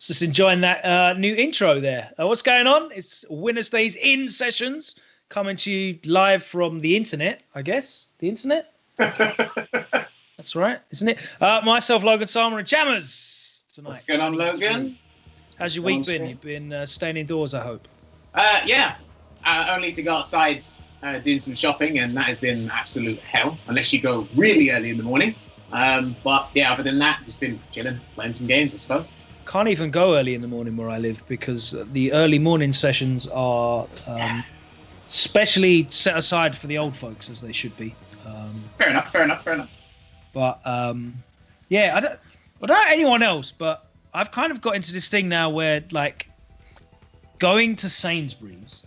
Just enjoying that new intro there. What's going on? It's WinnerStaysOn Sessions coming to you live from the internet, I guess. The internet? That's right, isn't it? Myself, Logan Salmer, and Jammers tonight. What's going on, Logan? How's your week been? You've been staying indoors, I hope. Yeah. Only to go outside doing some shopping, and that has been absolute hell, unless you go really early in the morning. But yeah, other than that, just been chilling, playing some games, I suppose. Can't even go early in the morning where I live because the early morning sessions are specially set aside for the old folks, as they should be. Fair enough. But yeah, I don't know anyone else, but I've kind of got into this thing now where, like, going to Sainsbury's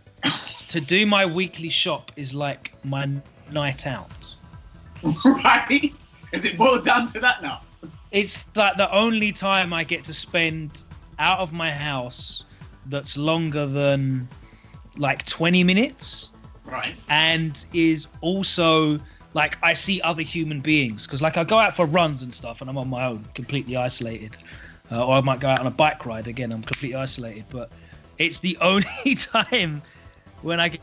to do my weekly shop is like my night out. Right? Is it boiled down to that now? It's like the only time I get to spend out of my house that's longer than like 20 minutes. Right. And is also like I see other human beings, because like I go out for runs and stuff and I'm on my own, completely isolated. Or I might go out on a bike ride, again, I'm completely isolated. But it's the only time when I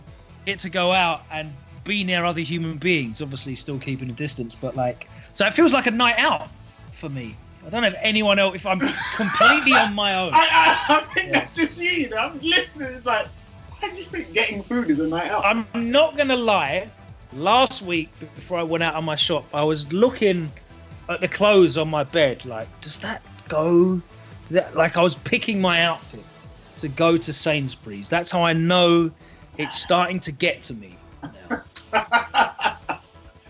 get to go out and be near other human beings, obviously still keeping a distance, but like, so it feels like a night out for me. I don't know if anyone else, if I'm completely on my own. I think that's just you, you know. I was listening, it's like, why do you think getting food is a night out? I'm not going to lie. Last week, before I went out on my shop, I was looking at the clothes on my bed, like, does that go? Like, I was picking my outfit to go to Sainsbury's. That's how I know it's starting to get to me now.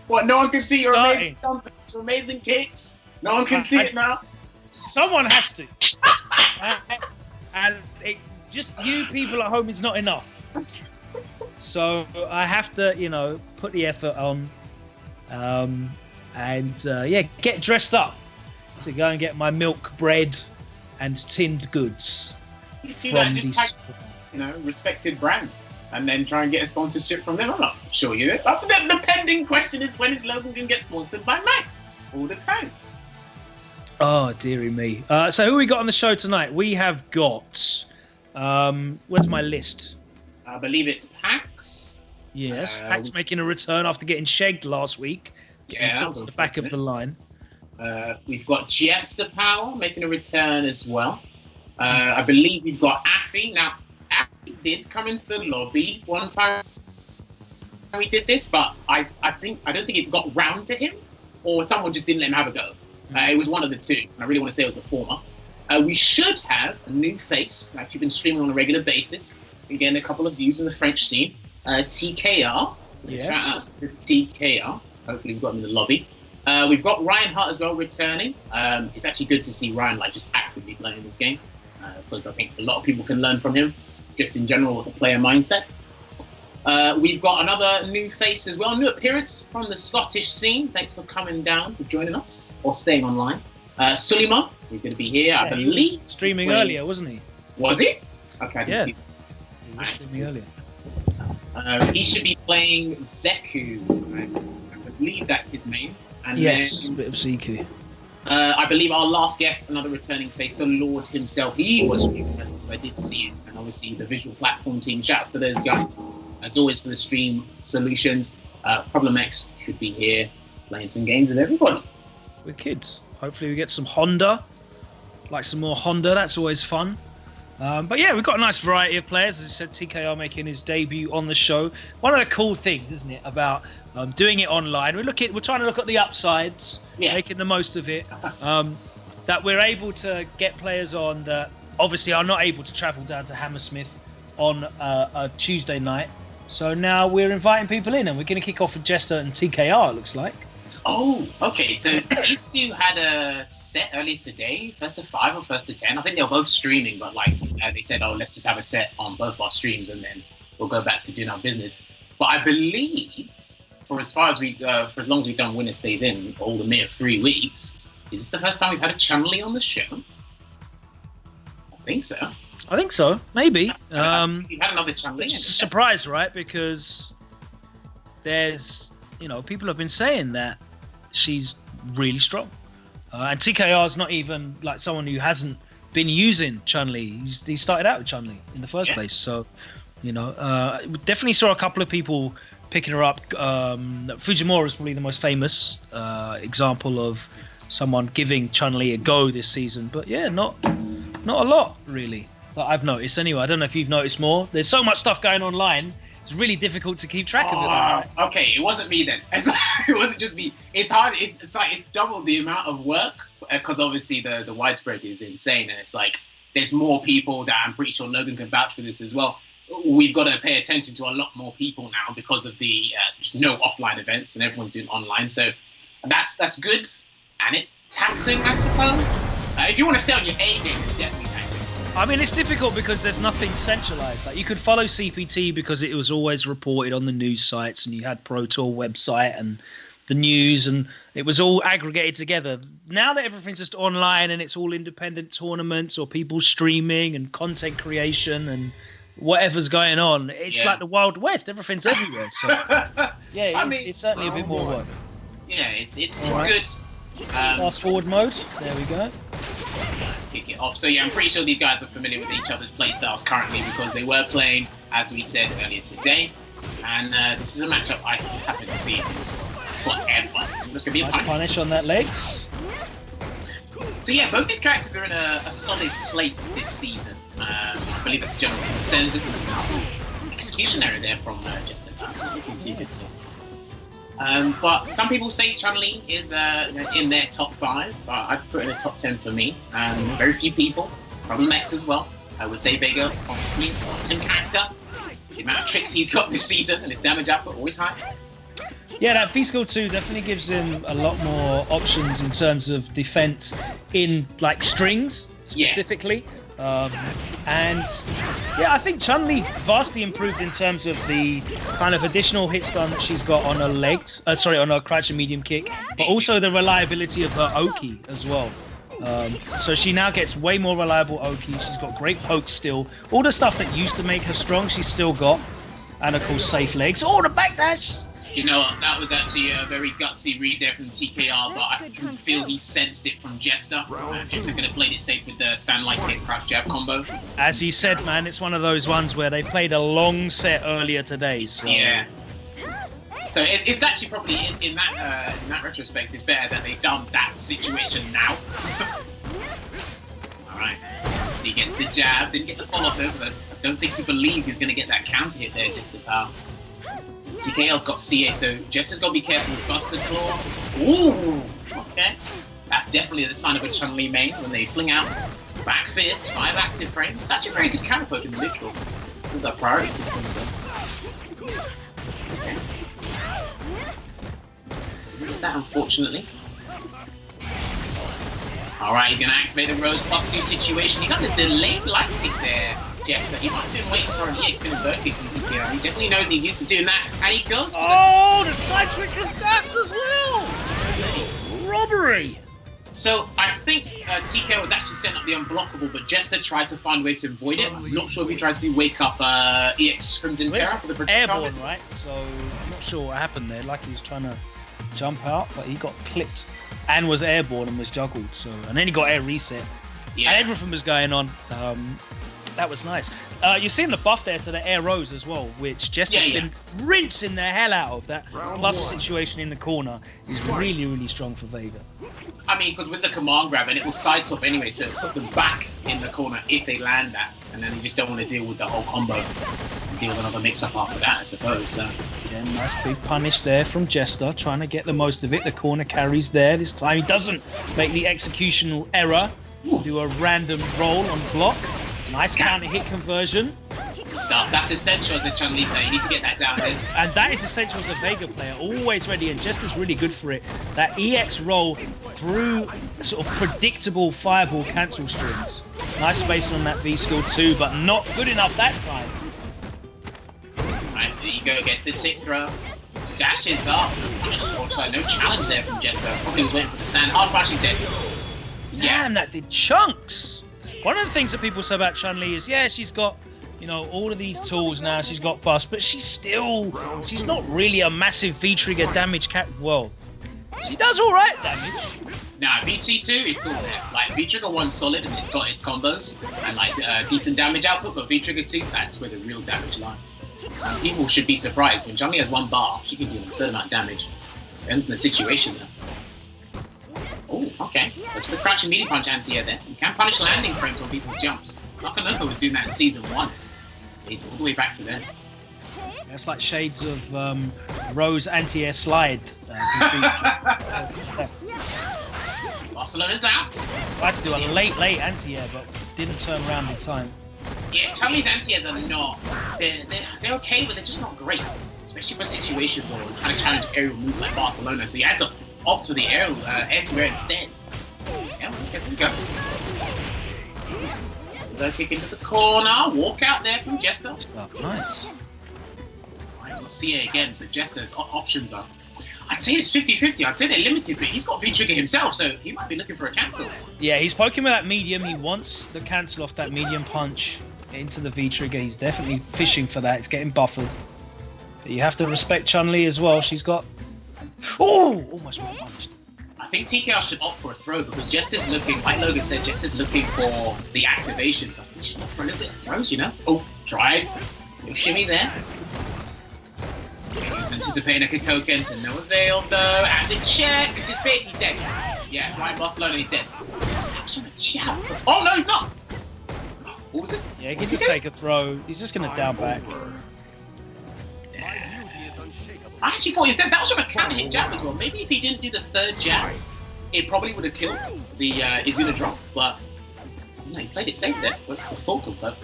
What, no one can see your amazing jumpers, your amazing cakes? No one can see it now? Someone has to. And just you people at home is not enough. So I have to, you know, put the effort on and get dressed up to go and get my milk, bread and tinned goods from these, you know, respected brands, and then try and get a sponsorship from them. I'm not sure you know. But the pending question is, when is Logan going to get sponsored by Mac? All the time. Oh, dearie me. So who we got on the show tonight? We have got... where's my list? I believe it's Packz. Yes, Packz making a return after getting shagged last week. Yeah. At the back of the line. We've got Jester Power making a return as well. I believe we've got Afii. Now, Afii did come into the lobby one time we did this, but I don't think it got round to him, or someone just didn't let him have a go. It was one of the two. I really want to say it was the former. We should have a new face, actually been streaming on a regular basis. Been getting a couple of views in the French scene. TKR. Yes. Shout out to TKR. Hopefully we've got him in the lobby. We've got Ryan Hart as well returning. It's actually good to see Ryan like just actively playing this game, because I think a lot of people can learn from him, just in general with the player mindset. We've got another new face as well, new appearance from the Scottish scene. Thanks for coming down, for joining us, or staying online. Suleymon, he's going to be here, I believe. Streaming earlier, wasn't he? Was he? Okay, I didn't see that. He was streaming earlier. He should be playing Zeku, right? I believe that's his name. And yes, then, a bit of Zeku. I believe our last guest, another returning face, the Lord himself, he was streaming. I did see it. And obviously the visual platform team, shouts to those guys. As always for the stream solutions, Problem X should be here playing some games with everybody. We're kids. Hopefully we get some Honda, like some more Honda. That's always fun. But yeah, we've got a nice variety of players. As I said, TKR making his debut on the show. One of the cool things, isn't it, about doing it online? We're trying to look at the upsides, making the most of it. That we're able to get players on that obviously are not able to travel down to Hammersmith on a Tuesday night. So now we're inviting people in, and we're going to kick off with Jester and TKR, it looks like. Oh, okay. So these two had a set earlier today, first to 5 or first to 10. I think they were both streaming, but like they said, oh, let's just have a set on both our streams, and then we'll go back to doing our business. But I believe, for as long as we've done Winner Stays In, all the mere 3 weeks, is this the first time we've had a Chun-Li on the show? I think so. Maybe. We've had another Chun-Li. Which is a surprise, right? Because there's, people have been saying that she's really strong. And TKR is not even like someone who hasn't been using Chun-Li. He started out with Chun-Li in the first place. So, you know, definitely saw a couple of people picking her up. Fujimura is probably the most famous example of someone giving Chun-Li a go this season. But yeah, not a lot really that I've noticed anyway. I don't know if you've noticed more. There's so much stuff going online. It's really difficult to keep track of it. Like okay, it wasn't me then. It wasn't just me. It's hard. It's like it's double the amount of work because obviously the widespread is insane, and it's like there's more people that I'm pretty sure Logan can vouch for this as well. We've got to pay attention to a lot more people now because of the no offline events and everyone's doing online. So that's good, and it's taxing, I suppose. If you want to stay on your A game, it's definitely taxing. I mean, it's difficult because there's nothing centralized. Like you could follow CPT because it was always reported on the news sites, and you had Pro Tour website and the news, and it was all aggregated together. Now that everything's just online and it's all independent tournaments or people streaming and content creation and whatever's going on, it's like the Wild West. Everything's everywhere. So yeah, it's certainly a bit more work. Yeah, it's good. Fast forward mode. There we go. Let's kick it off. So yeah, I'm pretty sure these guys are familiar with each other's playstyles currently because they were playing, as we said earlier today. And this is a matchup I haven't seen forever. There's gonna be a punish on that legs. So yeah, both these characters are in a solid place this season. I believe that's a general consensus. Execution error there from Jester. Looking too good. So. But some people say Chun-Li is in their top 5, but I'd put it in the top 10 for me. Very few people, Problem X as well. I would say Vega, possibly top 10 character. The amount of tricks he's got this season and his damage output always high. Yeah, that V-Skill 2 definitely gives him a lot more options in terms of defense in like strings specifically. And yeah, I think Chun-Li's vastly improved in terms of the kind of additional hit stun that she's got on her legs, on her crouch and medium kick, but also the reliability of her Oki as well. So she now gets way more reliable Oki. She's got great poke still. All the stuff that used to make her strong, she's still got. And of course, safe legs. Oh, the backdash! You know, that was actually a very gutsy read there from TKR, but I can feel he sensed it from Jester. Jester could have played it safe with the stand like hit crouch jab combo. As he said, man, it's one of those ones where they played a long set earlier today. So. Yeah. So it's actually probably in that retrospect, it's better that they've done that situation now. All right. So he gets the jab, didn't get the follow-up though, but I don't think he believed he was going to get that counter hit there, Jester pal. TKL's got CA, so Jester's got to be careful with Busted Claw. Ooh! Okay. That's definitely the sign of a Chun-Li main when they fling out back fist, 5 active frames. It's actually a very good counter poke in the neutral with that priority system, so. Okay. That, unfortunately. Alright, he's going to activate the Rose +2 situation. He got the delayed light kick there. Jester, he might have been waiting for an EX spin bird kick from TKR. He definitely knows he's used to doing that. And he goes for the side switch is fast as well! Robbery! So I think TKR was actually setting up the unblockable, but Jester tried to find a way to avoid it. I'm not sure if he tries to wake up EX Crimson Terror for the British airborne, right? So I'm not sure what happened there. Like he was trying to jump out, but he got clipped and was airborne and was juggled. So and then he got air reset. Yeah. And everything was going on. That was nice. You're seeing the buff there to the air rose as well, which Jester's been rinsing the hell out of. That plus situation in the corner is really, really strong for Vega. I mean, because with the command grab, and it will side top anyway, so put them back in the corner if they land that, and then you just don't want to deal with the whole combo and deal with another mix-up after that, I suppose. So. Yeah, nice big punish there from Jester, trying to get the most of it. The corner carries there. This time he doesn't make the executional error. Do a random roll on block. Nice counter hit conversion. Stuff. That's essential as a Chun-Li player. You need to get that down. And that is essential as a Vega player. Always ready, and Jester's really good for it. That EX roll through sort of predictable fireball cancel strings. Nice spacing on that V-Skill too, but not good enough that time. Right, there you go against the tick throw. Dashes up. No challenge there from Jester. Probably was waiting for the stand. Hard flashing dead. Damn, that did chunks. One of the things that people say about Chun-Li is, yeah, she's got, you know, all of these tools now. She's got bust, but she's not really a massive V-trigger damage cat. Well, she does all right damage. Nah, VT2, it's all there. Like, V-Trigger 1's solid and it's got its combos and like decent damage output, but V-Trigger 2, that's where the real damage lies. People should be surprised. When Chun-Li has 1 bar, she can do an absurd amount of damage. Depends on the situation though. Oh, okay. That's the crouching melee punch anti-air there. You can punish landing frames on people's jumps. Sakanoko was doing that in Season 1. It's all the way back to then. It's like shades of Rose anti-air slide. Barcelona's out. I had to do a late anti-air, but didn't turn around in time. Yeah, Chun-Li's anti-airs are not... They're okay, but they're just not great. Especially for situations where we're trying to challenge aerial move like Barcelona, so you had to opt for the air-to-air instead. Yeah, okay, there we go. Low kick into the corner, walk out there from Jester. Oh, nice. Might as well see it again, so Jester's options are... I'd say it's 50-50, I'd say they're limited, but he's got V-Trigger himself, so he might be looking for a cancel. Yeah, he's poking with that medium. He wants the cancel off that medium punch into the V-Trigger. He's definitely fishing for that. It's getting buffered. But you have to respect Chun-Li as well. She's got... Oh! Almost got punched. I think TKR should opt for a throw because Jester's looking, like Logan said, Jester's looking for the activations. I think he should opt for a little bit of throws, you know? Oh, tried. Little shimmy there. He's anticipating a Kikoken to no avail though. And the check. This is big. He's dead. Yeah, right, Barcelona, he's dead. Oh no, he's not. What was this? Yeah, he can just take a throw. He's just going to down back. Yeah. I actually thought he was dead. That was from a counter hit jab as well. Maybe if he didn't do the 3rd jab, it probably would have killed the Izuna drop. But no, he played it safe there with full combo.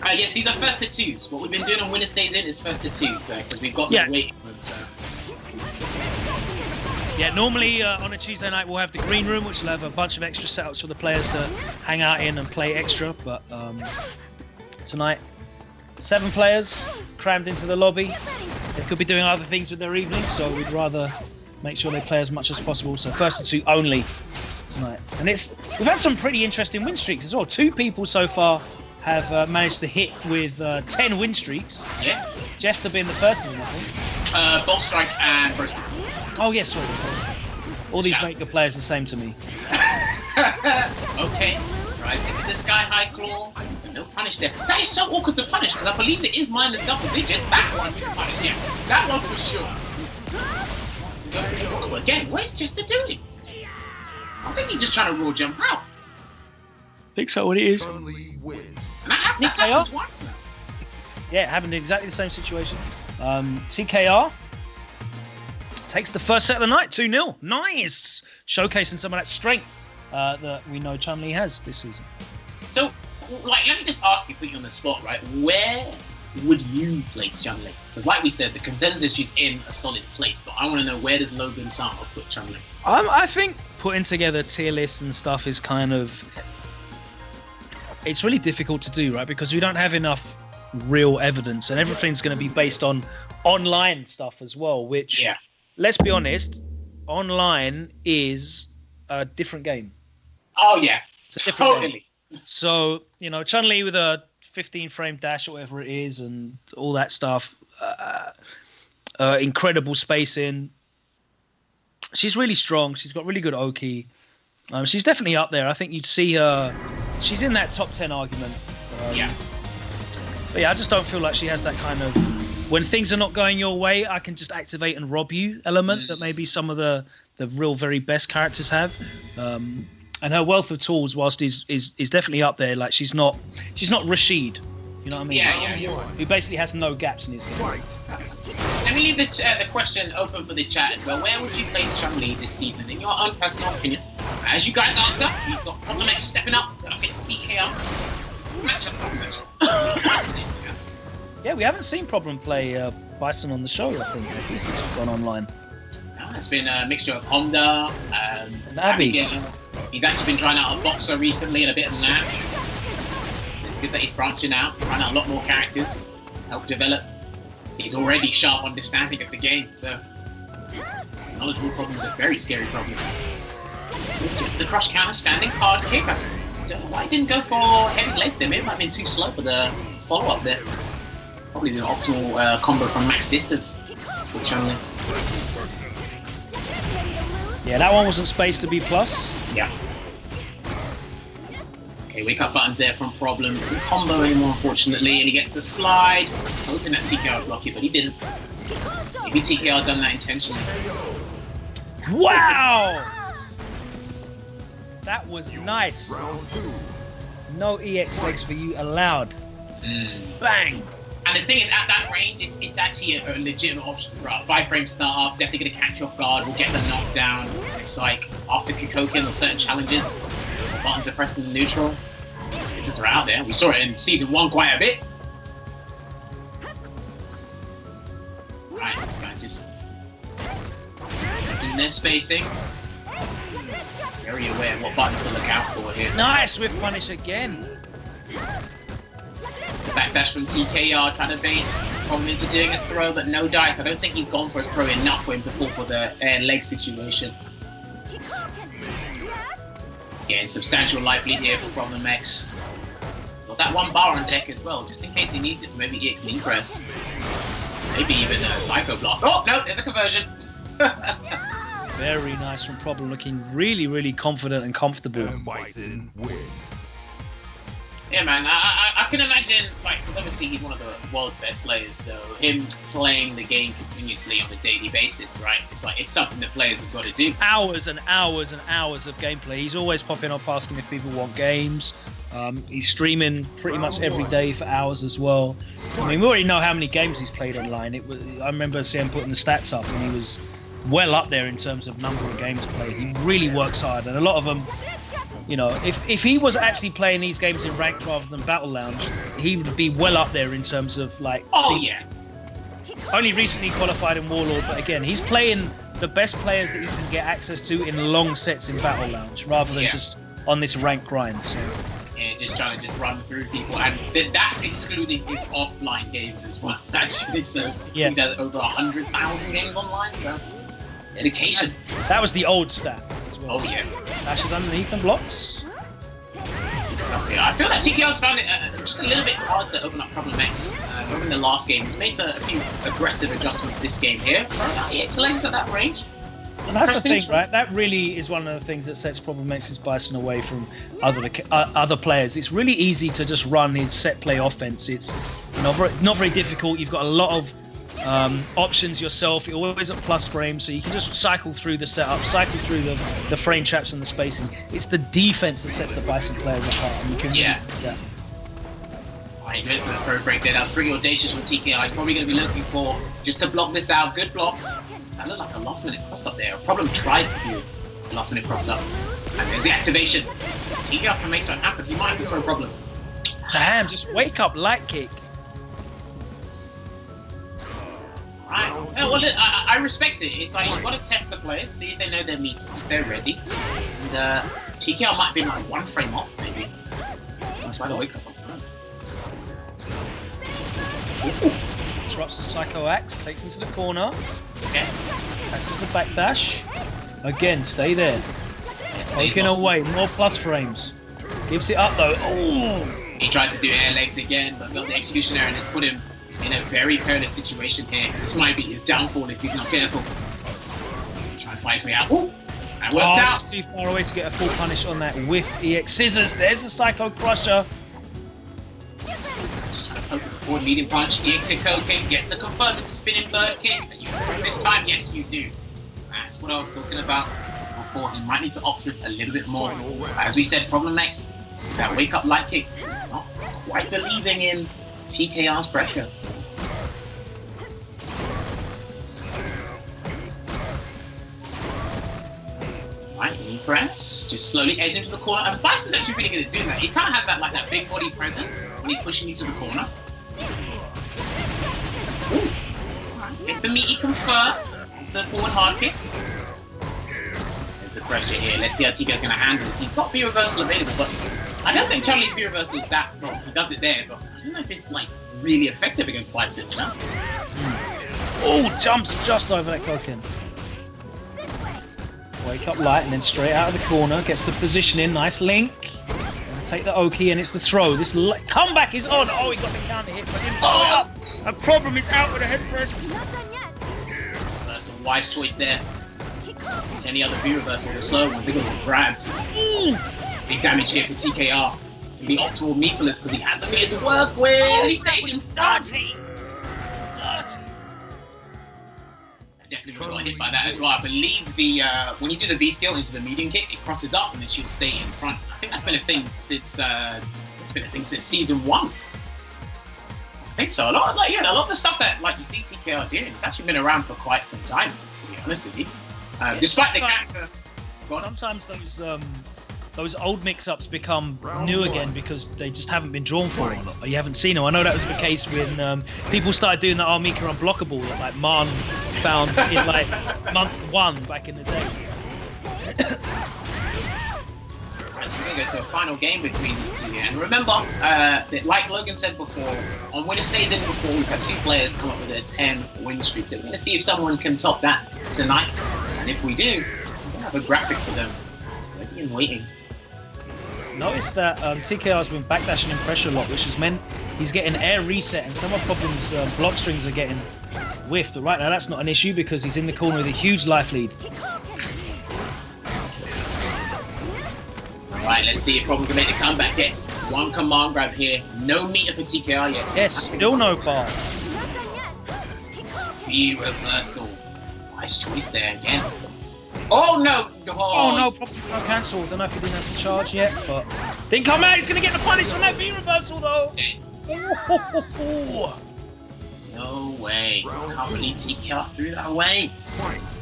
Yes, these are first to 2s. What we've been doing on WinnerStaysOn is first to 2s, because we've got the waiting room. So. Yeah, normally on a Tuesday night we'll have the green room, which will have a bunch of extra setups for the players to hang out in and play extra. But tonight, 7 players crammed into the lobby. They could be doing other things with their evening, so we'd rather make sure they play as much as possible. So first to 2 only tonight. And we've had some pretty interesting win streaks as well. 2 people so far have managed to hit with 10 win streaks. Yeah. Jester being the first of them, I think. Bolt Strike and Bristol. Oh, yes, sorry. All these Maker players are the same to me. Okay. Right, into the Sky High Claw. No punish there. That is so awkward to punish, because I believe it is minus double digit. That one we can punish, yeah. That one for sure. Again, what is Jester doing? I think he's just trying to raw jump out. I think so, what it is. And that's happened twice now. Yeah, it happened in exactly the same situation. TKR takes the first set of the night, 2-0. Nice! Showcasing some of that strength that we know Chun-Li has this season. So, like, let me just ask you, put you on the spot, right? Where would you place Chun-Li? Because like we said, the consensus she's in a solid place, but I want to know, where does Logan Sama put Chun-Li? I think putting together tier lists and stuff is kind of... It's really difficult to do, right? Because we don't have enough real evidence, and everything's going to be based on online stuff as well, which, yeah. Let's be honest, online is a different game. Oh, yeah. It's a different game. So, you know, Chun-Li with a 15-frame dash or whatever it is and all that stuff, incredible spacing. She's really strong. She's got really good Oki. She's definitely up there. I think you'd see her... She's in that top 10 argument. Yeah. But yeah, I just don't feel like she has that kind of... When things are not going your way, I can just activate and rob you element that maybe some of the real very best characters have. And her wealth of tools, whilst is definitely up there, like she's not Rashid. You know what I mean? Yeah. Who basically has no gaps in his game. Right. Let me leave the question open for the chat as well. Where would you place Chun-Li this season, in your own personal opinion? As you guys answer, you've got Problem X stepping up, got to fit TKR. Matchup conversation. Yeah, we haven't seen Problem play Bison on the show, I think, since we've gone online. No, it's been a mixture of Honda, and Abby. He's actually been trying out a boxer recently and a bit of Nash. So it's good that he's branching out, trying out a lot more characters, help develop. He's already sharp understanding of the game, so knowledgeable Problem is a very scary problem. It's the crush counter, standing hard kick. I don't know why he didn't go for heavy legs there. Maybe it might have been too slow for the follow-up there. Probably the optimal combo from max distance for Chun-Li. Yeah, that one wasn't spaced to be plus. Yeah. Okay, wake up buttons there from Problem. Doesn't combo anymore, unfortunately, and he gets the slide. Hoping that TKR would block it, but he didn't. Maybe TKR done that intentionally. Wow! That was nice. No EX legs for you allowed. Bang! And the thing is, at that range, it's actually a legitimate option to throw out. 5 frame start off, definitely going to catch you off guard, will get the knockdown. It's like, after Kikoken or certain challenges, the buttons are pressed in the neutral. It's just out there. We saw it in Season 1 quite a bit. Right, this guy just in their spacing. Very aware of what buttons to look out for here. Nice whip punish again. Backdash from TKR trying to bait Problem into doing a throw, but no dice. I don't think he's gone for his throw enough for him to fall for the air leg situation. Getting substantial life lead here for Problem X. Got that 1 bar on deck as well, just in case he needs it for maybe EX knee press. Maybe even a Psycho Blast. Oh, no, there's a conversion. Very nice from Problem, looking really, really confident and comfortable. Yeah, man, I can imagine, like, because obviously he's one of the world's best players, so him playing the game continuously on a daily basis, right? It's like, it's something that players have got to do. Hours and hours and hours of gameplay. He's always popping up asking if people want games. He's streaming pretty much every day for hours as well. I mean, we already know how many games he's played online. I remember seeing him putting the stats up, and he was well up there in terms of number of games played. He really works hard, and a lot of them, you know, if he was actually playing these games in ranked rather than Battle Lounge, he would be well up there in terms of, like... Oh, yeah. Only recently qualified in Warlord, but again, he's playing the best players that he can get access to in long sets in Battle Lounge, rather than just on this rank grind. So. Yeah, just trying to just run through people, and that's excluding his offline games as well, actually. So yeah. He's had over 100,000 games online, so dedication. That was the old stat as well. Oh, yeah. Dashes underneath and blocks. I feel that TKR's found it just a little bit hard to open up Problem X. In the last game, he's made a few aggressive adjustments this game here. It's legs at that range. And that's the thing, right? That really is one of the things that sets Problem X's Bison away from other players. It's really easy to just run his set play offense. It's not very difficult. You've got a lot of options yourself. You're always at plus frame, so you can just cycle through the setup, cycle through the frame traps and the spacing. It's the defense that sets the Bison players apart. And you can really see that. Alright, good for the throw break there. That's pretty audacious from TKR. He's probably going to be looking for just to block this out. Good block. That looked like a last minute cross up there. Problem tried to do a last minute cross up. And there's the activation. TKR can make something happen. He might have to throw a Problem. Damn, just wake up, light kick. Right. Yeah, well, I respect it. It's like, you've got to test the players, see if they know their meters, if they're ready. And TKR might be like 1 frame off, maybe. That's why the wake up. Disrupts the Psycho Axe, takes him to the corner. Okay. Catches the backdash. Again, stay there. Poking away, more plus frames. Gives it up though. Oh! He tried to do air legs again, but got the execution error and has put him in a very perilous situation here. This might be his downfall if he's not careful. Trying to fight his way out. Ooh! That worked out. Too far away to get a full punish on that whiff EX scissors. There's the Psycho Crusher. Just trying to poke with the forward medium punch. EX Kikoken gets the confirm into spinning bird kick. Are you through this time? Yes, you do. That's what I was talking about before. He might need to opt for this a little bit more. As we said, Problem X, that wake up light kick, not quite believing in TKR's pressure. Right, knee press, just slowly edge into the corner. And Bison's actually really good at doing that. He kind of has that big body presence when he's pushing you to the corner. Ooh. Gets the meaty confirm, the forward hard kick. There's the pressure here. Let's see how TKR's going to handle this. He's got V reversal available, but I don't think Charlie's V reversal is that. Well, he does it there, but I don't know if it's like really effective against Bison, you know? Oh, jumps just over that Koken. Wake up light and then straight out of the corner. Gets the position in. Nice link. And take the Oki and it's the throw. This comeback is on. Oh, he got the counter hit, but didn't throw it up. A Problem is out with a head press. Reversal wise choice there. Any other view reversal, the slow one, big old grabs. Big damage here for TKR. It's going to be optimal meterless because he has the meter to work with. He's taking 30. Definitely got hit by that as well. I believe the when you do the V skill into the medium kick, it crosses up and then she'll stay in front. I think that's been a thing since season 1. I think so. A lot of the stuff that like you see TKR doing, it's actually been around for quite some time, to be honest with you. Despite the character. Sometimes those old mix-ups become new again because they just haven't been drawn for it, or you haven't seen them. I know that was the case when people started doing that Mika unblockable that like Man found in like month 1 back in the day. Right, so we're going to go to a final game between these two here. And remember, that, like Logan said before, on WinnerStaysOn before, we've had 2 players come up with a 10-win streak. So we're going to see if someone can top that tonight. And if we do, we're going to have a graphic for them. Ready and waiting. Notice that TKR's been backdashing in pressure a lot, which has meant he's getting air reset, and some of Problem's block strings are getting whiffed. But right now, that's not an issue because he's in the corner with a huge life lead. Right, let's see if Problem can make the comeback. Gets one command grab here. No meter for TKR yet. Yes, still no bar. V reversal. Nice choice there again. Oh no! Oh no, Problem can't cancel. Don't know if he didn't have to charge yet, but didn't come out. He's going to get the punish from that V reversal though. No way. Can't believe TKR threw that away.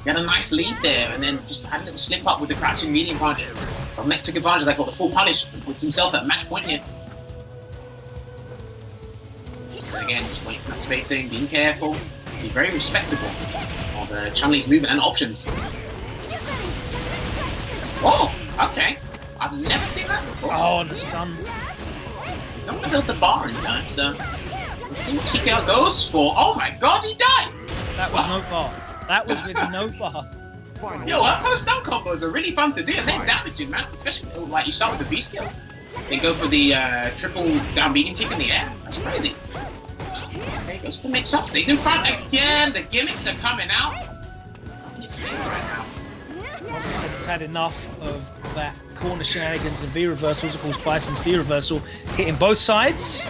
He had a nice lead there and then just had a little slip up with the crouching medium punch. From next took advantage, I got the full punish, puts himself at match point here. So again, just waiting for that spacing, being careful, be very respectable of Chun-Li's movement and options. Oh, okay. I've never seen that before. Oh, the stun. He's not going to build the bar in time, so let's see what TKR goes for. Oh my god, he died! That was no bar. That was with no bar. Yo, her post-down combos are really fun to do, and they're damaging, man. Especially like you start with the V skill, then go for the triple down beating kick in the air. That's crazy. Okay, goes for the mix-up. Stays in front again. The gimmicks are coming out. He's feeling right now. Obviously, he's had enough of that corner shenanigans and V reversals. Of course, Bison's V reversal hitting both sides.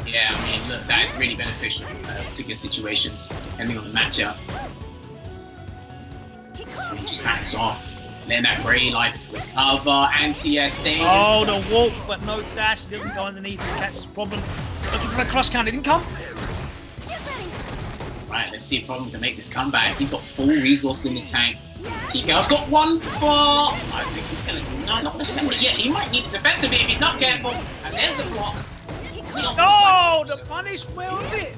Yeah, I mean, look, that is really beneficial in particular situations, depending on the matchup. He just backs off. Then that Grey Life recover, anti-air stage. Oh, the walk, but no dash. He doesn't go underneath to catch his Problem. He's looking for a cross count. It didn't come. Right, let's see if Problem can make this comeback. He's got full resource in the tank. TKR's got 1 bar. I think he's going to... No, not going to spend it yet. He might need it defensively if he's not careful. And there's the block. Oh, the punish wills it.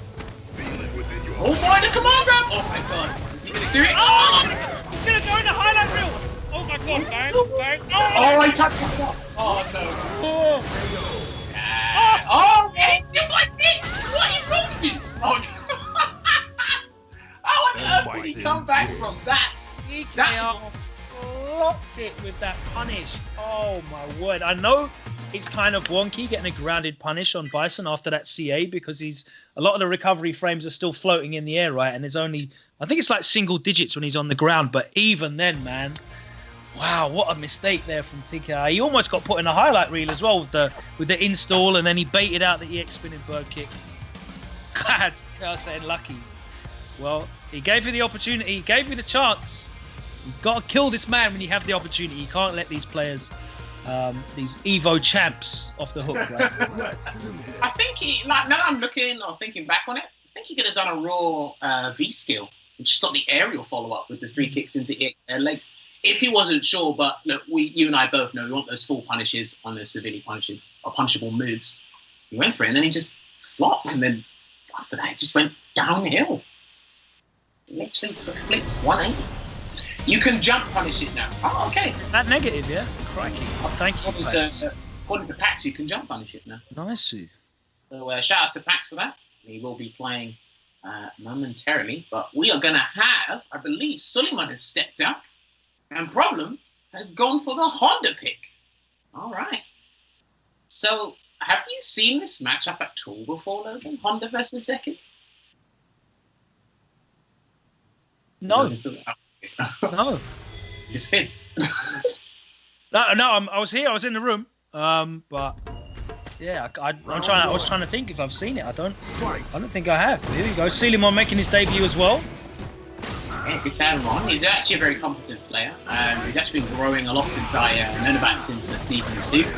Oh boy, the command grab. Oh my god. Is he going to do it? Oh! He's going to go in the highlight reel. Oh my god, bang, bang. Oh, I touched my block. Oh no. Oh, and he's just like this. What is wrong with you? Oh, how on earth did he come back from that? TKR blocked it with that punish. Oh my word. I know it's kind of wonky getting a grounded punish on Bison after that CA because a lot of the recovery frames are still floating in the air, right? And there's only, I think it's like single digits when he's on the ground. But even then, man, wow, what a mistake there from TKR. He almost got put in a highlight reel as well with the install, and then he baited out the EX spinning bird kick. TKR saying lucky. Well, he gave you the opportunity, he gave you the chance. You've got to kill this man when you have the opportunity. You can't let these players, these Evo champs, off the hook, right? I think he, like, now that I'm looking or thinking back on it, I think he could have done a raw V skill, which just got the aerial follow-up with the 3 kicks into legs. If he wasn't sure, but look, you and I both know we want those full punishes on those severely punishable moves. He went for it, and then he just flopped, and then after that, it just went downhill. Literally flipped 180. You can jump punish it now. Oh, okay. That negative, yeah? Crikey. Oh, thank you, Packz. According to Packz, you can jump punish it now. Nice. So shout outs to Packz for that. He will be playing momentarily, but we are going to have, I believe, Suleymon has stepped out, and Problem has gone for the Honda pick. All right. So, have you seen this matchup at all before, Logan? Honda versus Zeki? No. No. It's fit. No, I was here. I was in the room. But yeah, I was trying to think if I've seen it. I don't think I have. Here we go. Suleymon making his debut as well. Yeah, good to have him on. He's actually a very competent player. He's actually been growing a lot since I known about him since season 2.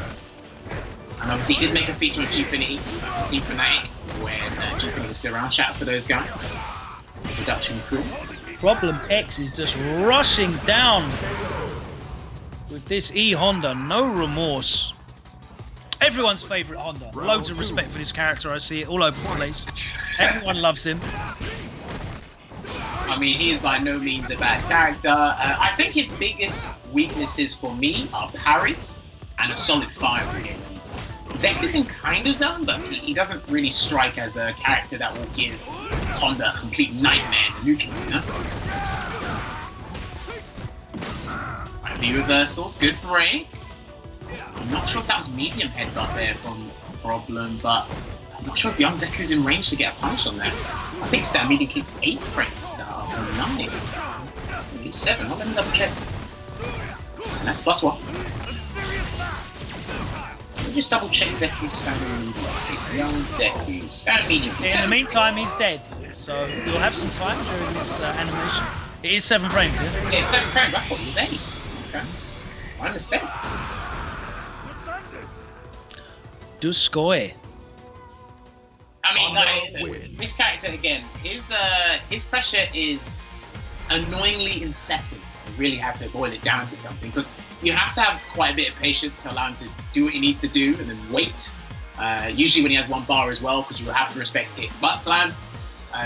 And obviously he did make a feature on Gfinity, Team Fnatic, when Gfinity was still around. Shouts to those guys. Production crew. Problem X is just rushing down with this E Honda. No remorse. Everyone's favourite Honda. Loads of respect for this character. I see it all over the place. Everyone loves him. I mean, he is by no means a bad character. I think his biggest weaknesses for me are parries and a solid fire game. Zeku can kind of zone, but he doesn't really strike as a character that will give Honda a complete nightmare in neutral, you know? V reversals, good break. I'm not sure if that was medium headbutt there from Problem, but I'm not sure if young Zeku's in range to get a punch on that. I think Star Medium kicks 8 frames now, or 9. I think it's 7. Let me double check. And that's +1. Let me just double check Zeku's standard medium. It's young Zeku. Standard medium kicks 7. In the meantime, he's dead, so you'll have some time during this animation. It is 7 frames, yeah? Yeah, it's 7 frames. I thought it was 8. Okay. I understand. Duskoy. I mean, this character again, his pressure is annoyingly incessant. You really have to boil it down to something because you have to have quite a bit of patience to allow him to do what he needs to do and then wait. Usually when he has 1 bar as well, because you have to respect his butt slam,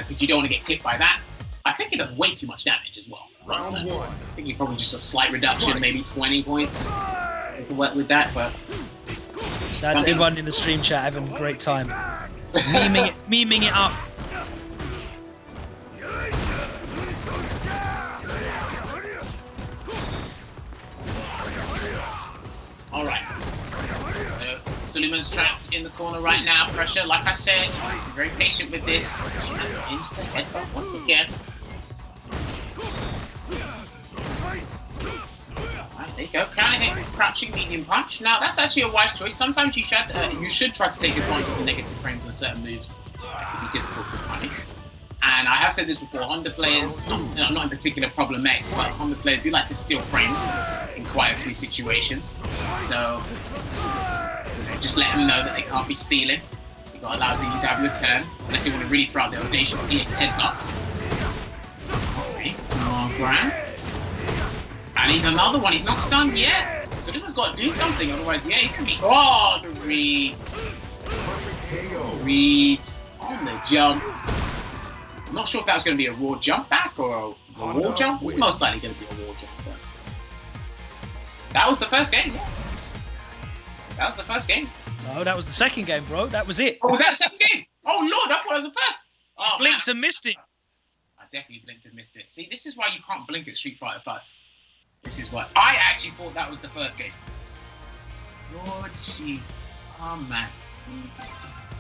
because you don't want to get clipped by that. I think he does way too much damage as well. I think he probably just a slight reduction, maybe 20 points with that, but. Shout out to everyone in the stream chat having a great time. Memeing it up. Alright. So Suleiman's trapped in the corner right now. Pressure, like I said, be very patient with this. Into the headbutt once again. There you go. Can I hit crouching medium punch? Now that's actually a wise choice. Sometimes you should try to take advantage of the negative frames on certain moves. It can be difficult to punish. And I have said this before. Honda players, not in particular Problem X, but Honda players do like to steal frames in quite a few situations. So just let them know that they can't be stealing. You've got to allow you to have your turn, unless they want to really throw out the audacious EX headbutt. Okay, more ground. And he's another one. He's not stunned yet. So this has got to do something. Otherwise, yeah, he's going to be... Oh, the reads. Reads on the jump. I'm not sure if that was going to be a raw jump back or a wall jump. It's most likely going to be a wall jump. But... That was the first game. Yeah. That was the first game. No, that was the second game, bro. That was it. Oh, was that the second game? Oh, Lord, I thought it was the first. Oh, blinked and missed it. I definitely blinked and missed it. See, this is why you can't blink at Street Fighter 5. This is what I actually thought that was the first game. Lord jeez. Oh man.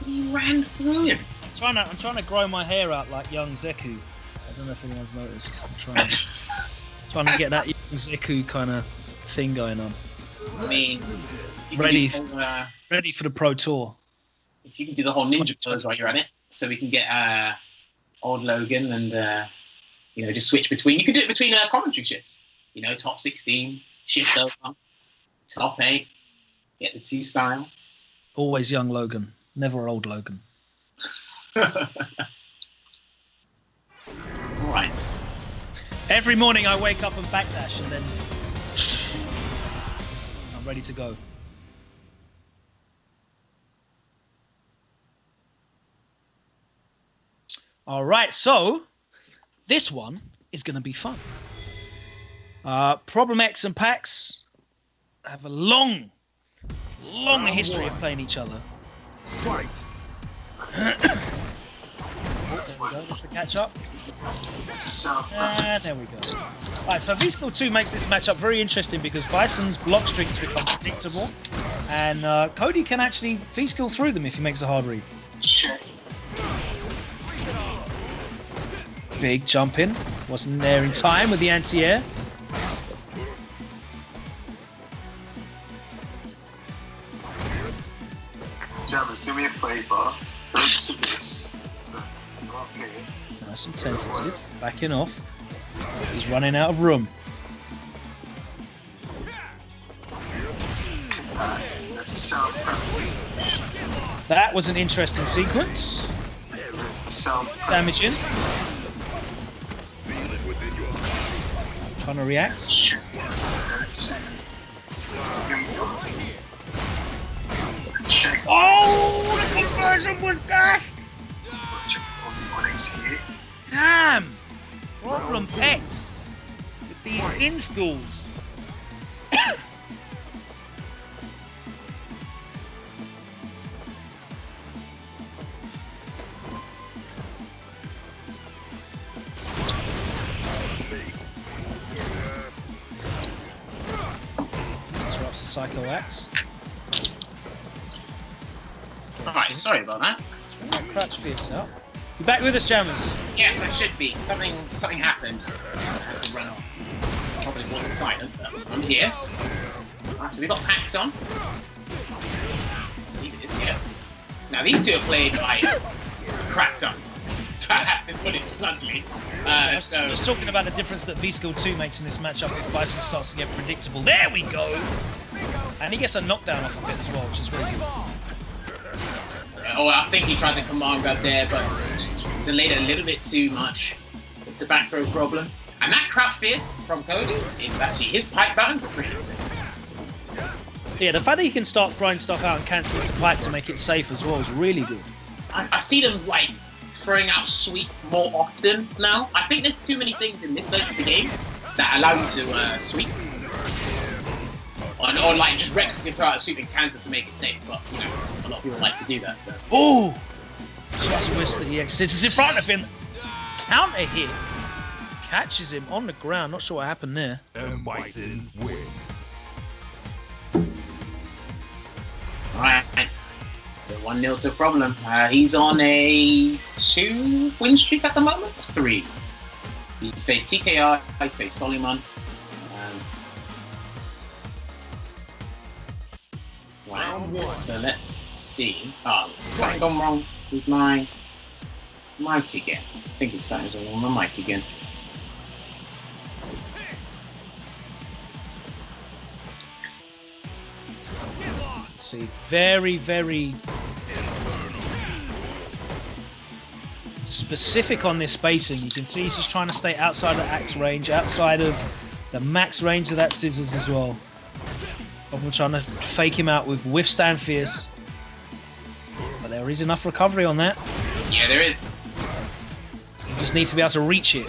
He ran through him. I'm trying to grow my hair out like young Zeku. I don't know if anyone's noticed. I'm trying to get that young Zeku kind of thing going on. I mean, ready for the Pro Tour. If you can do the whole ninja pose while you're at it, so we can get old Logan and just switch between. You can do it between commentary shifts. You know, top 16, shift over, top 8, get the 2 styles. Always young Logan, never old Logan. Alright. Every morning I wake up and backdash and then I'm ready to go. Alright, so this one is going to be fun. Problem X and Packz have a long history of playing each other. Fight. There we go, just to catch up. And there we go. Alright, so V-Skill 2 makes this matchup very interesting because Bison's block strings become predictable, and Cody can actually V-Skill through them if he makes a hard read. Sure. Big jump in. Wasn't there in time with the anti-air. Jammers, do me a favour. Go to this. Go up here. Nice and tentative. Backing off. He's running out of room. That's a sound parameter. That was an interesting sequence. Sound Damaging. Trying to react. Oh, the conversion was gassed! Damn! Problem Packz with these installs. Disrupts the Psycho Axe. Alright, sorry about that. Crouch fierce out. You back with us, Jammers? Yes, I should be. Something happened. I had to run off. Probably wasn't silent, but I'm here. Alright, so we've got Packz on. He is, yeah. Now these two are played by cracked up. I have to put it bluntly. So just talking about the difference that V-Skill 2 makes in this matchup if Bison starts to get predictable. There we go! And he gets a knockdown off of it as well, which is really good. Oh, I think he tried to command grab there, but just delayed it a little bit too much. It's a back throw problem. And that crouch fierce from Cody is actually his pipe buttons are pretty insane. Yeah, the fact that he can start throwing stuff out and cancel it to pipe to make it safe as well is really good. I see them like throwing out sweep more often now. I think there's too many things in this stage of the game that allow you to sweep. Or like just recklessly throw out a sweep and cancel to make it safe, but you know, a lot of people like to do that, so. Oh! Just whisk that he exits in front of him. Counter hit. Catches him on the ground. Not sure what happened there. And Bison wins. Alright. So 1-0 to Problem. He's on a 2-win streak at the moment? Or 3? He's faced TKR, he's faced Suleymon. Wow. So let's see. Oh, something gone wrong with my mic again. I think it's something's wrong with my mic again. See, very, very specific on this spacing. You can see he's just trying to stay outside of the axe range, outside of the max range of that scissors as well. I'm trying to fake him out with withstand fierce. But there is enough recovery on that. Yeah, there is. You just need to be able to reach it.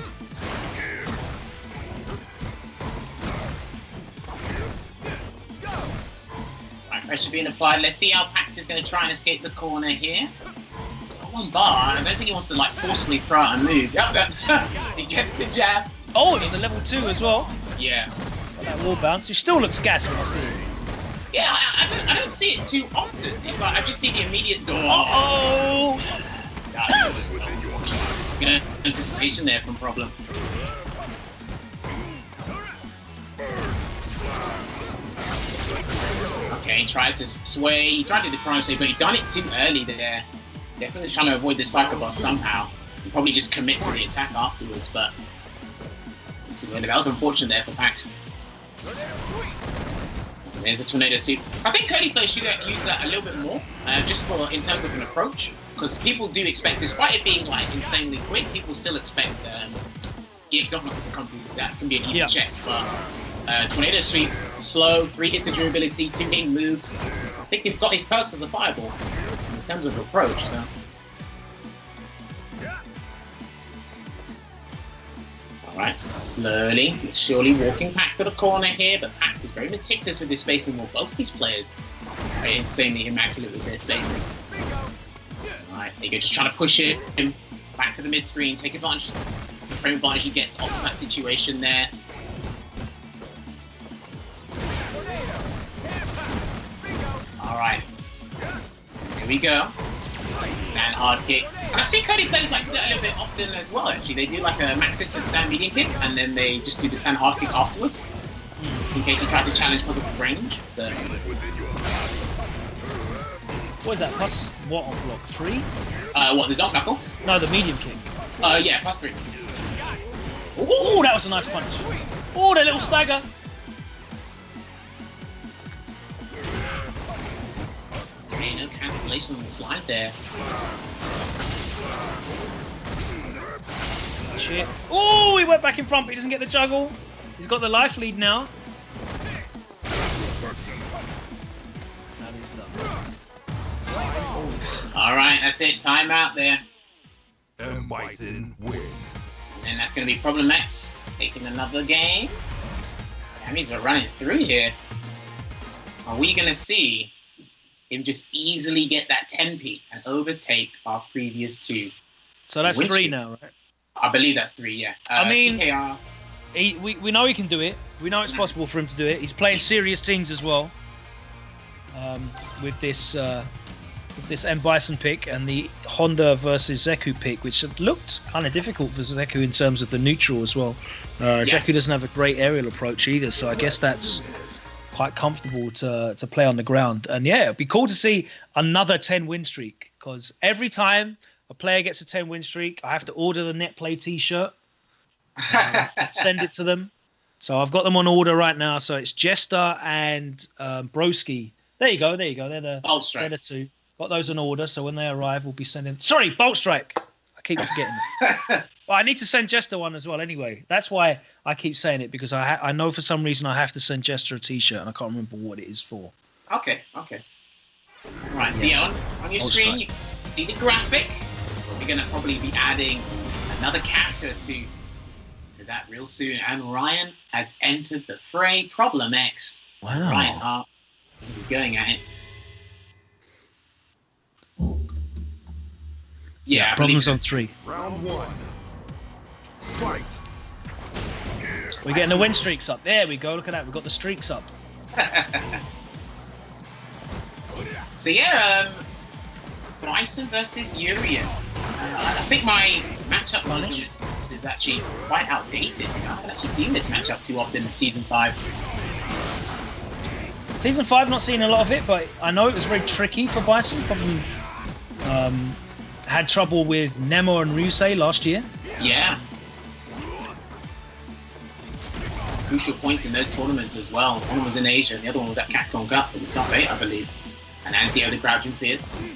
Right, pressure being applied. Let's see how Packz is going to try and escape the corner here. He's got one bar, and I don't think he wants to like forcefully throw out a move. Yep, he gets the jab. Oh, it was a level 2 as well. Yeah. Got that wall bounce. He still looks gassed when I see it. Yeah, I don't see it too often. It's like I just see the immediate door. Uh-oh! Good anticipation there from Problem. Okay, he tried to sway. He tried to do the crime sway, but he done it too early there. Definitely trying to avoid the Psycho Boss somehow. And probably just commit to the attack afterwards, but too early. That was unfortunate there for Packz. There's a tornado sweep. I think curly players should use that a little bit more, just for in terms of an approach, because people do expect, despite it being like insanely quick, people still expect the example to come through. That can be an easy check, but tornado sweep, slow, 3 hits of durability, 2 hitting moves. I think he's got his perks as a fireball in terms of approach. So. Alright, slowly, but surely walking Packz to the corner here, but Packz is very meticulous with his spacing, while both these players are insanely immaculate with their spacing. Alright, there you go, just trying to push it back to the mid-screen, take advantage of the frame advantage he gets off of that situation there. Alright, here we go. Stand hard kick. And I've seen Cody players like do that a little bit often as well, actually. They do like a max distance stand medium kick, and then they just do the stand hard kick afterwards. Just in case you try to challenge because of range. So. What is that? Plus what on block? 3? What, the Zonk Knuckle? No, the medium kick. Yeah, plus 3. Oh, that was a nice punch. Oh, that little stagger. Okay, no cancellation on the slide there. Shit. Oh, he went back in front, but he doesn't get the juggle. He's got the life lead now. That is done. Alright, that's it. Time out there. And Bison wins. And that's going to be Problem X taking another game. Enemies are running through here. Are we going to see him just easily get that 10p and overtake our previous 2? So that's 3 now, right? I believe that's 3, yeah. I mean, TKR. We know he can do it. We know it's possible for him to do it. He's playing serious teams as well. With this M Bison pick and the Honda versus Zeku pick, which had looked kind of difficult for Zeku in terms of the neutral as well. Zeku doesn't have a great aerial approach either, so I guess that's quite comfortable to play on the ground. And yeah, it'd be cool to see another 10 win streak, because every time a player gets a 10 win streak, I have to order the net play t-shirt, send it to them. So I've got them on order right now. So it's Jester and Broski. There you go. They're the 2. Got those on order, so when they arrive, we'll be sending... Sorry, Bolt Strike! I keep forgetting it. Well, I need to send Jester one as well anyway. That's why I keep saying it, because I know for some reason I have to send Jester a t-shirt, and I can't remember what it is for. Okay. Right, so yeah, on your screen, you see the graphic. We're going to probably be adding another character to that real soon. And Ryan has entered the fray. Problem X. Wow. Ryan Hart will be going at it. Yeah, Problems on 3. Round 1. Fight. We're getting the win streaks up. There we go. Look at that. We've got the streaks up. So yeah, Bison versus Urian. I think my matchup knowledge is actually quite outdated. I haven't actually seen this matchup too often in Season 5. Season 5, not seeing a lot of it, but I know it was very tricky for Bison. Probably had trouble with Nemo and Ryusei last year. Yeah. Crucial points in those tournaments as well. One was in Asia, and the other one was at Capcom UK in the top 8, I believe. And Anti-O the Crouching Fierce.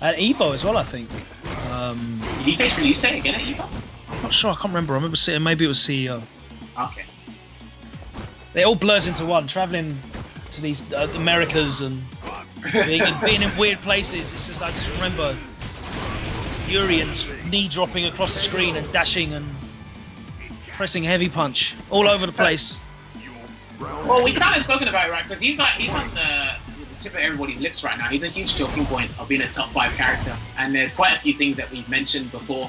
At Evo as well, I think. Did he face Ryusei again at Evo? I'm not sure, I can't remember. I remember seeing, maybe it was CEO. Okay. They all blurs into one, travelling to these Americas and being in weird places. It's just, I just remember Urian's knee dropping across the screen and dashing and pressing heavy punch all over the place. Well, we've kind of spoken about it, right? Because he's on the tip of everybody's lips right now. He's a huge talking point of being a top 5 character. And there's quite a few things that we've mentioned before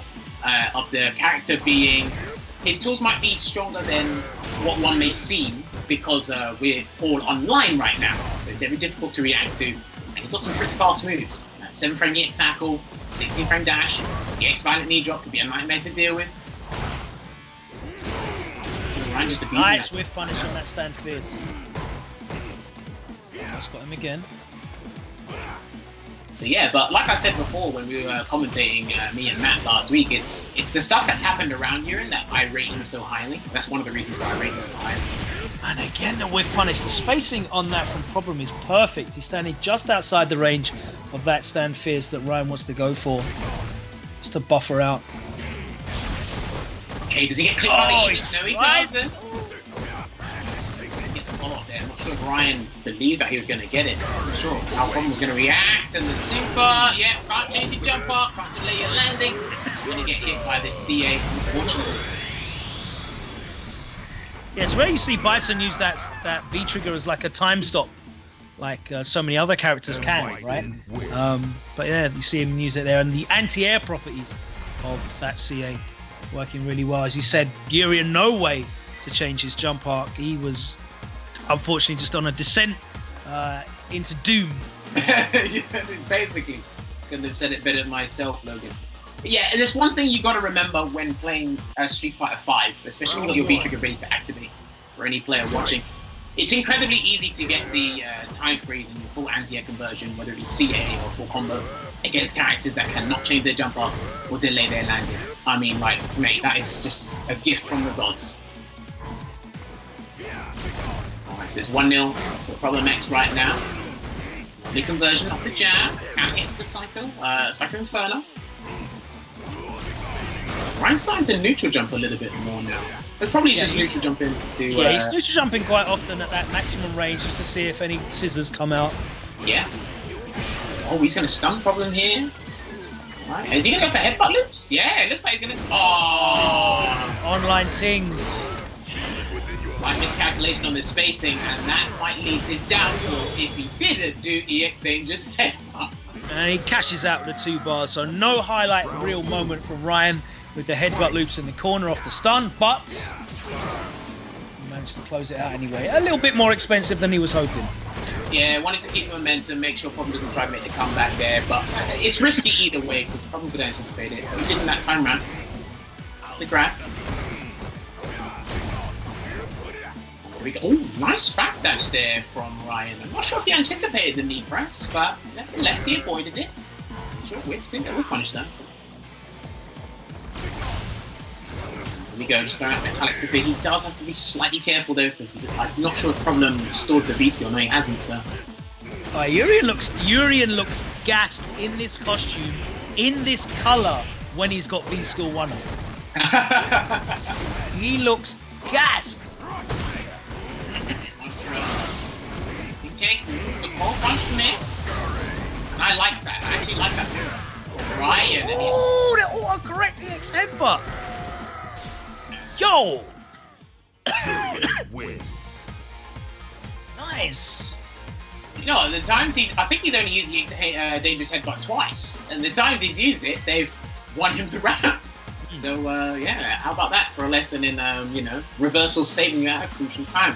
of the character being... His tools might be stronger than what one may seem because we're all online right now. So it's very difficult to react to. And he's got some pretty fast moves. 7-frame EX tackle, 16-frame dash, EX violent knee drop could be a nightmare to deal with. Nice whiff punish on that stand fierce. That's got him again. So yeah, but like I said before when we were commentating, me and Matt last week, it's the stuff that's happened around Urian that I rate him so highly. That's one of the reasons why I rate him so highly. And again, the whiff punish. The spacing on that from Problem is perfect. He's standing just outside the range of that stand fierce that Ryan wants to go for, just to buffer out. Okay, does he get clipped by the Aegis? No, he doesn't. Get the follow-up there. I'm not sure if Ryan believed that he was going to get it. I'm not sure how Problem was going to react. And the super, yeah, can't change your jump up, can't delay your landing. Going to get hit by this CA, unfortunately. Yeah, it's rare you see Bison use that V trigger as like a time stop, like so many other characters can, right? But yeah, you see him use it there, and the anti-air properties of that CA working really well. As you said, Urian no way to change his jump arc. He was unfortunately just on a descent into doom. Yeah, basically, couldn't have said it better myself, Logan. Yeah, and there's one thing you got to remember when playing Street Fighter 5, especially when you got your V-Trigger ready to activate for any player watching. It's incredibly easy to get the time freeze and your full anti-air conversion, whether it be CA or full combo, against characters that cannot change their jump up or delay their landing. I mean, like, mate, that is just a gift from the gods. Alright, so it's 1-0 to Problem X right now. The conversion off the jab, can hit the Psycho Inferno. Ryan's starting to neutral jump a little bit more now. It's probably just neutral jumping to... Yeah, he's neutral jumping quite often at that maximum range just to see if any scissors come out. Yeah. Oh, he's going to stun Problem here. Right. Is he going to go for headbutt loops? Yeah, it looks like he's going to... Oh! Online tings. Slight miscalculation on the spacing, and that might lead to his downfall if he didn't do EX Dangerous headbutt. And he cashes out with the 2 bars, so no highlight reel moment from Ryan with the headbutt loops in the corner off the stun, but he managed to close it out anyway. A little bit more expensive than he was hoping. Yeah, wanted to keep the momentum, make sure Problem doesn't try to make the comeback there, but it's risky either way because Problem could anticipate it. He didn't that time round. That's the grab. There we go. Oh, nice backdash there from Ryan. I'm not sure if he anticipated the knee press, but nevertheless he avoided it. Sure, we think that we'll punish that. Here we go, just throwing out Metallic Sphere. He does have to be slightly careful though, because I'm not sure if Problem stored the VC. No, he hasn't, so. Urien looks gassed in this costume, in this colour, when he's got V-Skill 1 on. He looks gassed. Just in case, the whole bunch missed. And I like that. I actually like that. Ryan. Oh, the auto-correct EX headbutt. Yo! Win. Nice. You know, the times I think he's only used the Dangerous Headbutt twice. And the times he's used it, they've won him the round. So, yeah, how about that for a lesson in, you know, reversal saving you at a crucial time.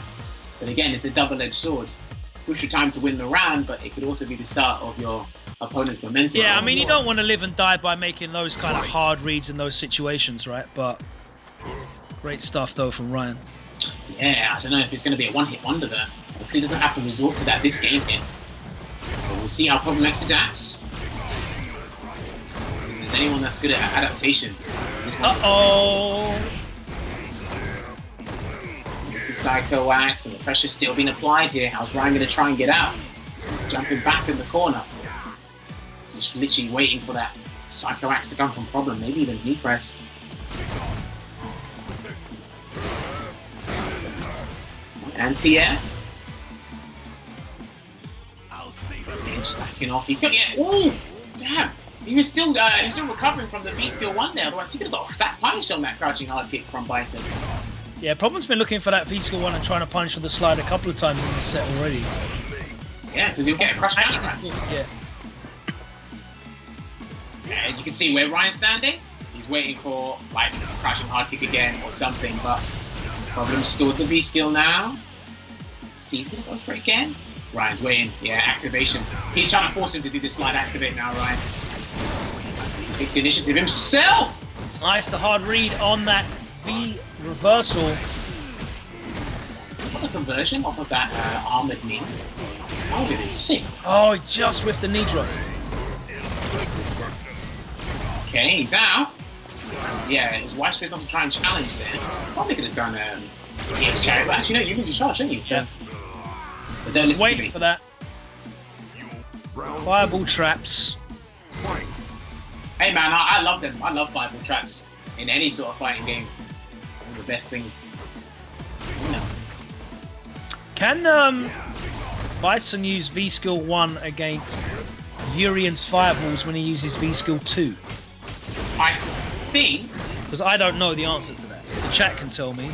But again, it's a double-edged sword. Crucial time to win the round, but it could also be the start of your opponent's momentum. Yeah, I mean, you don't want to live and die by making those kind of hard reads in those situations, right? But great stuff, though, from Ryan. Yeah, I don't know if it's going to be a one-hit wonder there. Hopefully he doesn't have to resort to that this game here. But we'll see how Problem X adapts. If there's anyone that's good at adaptation. Uh-oh! Into Psycho Axe, and the pressure's still being applied here. How's Ryan going to try and get out? He's jumping back in the corner. Just literally waiting for that Psycho Axe to come from Problem, maybe even knee press. Anti-air. Backing off. He's got ooh, damn! He was still recovering from the V-Skill 1 there. Otherwise, he could have got a fat punish on that crouching hard kick from Bison. Yeah, Problem's been looking for that V-Skill 1 and trying to punish with the slide a couple of times in this set already. Yeah, because he'll get a crush match. Yeah. And you can see where Ryan's standing. He's waiting for like a crouching hard kick again or something, but Problem stored the V-Skill now. See, he's gonna go for it again. Ryan's waiting. Yeah, activation. He's trying to force him to do the slide activate now, Ryan. He takes the initiative himself! Nice, the hard read on that V reversal. What a conversion off of that armored knee. That would be insane. Oh, just with the knee drop. Okay, he's out. Yeah, it was wise for us not to try and challenge there. Probably could have done EX Chariot, but actually no, you can just charge, didn't you? So, but don't listen to me. Waiting for that. Fireball traps. Hey man, I love them. I love fireball traps in any sort of fighting game. One of the best things. No. Can Bison use V-Skill 1 against Urian's fireballs when he uses V-Skill 2? I think... Because I don't know the answer to that. The chat can tell me.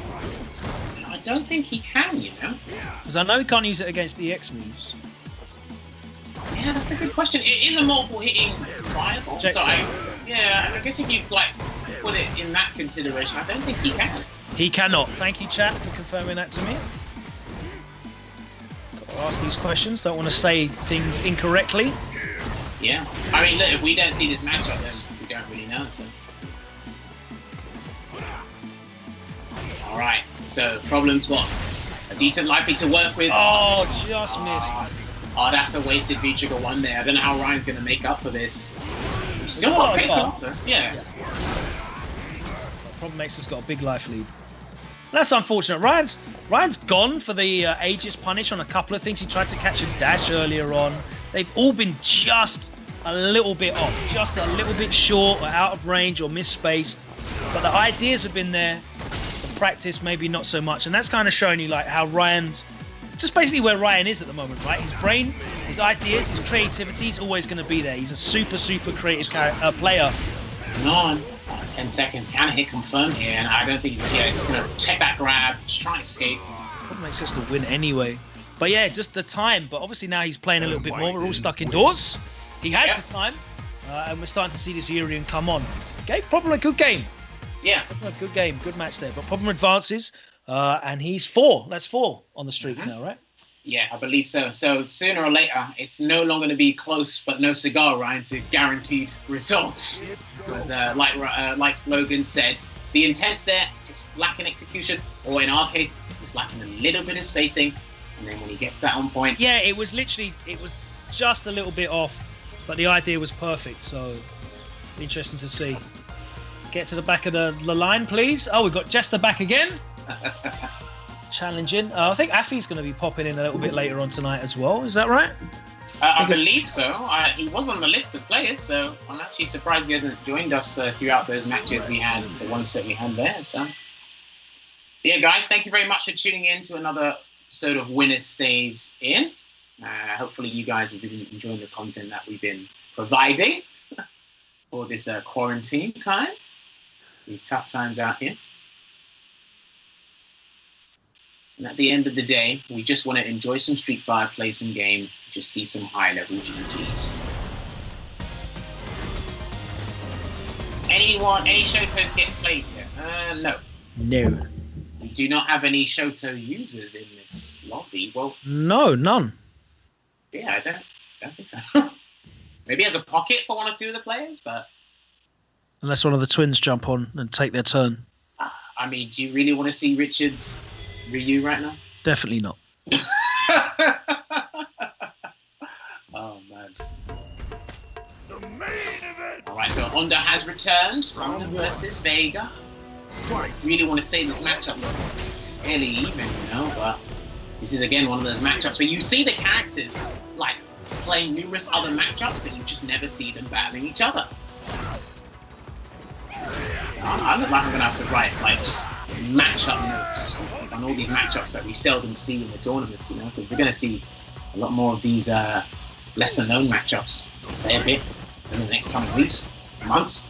I don't think he can, you know? Because I know he can't use it against EX moves. Yeah, that's a good question. It is a multiple hitting fireball, Check so I guess if you like put it in that consideration, I don't think he can. He cannot. Thank you, chat, for confirming that to me. Got to ask these questions. Don't want to say things incorrectly. Yeah. I mean, look, if we don't see this matchup, then we don't really know. down. So. All right. So problems what? A decent life lead to work with. Oh, just missed. Oh, that's a wasted V-Trigger 1 there. I don't know how Ryan's going to make up for this. He's still got a pick off. Yeah. Problem makes has got a big life lead. That's unfortunate. Ryan's gone for the Aegis punish on a couple of things. He tried to catch a dash earlier on. They've all been just a little bit off, just a little bit short or out of range or misspaced. But the ideas have been there. The practice maybe not so much, and that's kind of showing you like how Ryan's just basically where Ryan is at the moment, right? His brain, his ideas, his creativity is always going to be there. He's a super creative player. On 10 seconds, can hit confirm here, and I don't think he's going to check that grab, just try and escape. That makes us the win anyway. But yeah, just the time. But obviously now he's playing a little bit more. We're all stuck indoors. He has the time, and we're starting to see this Urian come on. Okay, Problem a good game. Yeah. Problem a good game, good match there. But Problem advances, and he's 4. That's 4 on the streak now, right? Yeah, I believe so. So sooner or later, it's no longer going to be close but no cigar, Ryan, to guaranteed results. Because like Logan said, the intent's there, just lacking execution, or in our case, just lacking a little bit of spacing. And then when he gets that on point... Yeah, it was just a little bit off, but the idea was perfect, so interesting to see. Get to the back of the line, please. Oh, we've got Jester back again. Challenging. I think Afii's going to be popping in a little bit later on tonight as well. Is that right? I believe so. He was on the list of players, so I'm actually surprised he hasn't joined us throughout those matches we had, the ones that we had there. So, yeah, guys, thank you very much for tuning in to another episode of Winner Stays In. Hopefully you guys have been enjoying the content that we've been providing for this quarantine time, these tough times out here. And at the end of the day, we just want to enjoy some Street Fighter, play some game, just see some high-level GGs. Any Shotos get played here? No. No. We do not have any Shoto users in this lobby. Well, no, none. Yeah, I don't think so. Maybe as a pocket for 1 or 2 of the players, but... Unless one of the twins jump on and take their turn. I mean, do you really want to see Richard's Ryu right now? Definitely not. Oh, man. The main event! Alright, so Honda has returned. Honda versus Vega. I really want to say this matchup was fairly even, you know, but this is again one of those matchups where you see the characters like playing numerous other matchups, but you just never see them battling each other. So I look like I'm gonna have to write like just matchup notes on all these matchups that we seldom see in the tournaments, you know, because we're gonna see a lot more of these lesser known matchups stay a bit in the next coming weeks, months.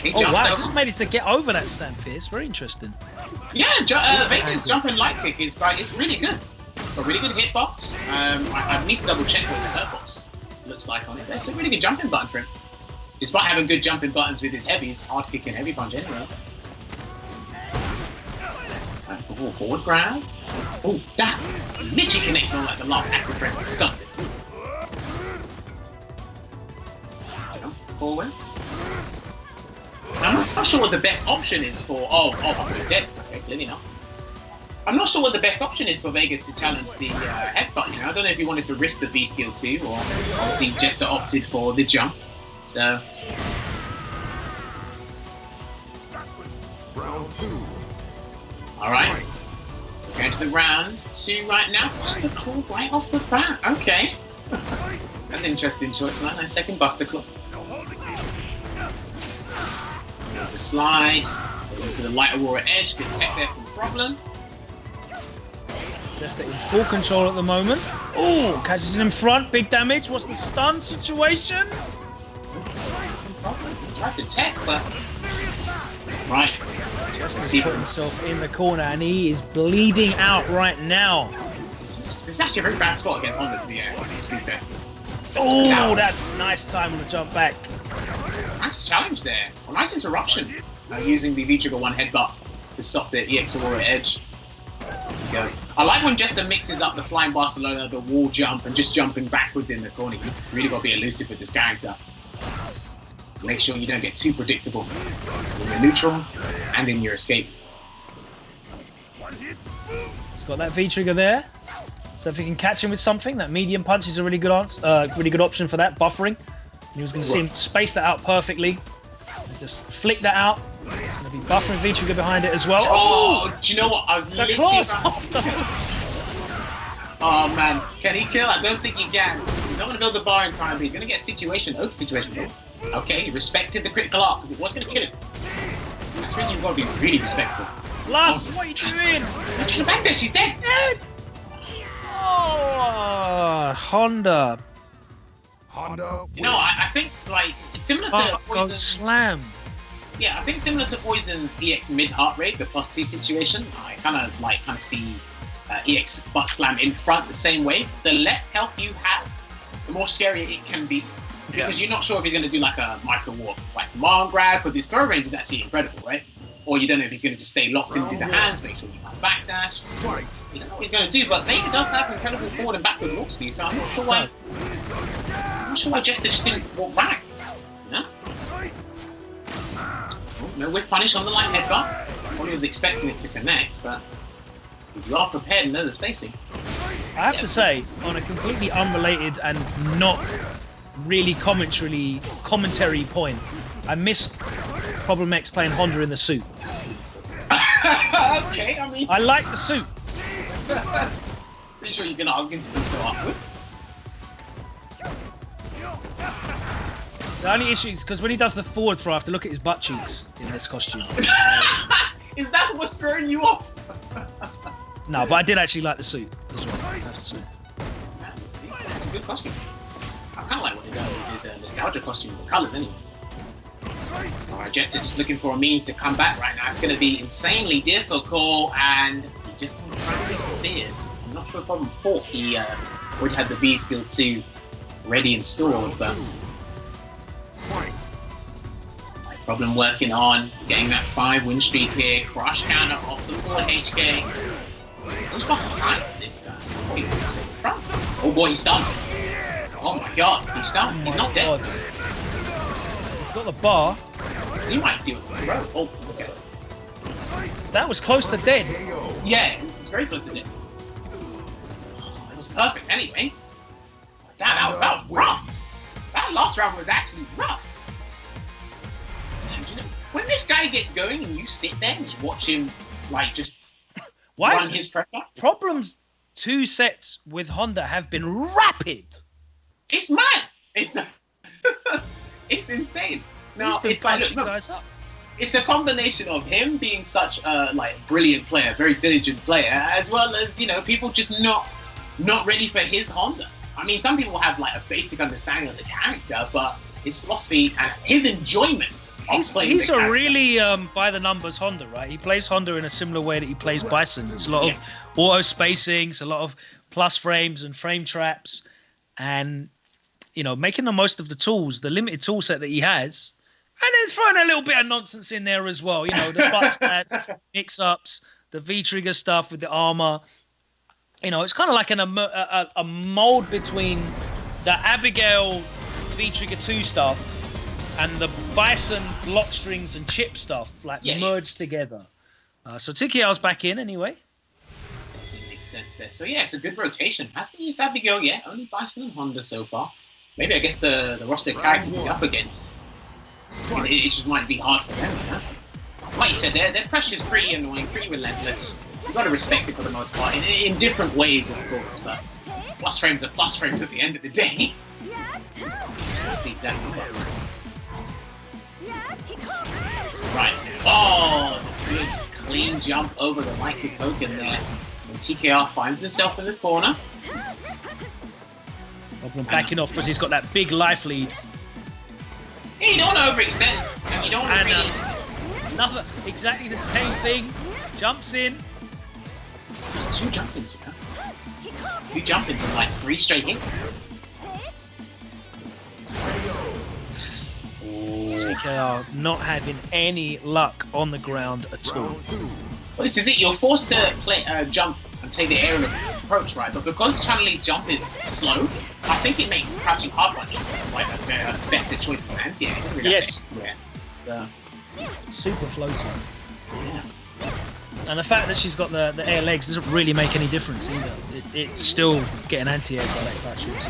Oh wow, just made it to get over that stand fierce. Very interesting. Yeah, Vega's jumping light kick is really good. A really good hitbox. I need to double check what the hitbox looks like on it. There's a really good jumping button for him. Despite having good jumping buttons with his heavies, hard kick and heavy punch anyway. Forward grab. Oh, that literally connected on like the last active frame or something. Forwards. I'm not sure what the best option is for... Oh, he's dead. Okay, clearly not. I'm not sure what the best option is for Vega to challenge the headbutt. You know, I don't know if he wanted to risk the V skill too, or obviously Jester opted for the jump. So... Round 2. Alright. Let's go to the round 2 right now. Buster Claw right off the bat. Okay. That's an interesting choice, man. Nice second Buster Claw. The slide into the light Aurora edge, good tech there from Problem. Just in full control at the moment. Oh, catches in front, big damage. What's the stun situation? Tried to tech, but right. Just put himself in the corner, and he is bleeding out right now. This is actually a very bad spot against Honda, to be fair. Oh, that's nice time on the jump back. Nice challenge there. A nice interruption. Using the V-Trigger 1 headbutt to stop the EX Aurora edge. Go. I like when Jester mixes up the flying Barcelona, the wall jump, and just jumping backwards in the corner. You really got to be elusive with this character. Make sure you don't get too predictable in your neutral and in your escape. He's got that V trigger there. So if he can catch him with something, that medium punch is a really good really good option for that, buffering. And he was going to see him space that out perfectly. And just flick that out. It's going to be buffering V trigger behind it as well. Oh, do you know what? I was literally Oh man, can he kill? I don't think he can. He's not going to build the bar in time, but he's going to get a situation. Oath situation. Okay, he respected the critical arc because it was going to kill him. That's when you've got to be really respectful. Last, what are you doing? Don't you back there, she's dead. Oh, Honda. You know, I think like it's similar to Poison. Slam. Yeah, I think similar to Poison's EX mid heart rate, the +2 situation. I kind of see EX butt slam in front the same way. The less health you have, the more scary it can be. Because you're not sure if he's going to do like a micro walk, like command grab, because his throw range is actually incredible, right? Or you don't know if he's going to just stay locked into the hands, make sure you can backdash. You don't know what he's going to do, but Vader does have incredible forward and backward walk speed, so I'm not sure why Jester just didn't walk back. You know? Oh, no whiff punish on the light headbutt. Probably was expecting it to connect, but if you are prepared and know the spacing. I have to say, on a completely unrelated and not really commentary point, I miss Problem X playing Honda in the suit. Okay, I mean, I like the suit. Pretty sure you're gonna ask him to do so afterwards. The only issue is because when he does the forward throw, I have to look at his butt cheeks in this costume. Is that what's throwing you off? No, but I did actually like the suit as well. I have to say. Man, it's a good costume. I kind of like what they done with his nostalgia costume, the colours anyway. Alright, Jester just looking for a means to come back right now. It's going to be insanely difficult, and he just don't try to make this. I'm not sure if Problem thought he already had the V skill 2 ready and stored, but Problem working on getting that 5 win streak here. Crush counter off the forward HK. Who's behind this time? Oh boy, he's stunned. Oh my god, he's stunned. He's not dead. He's got the bar. He might deal with the throw. Oh, okay. That was close to dead. Yeah, it's very close to dead. Oh, it was perfect anyway. Damn, that was rough. That last round was actually rough. You know, when this guy gets going and you sit there and just watch him, like, just run his pressure. Problem's 2 sets with Honda have been rapid. It's mad. It's insane. Now it's like look, guys up. It's a combination of him being such a brilliant player, very diligent player, as well as people just not ready for his Honda. I mean, some people have like a basic understanding of the character, but his philosophy and his enjoyment. He's a really by the numbers Honda, right? He plays Honda in a similar way that he plays Bison. It's a lot of auto spacings, a lot of plus frames and frame traps, and making the most of the tools, the limited tool set that he has, and then throwing a little bit of nonsense in there as well. The butt stats, mix-ups, the V-trigger stuff with the armor. It's kind of like a mold between the Abigail V-trigger 2 stuff and the Bison block strings and chip stuff, merged together. So TKR's back in anyway. Makes sense there. So yeah, it's a good rotation. Hasn't used Abigail yet. Only Bison and Honda so far. Maybe I guess the roster of characters he's up against, it just might be hard for them. Like you said, their pressure's pretty annoying, pretty relentless. You've got to respect it for the most part, in different ways, of course. But plus frames are plus frames at the end of the day. What's the exact number? Right. Oh, good clean jump over the Michael Coke in there. And TKR finds himself in the corner. Problem backing off because he's got that big life lead. Yeah, you don't want to overextend, and you don't want to really... Another, exactly the same thing. Jumps in. There's 2 jump-ins, 2 jump-ins and 3 straight hits. TKR not having any luck on the ground at all. Well, this is it. You're forced to play jump and take the aerial approach, right? But because Chun-Li's jump is slow, I think it makes crouching hard punch like a better choice than anti-air. Yes. Yeah. So. Super floaty. Yeah. And the fact that she's got the air legs doesn't really make any difference either. It's still getting anti-air by that crouches.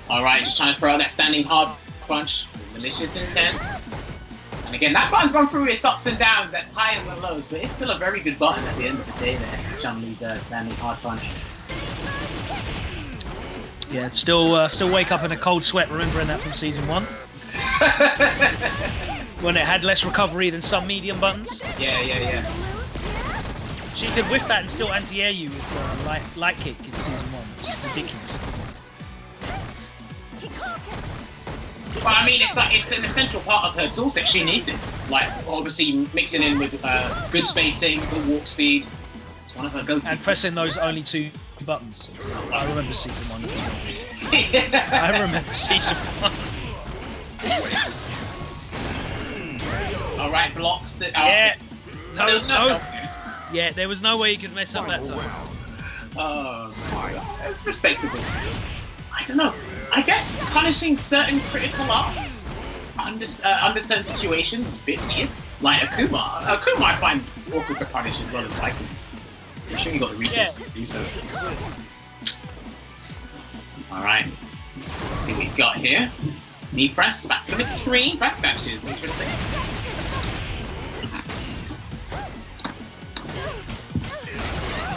Alright, just trying to throw out that standing hard punch with malicious intent. And again, that button's gone through its ups and downs, as high as and lows, but it's still a very good button at the end of the day there, Chun-Li's standing hard punch. Yeah, still wake up in a cold sweat remembering that from Season 1. When it had less recovery than some medium buttons. Yeah. She could whiff that and still anti-air you with light kick in Season 1, which is ridiculous. But I mean, it's an essential part of her toolset. She needs it. Like, obviously, mixing in with good spacing, good walk speed. It's one of her go-to. And pressing those only 2 buttons. I remember Season 1 as well. I remember Season 1. Alright, blocks that. Yeah. No. Yeah, there was no way you could mess up that time. Oh, my God. That's respectable. I don't know. I guess punishing certain critical arts under certain situations is a bit weird. Like Akuma. Akuma I find awkward to punish as well as License. I'm sure you got the resources to do so. Alright. Let's see what he's got here. Knee press, back to the mid-screen, back dashes. Interesting.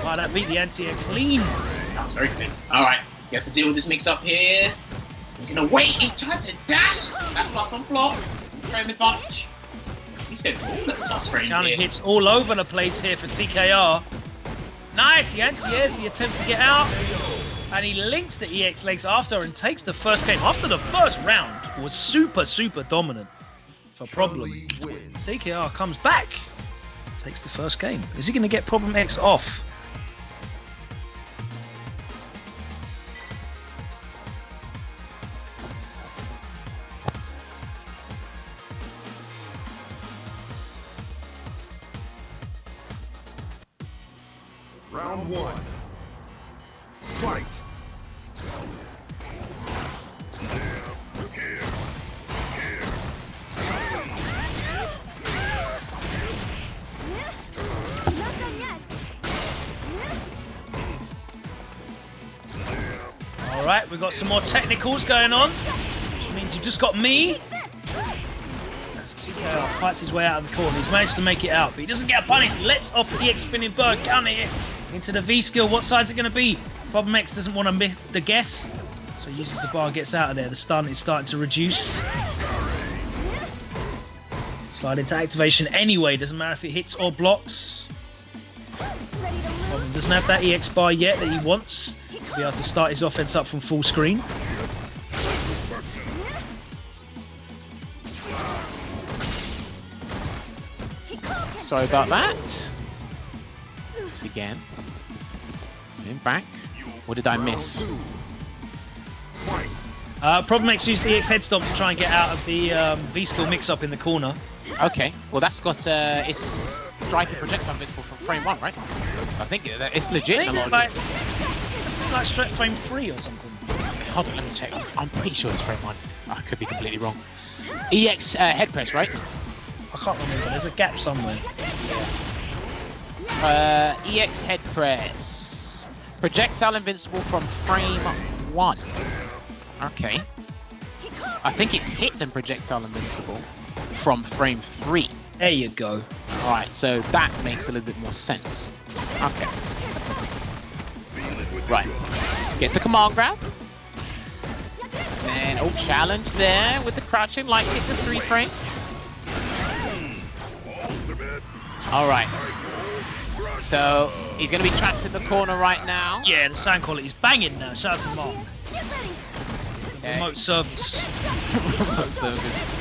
Wow, that beat the anti-air clean. That was very clean. Alright. He has to deal with this mix-up here. He's gonna wait, he tried to dash! That's plus on block. Frame advantage. He's going all the plus frames Counter here. hits all over the place here for TKR. Nice, he anti-airs the attempt to get out. And he links the EX legs after and takes the first game. After the first round was super dominant for Problem. TKR comes back. Takes the first game. Is he going to get Problem X off? Round 1. Fight! Alright, we've got some more technicals going on, which means you've just got me. As TKR fights his way out of the corner. He's managed to make it out, but he doesn't get a punish. He lets off the EX spinning bird, counter hit into the V skill. What side's it going to be? Problem X doesn't want to miss the guess, so he uses the bar, gets out of there. The stun is starting to reduce. Slide into activation anyway, doesn't matter if it hits or blocks. Problem doesn't have that EX bar yet that he wants to be able to start his offense up from full screen. Sorry about that. Once again. In back. What did I miss? Problem X used the EX head stomp to try and get out of the V-skill mix-up in the corner. Okay, well that's got its striking projectile invincible from frame 1, right? I think it's legit in a lot of like frame 3 or something. Hold on, let me check. I'm pretty sure it's frame 1. I could be completely wrong. EX head press, right? I can't remember, there's a gap somewhere. EX head press. Projectile invincible from frame 1. Okay. I think it's hit and projectile invincible from frame 3. There you go. Alright, so that makes a little bit more sense. Okay. Right. Gets the command grab. And oh, challenge there with the crouching, like hit the 3 frame. Alright. So he's going to be trapped in the corner right now. Yeah, the sound quality's banging now. Shout out to Mark. Okay. Remote service. Remote service.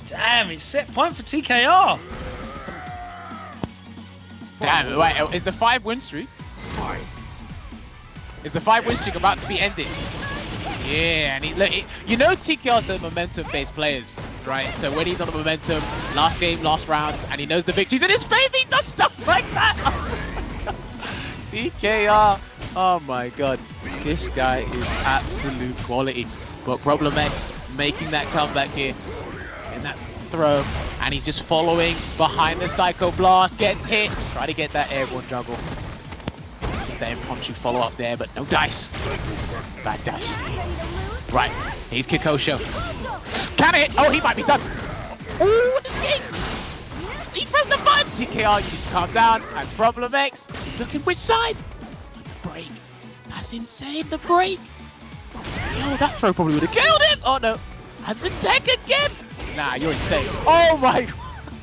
Damn, it's set point for TKR. Damn, wait, is the 5 win streak? Is the 5 win streak about to be ended? Yeah, and look, you know TKR's the momentum-based players, right? So when he's on the momentum, last game, last round, and he knows the victory's in his face! believe he does stuff like that. TKR. Oh my god. This guy is absolute quality. But Problem X making that comeback here in that throw. And he's just following behind the Psycho Blast. Gets hit. Try to get that airborne juggle. Get that impromptu follow up there, but no dice. Bad dash. Right. He's Kikosho. Can it? Oh, he might be done. Ooh, the kick. He pressed the button. TKR, you need to calm down. And Problem X is looking which side? The break. That's insane, the break. Yo, that throw probably would have killed him. Oh, no. And the tech again. Nah, you're insane. Oh, my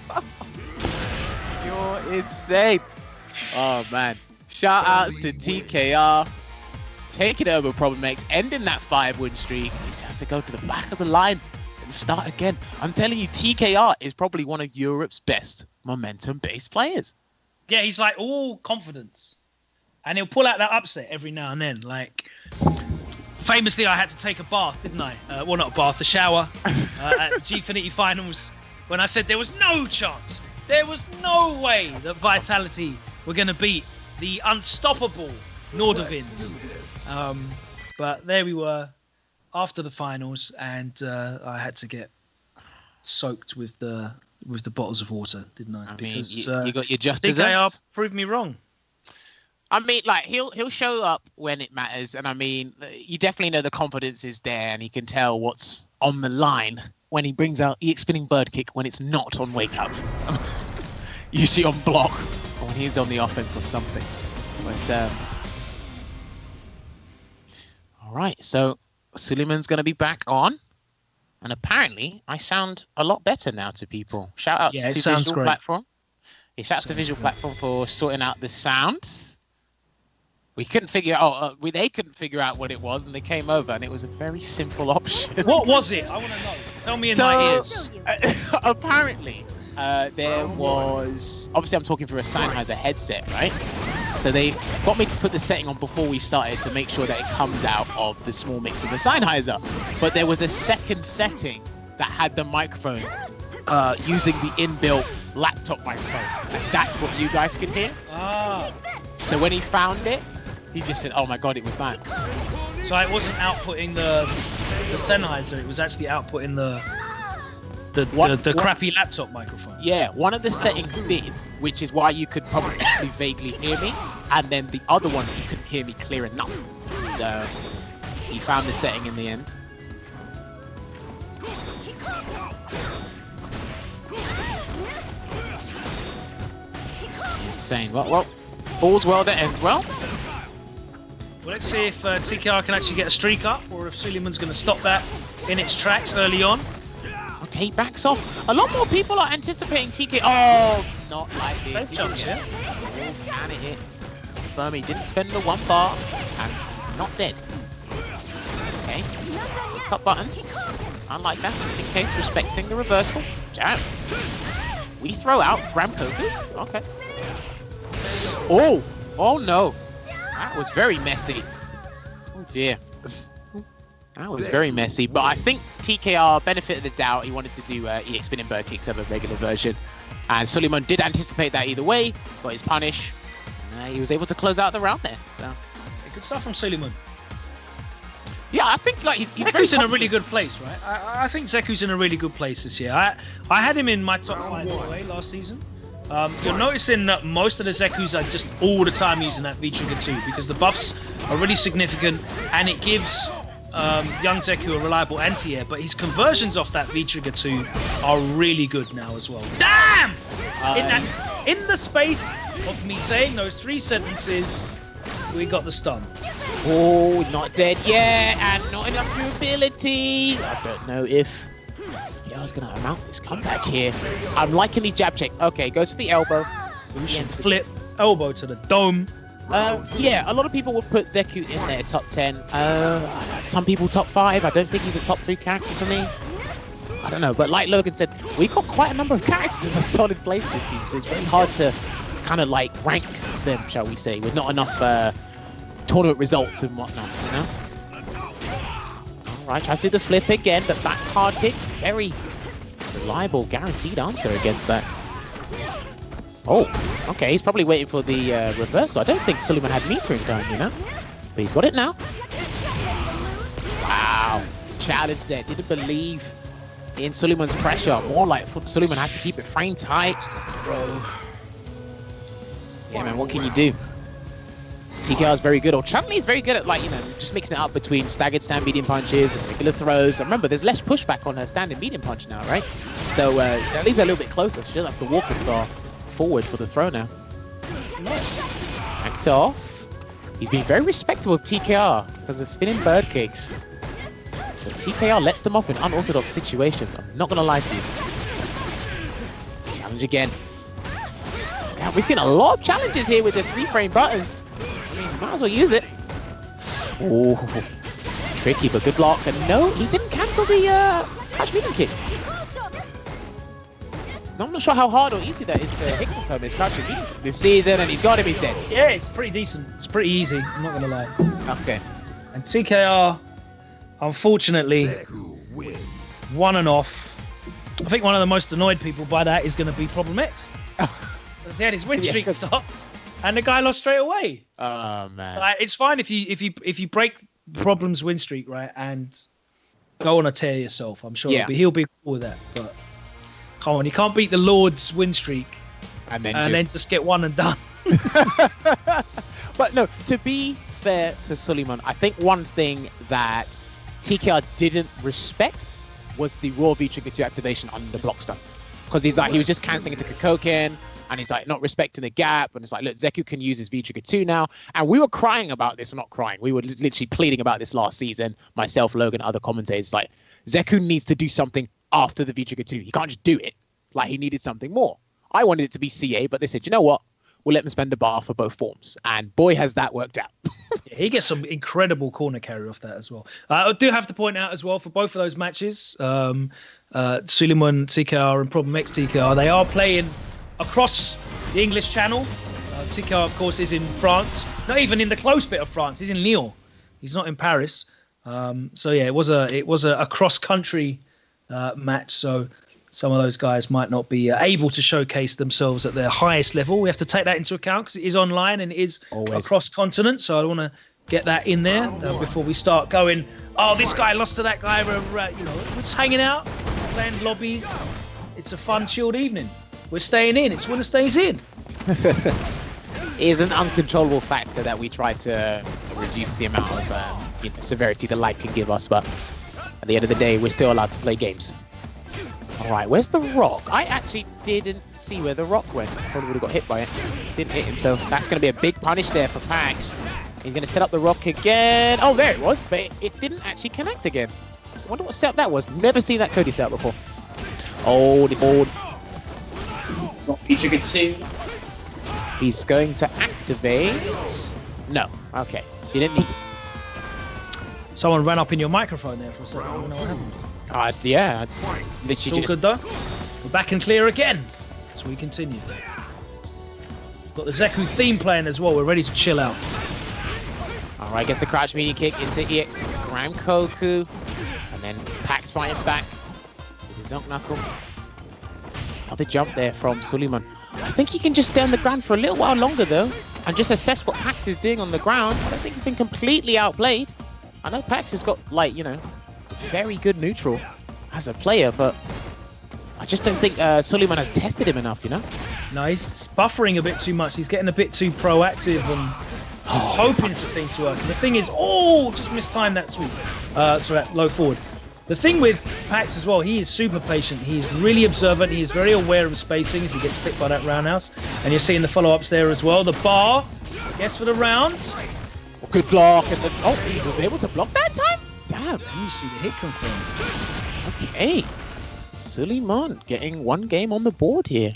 God. You're insane. Oh, man. Shout outs to TKR. Taking over Problem X, ending that 5-win streak. He has to go to the back of the line and start again. I'm telling you, TKR is probably one of Europe's best momentum-based players. Yeah, he's like all confidence. And he'll pull out that upset every now and then. Like, famously, I had to take a bath, didn't I? Well, not a bath, a shower at the Gfinity Finals when I said there was no chance. There was no way that Vitality were going to beat the unstoppable Nordovins. But there we were after the finals, and I had to get soaked with the bottles of water, didn't I? Because you got your just TKR proved me wrong. I mean, like he'll show up when it matters, and I mean, you definitely know the confidence is there, and he can tell what's on the line when he brings out EX spinning bird kick when it's not on wake up. Usually on block, or when he's on the offense or something. But all right, so Suleiman's going to be back on, and apparently I sound a lot better now to people. Shout out to Visual great. Platform. Yeah, shout out to Visual Platform for sorting out the sound. We couldn't figure out. They couldn't figure out what it was, and they came over, and it was a very simple option. What was it? I want to know. Tell me in my ears. Apparently, there was. Obviously, I'm talking through a Sennheiser headset, right? So they got me to put the setting on before we started to make sure that it comes out of the small mix of the Sennheiser. But there was a second setting that had the microphone using the inbuilt laptop microphone, and that's what you guys could hear. Ah. So when he found it, he just said, "Oh my god, it was that." So it wasn't outputting the Sennheiser; it was actually outputting the crappy laptop microphone. Yeah, one of the settings did, which is why you could probably vaguely hear me, and then the other one you couldn't hear me clear enough. So he found the setting in the end. Insane. Well, all's well that ends well. Well, let's see if TKR can actually get a streak up, or if Suleiman's going to stop that in its tracks early on. Okay, he backs off. A lot more people are anticipating TK. Oh, not like this. Safe jumps, yeah. Oh, can it hit? Confirm he didn't spend the 1 bar, and he's not dead. Okay. Cut buttons. Unlike that, just in case, respecting the reversal. Jam. We throw out Gram Cokers. Okay. Oh no. That was very messy. Oh dear. That was very messy, but I think TKR, benefit of the doubt, he wanted to do EX spinning bird kicks of a regular version. And Suleiman did anticipate that either way, got his punish. He was able to close out the round there. So Good stuff from Suleiman. yeah, I think like he's Zeku's in a really good place, right? I think Zeku's in a really good place this year. I had him in my top 5 anyway last season. You're noticing that most of the Zekus are just all the time using that V-Trigger 2 because the buffs are really significant and it gives young Zeku a reliable anti-air, but his conversions off that V-Trigger 2 are really good now as well. Damn! In the space of me saying those 3 sentences, we got the stun. Oh, not dead yet, and not enough durability. I don't know if TKR's going to amount this comeback here. I'm liking these jab checks. Okay, goes for the elbow. Lucian flip, elbow to the dome. Yeah, a lot of people would put Zeku in their top 10. Some people top 5. I don't think he's a top 3 character for me. I don't know, but like Logan said, we got quite a number of characters in a solid place this season, so it's very hard to kind of like rank them, shall we say, with not enough tournament results and whatnot, you know? Alright, tries to do the flip again, but back hard kick, very reliable, guaranteed answer against that. Oh, okay. He's probably waiting for the reversal. I don't think Suleymon had metering going, you know? But he's got it now. Wow. Challenge there. Didn't believe in Suleiman's pressure. More like Suleymon has to keep it frame tight. Yeah, man, what can you do? TKR is very good, or Chun-Li is very good at, like, you know, just mixing it up between staggered stand medium punches and regular throws. And remember, there's less pushback on her standing medium punch now, right? So that leaves her a little bit closer. She doesn't have to walk as far forward for the throw now. Nice. Backed off. He's been very respectful of TKR because of spinning bird kicks. But TKR lets them off in unorthodox situations. I'm not going to lie to you. Challenge again. Yeah, we've seen a lot of challenges here with the 3-frame buttons. I mean, might as well use it. Oh, tricky, but good block. And no, he didn't cancel the crouch medium kick. I'm not sure how hard or easy that is to hit confirm his crouch medium kick this season, and he's got him, he's dead. Yeah, it's pretty decent. It's pretty easy, I'm not going to lie. Okay. And TKR, unfortunately, 1 and off. I think one of the most annoyed people by that is going to be Problem X. Because he had his win streak stopped, and the guy lost straight away. Oh man! Like, it's fine if you break Problem's win streak, right, and go on a tear yourself. I'm sure he'll be cool with that. But come on, you can't beat the Lord's win streak and then just get one and done. But no, to be fair to Suleymon, I think one thing that TKR didn't respect was the raw V-Trigger 2 activation on the block stun. Because he was just cancelling into Kokoken, and he's like not respecting the gap, and it's like, look, Zeku can use his V-Trigger 2 now. And we were crying about this. We're not crying. We were literally pleading about this last season. Myself, Logan, other commentators, like, Zeku needs to do something after the V-Trigger 2. He can't just do it. Like, he needed something more. I wanted it to be CA, but they said, you know what? We'll let him spend a bar for both forms. And boy, has that worked out. Yeah, he gets some incredible corner carry off that as well. I do have to point out as well, for both of those matches, Suleymon TKR and Problem X TKR, they are playing across the English Channel. TKR, of course, is in France. Not even in the close bit of France. He's in Lyon. He's not in Paris. So yeah, it was a cross-country match. So some of those guys might not be able to showcase themselves at their highest level. We have to take that into account because it is online and it is across continent. So I want to get that in there before we start going, oh, this guy lost to that guy. We're just hanging out, playing lobbies. It's a fun, chilled evening. We're staying in. It's Winner Stays In. It is an uncontrollable factor that we try to reduce the amount of severity the light can give us. But at the end of the day, we're still allowed to play games. All right, where's the rock? I actually didn't see where the rock went. Probably would have got hit by it. Didn't hit him, so that's going to be a big punish there for Packz. He's going to set up the rock again. Oh, there it was, but it didn't actually connect again. I wonder what setup that was. Never seen that Cody setup before. Oh, this old. V-Trigger 2. He's going to activate. No, okay. Didn't need. Someone ran up in your microphone there for a second. I don't know what happened. Yeah, literally all good though. We're back and clear again as we continue. We've got the Zeku theme playing as well. We're ready to chill out. All right, gets the crouch medium kick into EX Ram Koku, and then Packz fighting back with his Zonk Knuckle. Another jump there from Suleymon. I think he can just stay on the ground for a little while longer though, and just assess what Packz is doing on the ground. I don't think he's been completely outplayed. I know Packz has got, like, very good neutral as a player, but I just don't think Suleymon has tested him enough, No, he's buffering a bit too much. He's getting a bit too proactive and hoping for things to work. And the thing is, just mistimed that sweep. So that low forward. The thing with Packz as well, he is super patient. He's really observant. He is very aware of spacing as he gets hit by that roundhouse. And you're seeing the follow-ups there as well. The bar, guess for the round. Good block. And he was able to block that time? Damn. You see the hit confirmed. Okay. Suleymon getting one game on the board here.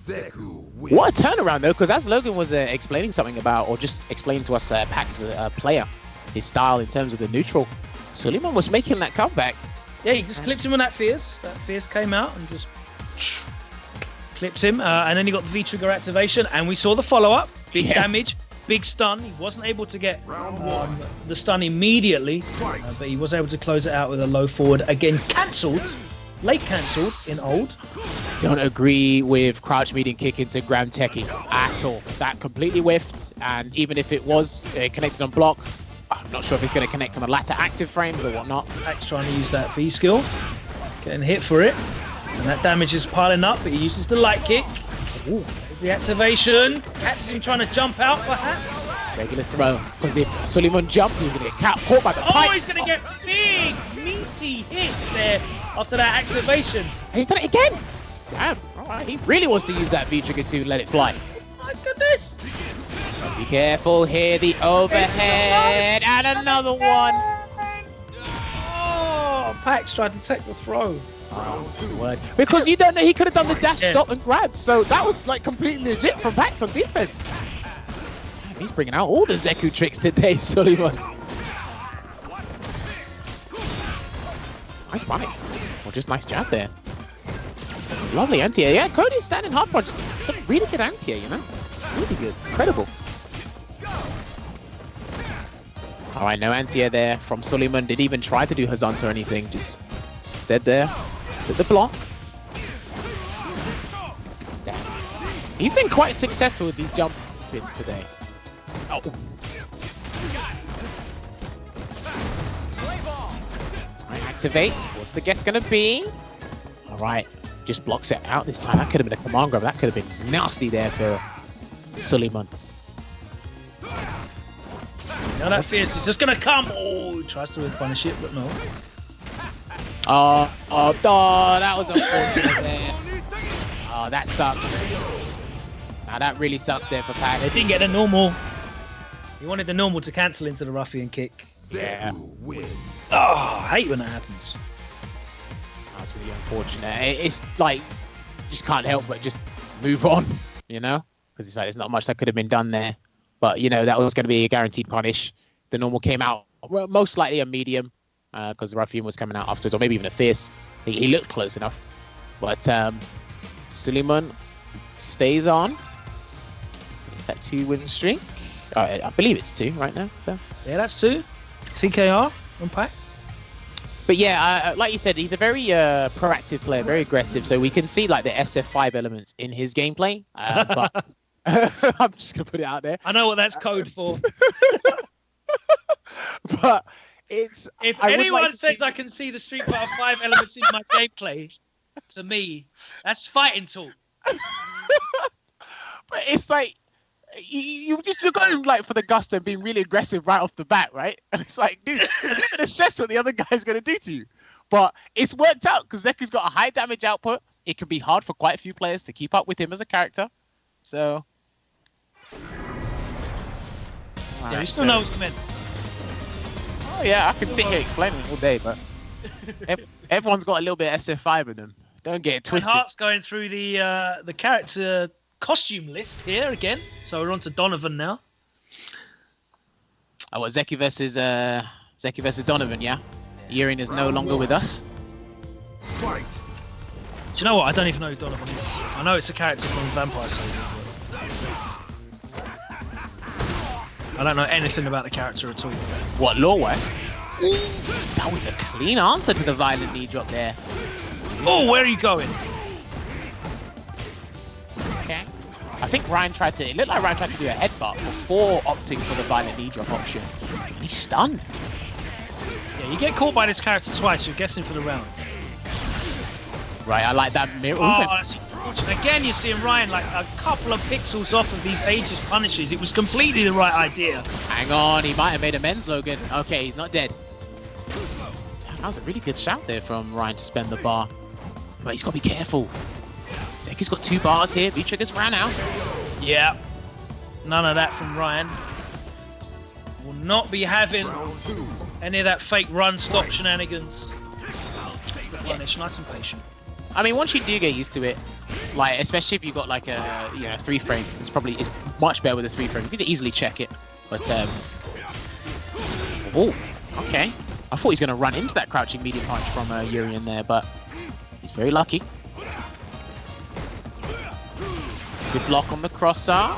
What a turnaround though, because as Logan was explaining something about, or just explained to us Packz as a player, his style in terms of the neutral, Suleymon was making that comeback. Yeah, he just clipped him on that Fierce. That Fierce came out and just clipped him. And then he got the V-Trigger activation, and we saw the follow-up. Big damage. Big stun. He wasn't able to get the stun immediately, but he was able to close it out with a low forward. Again, cancelled late cancelled in old. Don't agree with crouch medium kick into Gram Techie at all. That completely whiffed, and even if it was connected on block, I'm not sure if it's going to connect on the latter active frames or whatnot. Packz trying to use that V skill, getting hit for it, and that damage is piling up, but he uses the light kick. Ooh, there's the activation. Catches him trying to jump out perhaps. Regular throw, because if Suleymon jumps, he's going to get caught by the pipe. Oh, he's going to get big, meaty hits there after that activation. And he's done it again. Damn, all right. He really wants to use that V-trigger to let it fly. My goodness. Be careful here, the overhead, and another one. Oh, Packz tried to take the throw. Word. Because you don't know, he could have done the dash, stop, and grab. So that was like completely legit from Packz on defense. Damn, he's bringing out all the Zeku tricks today, Suleymon. Nice punish. Or just nice jab there. Lovely anti-air. Yeah, Cody's standing hard punch. Some really good anti-air, you know? Really good. Incredible. Alright, no anti-air there from Suleymon. Didn't even try to do Hazanta or anything. Just stood there. Took the block. Damn. He's been quite successful with these jump pins today. Oh. Alright, activates. What's the guess gonna be? Alright. Just blocks it out this time. That could have been a command grab. That could have been nasty there for Suleymon. Now that fierce is just gonna come. Oh, he tries to punish it, but no. Oh, that was unfortunate there. Oh, that sucks. Now that really sucks there for Packz. They didn't get the normal. He wanted the normal to cancel into the ruffian kick. Yeah. Oh, I hate when that happens. That's really unfortunate. It's like, just can't help but just move on, you know? Because it's like, there's not much that could have been done there. But, you know, that was going to be a guaranteed punish. The normal came out, well, most likely a medium, because the ruffian was coming out afterwards, or maybe even a fierce. He looked close enough. But Suleymon stays on. Is that 2-win streak? I believe it's 2 right now. So yeah, that's 2. TKR on Packz. But yeah, like you said, he's a very proactive player, very aggressive. So we can see like the SF5 elements in his gameplay. But I'm just gonna put it out there. I know what that's code for. But it's if anyone says I can see the Street Fighter 5 elements in my gameplay, to me, that's fighting talk. But it's like you're going like for the gusto and being really aggressive right off the bat, right? And it's like, dude, you can assess what the other guy's gonna do to you. But it's worked out because Zeku's got a high damage output. It can be hard for quite a few players to keep up with him as a character. So yeah, you still know what you meant. Oh yeah, I can sit here explaining it all day, but everyone's got a little bit of SF5 in them. Don't get it twisted. And Hart's going through the character costume list here again. So we're on to Donovan now. Oh, what, Zeku versus Donovan, yeah? Yurian is no longer with us. Do you know what? I don't even know who Donovan is. I know it's a character from Vampire Soldier. I don't know anything about the character at all. What, lore-wise? That was a clean answer to the violent knee drop there. Oh, where are you going? Okay. I think Ryan tried to... It looked like Ryan tried to do a headbutt before opting for the violent knee drop option. He's stunned. Yeah, you get caught by this character twice, you're guessing for the round. Right, I like that mirror. Oh, that's unfortunate. Again, you're seeing Ryan like a couple of pixels off of these Aegis punishes. It was completely the right idea. Hang on, he might have made amends, Logan. Okay, he's not dead. Damn, that was a really good shout there from Ryan to spend the bar. But he's got to be careful. Zeku's got 2 bars here. V-Trigger's ran out. Yeah. None of that from Ryan. Will not be having any of that fake run-stop shenanigans. Punish, nice and patient. I mean, once you do get used to it, like especially if you've got like a 3-frame, it's much better with a 3-frame. You can easily check it. But oh, okay. I thought he was going to run into that crouching medium punch from Yurian there, but he's very lucky. Good block on the crossar.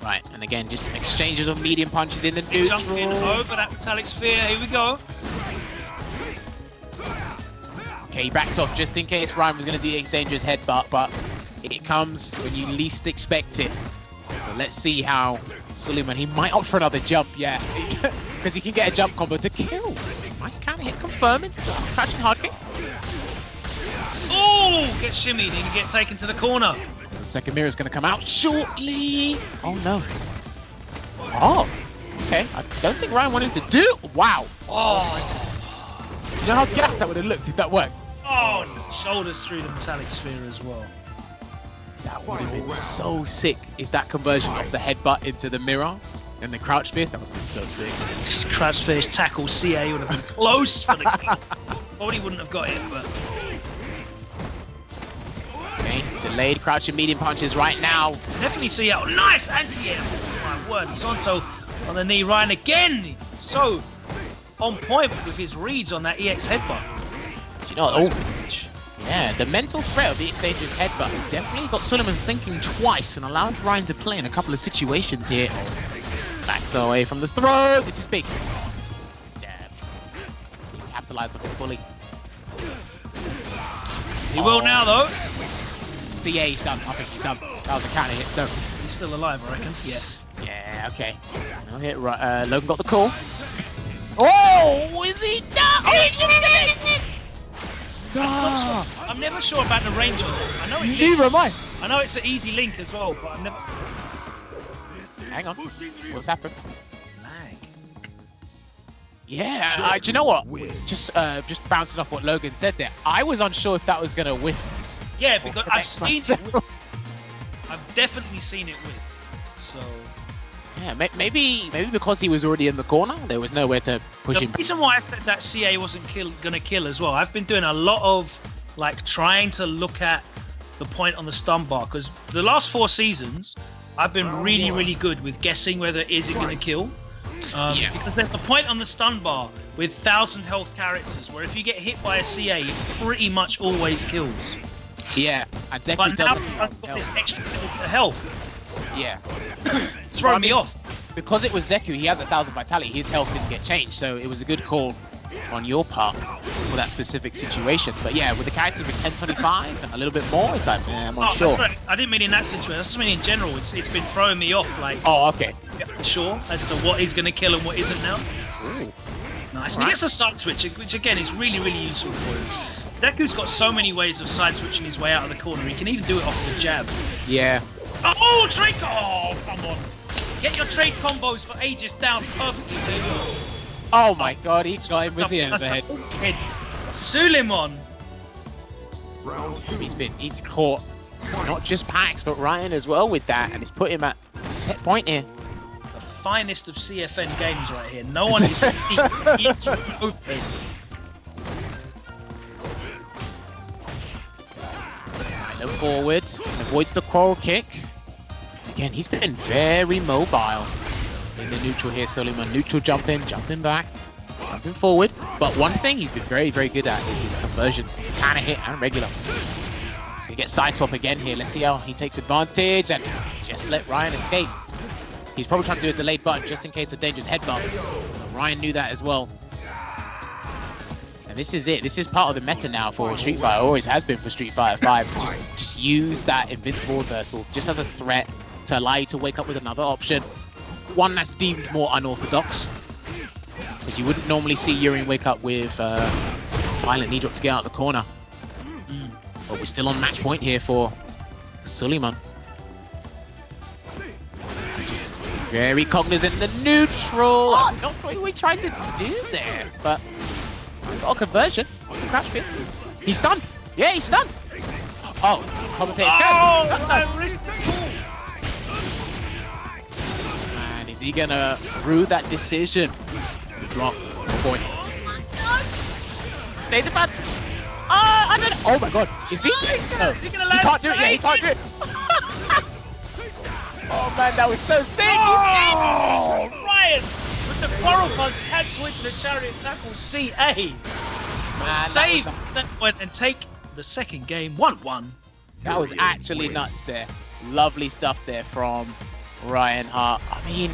Right, and again, just exchanges of medium punches in the neutral. Jumping over that metallic sphere. Here we go. Okay, he backed off just in case Ryan was going to do a dangerous headbutt, but it comes when you least expect it. So let's see how Suleymon, he might opt for another jump, yeah, because he can get a jump combo to kill. Nice counter hit confirming. Crouching hard kick. Oh, get shimmied and get taken to the corner. The second mirror is going to come out shortly. Oh no. Oh, okay. I don't think Ryan wanted to do. Wow. Oh. Do you know how gassed that would have looked if that worked? Oh, shoulders through the metallic sphere as well. That would have been so sick if that conversion of the headbutt into the mirror and the crouch fist, that would have been so sick. Crouch fist, tackle, CA would have been close for the kill. Probably wouldn't have got it, but... Okay, delayed crouching medium punches right now. Definitely see out. Nice anti-air. Oh my word, Zonto on the knee. Ryan again. So on point with his reads on that EX headbutt. Do you know what? Oh, yeah, the mental threat of the EX dangerous headbutt definitely got Suleymon thinking twice and allowed Ryan to play in a couple of situations here. Backs away from the throw. This is big. Damn. Capitalize on it fully. He will now though. CA, he's done. I think he's done. That was a counter hit, so. He's still alive, I reckon. Yeah. Yeah, okay. No hit, right. Logan got the call. Oh, is he done? Oh, he did it! I'm never sure about the range of it. I know it Neither am I. I know it's an easy link as well, but I'm never... Hang on. What's happened? Lag. Yeah, do you know what? Just bouncing off what Logan said there. I was unsure if that was going to whiff. Yeah, because I've seen it with. I've definitely seen it with. So... Yeah, maybe because he was already in the corner, there was nowhere to push him. The reason why I said that CA wasn't gonna kill as well, I've been doing a lot of like trying to look at the point on the stun bar, because the last 4 seasons I've been really good with guessing whether is it gonna kill. Because there's a point on the stun bar with 1,000 health characters where if you get hit by a CA, it pretty much always kills. Yeah, and Zeku But now doesn't. I've got this extra health. Yeah. It's throwing me off. Because it was Zeku, he has 1,000 vitality, his health didn't get changed, so it was a good call on your part for that specific situation. But yeah, with the character with 1025 and a little bit more, it's like, I'm not sure. I didn't mean in that situation, I just mean in general, it's been throwing me off, like... Oh, okay. Sure, as to what is going to kill and what isn't now. Ooh. Nice, and he gets a side switch, which again is really useful for him. Deku's got so many ways of side switching his way out of the corner, he can even do it off the jab. Yeah. Oh, trade! Oh, come on. Get your trade combos for Aegis down perfectly, dude. Oh my god, he got him with the overhead. Suleymon. He's caught not just Packz, but Ryan as well with that, and it's put him at set point here. The finest of CFN games right here. No one is really open. Look forward, avoids the coral kick. Again, he's been very mobile in the neutral here, Suleymon. Neutral jumping back, jumping forward. But one thing he's been very good at is his conversions. Counter hit and regular. He's gonna get side swap again here. Let's see how he takes advantage and just let Ryan escape. He's probably trying to do a delayed button just in case of dangerous headbutt. Ryan knew that as well. And this is it. This is part of the meta now for Street Fighter. Always has been for Street Fighter 5. Just use that invincible reversal just as a threat to allow you to wake up with another option. One that's deemed more unorthodox. Because you wouldn't normally see Yuri wake up with violent knee drop to get out of the corner. But we're still on match point here for Suleymon. Just very cognizant in the neutral. I'm not sure what we tried to do there, but got a conversion. Crouch fist. He's stunned. Yeah, he's stunned. Oh, commentator's curse. And is he gonna rue that decision? Good block. Good point. Laser pad. I don't know. Oh my god. Is he? No. Is he gonna He land can't do it. Yeah, he can't do it. Oh man, that was so sick. Oh, Ryan with the coral punch cancel into the chariot tackle CA. Man, Save that one and take the second game 1-1. That was actually nuts there. Lovely stuff there from Ryan Hart. I mean,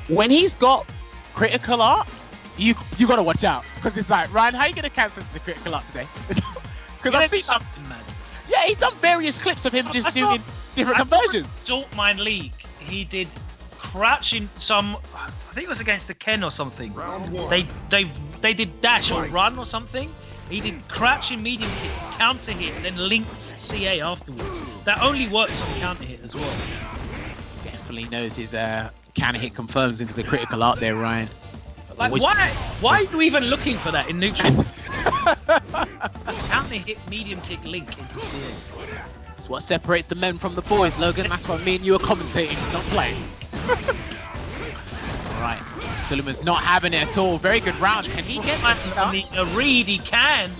when he's got critical art, you gotta watch out, because it's like, Ryan, how are you gonna cancel the critical art today? Because I've seen something, man. Yeah, he's done various clips of him just doing different conversions. Salt Mine League, he did crouching some. I think it was against the Ken or something. They did dash or run or something. He did crouching medium hit, counter hit, and then linked CA afterwards. That only works on counter hit as well. Definitely knows his counter hit confirms into the critical art there, Ryan. Like, why are you even looking for that in neutral? Counter hit, medium kick, link into CA. It's what separates the men from the boys, Logan. That's why me and you are commentating, not playing. Alright, Suleiman's not having it at all. Very good round. Can he get this stuff? A read, he can.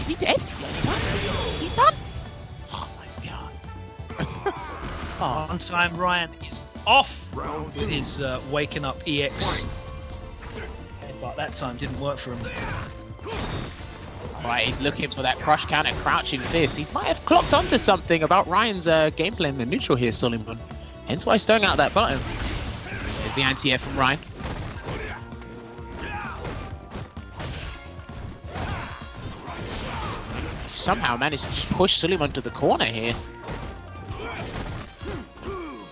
Is he dead? He's done? Oh my god. Oh. One time Ryan is off with his waking up EX. But that time didn't work for him. Right, he's looking for that crush counter, crouching fist. He might have clocked onto something about Ryan's gameplay in the neutral here, Suleiman. Hence why he's throwing out that button. There's the anti-air from Ryan. Somehow managed to just push Suleiman to the corner here.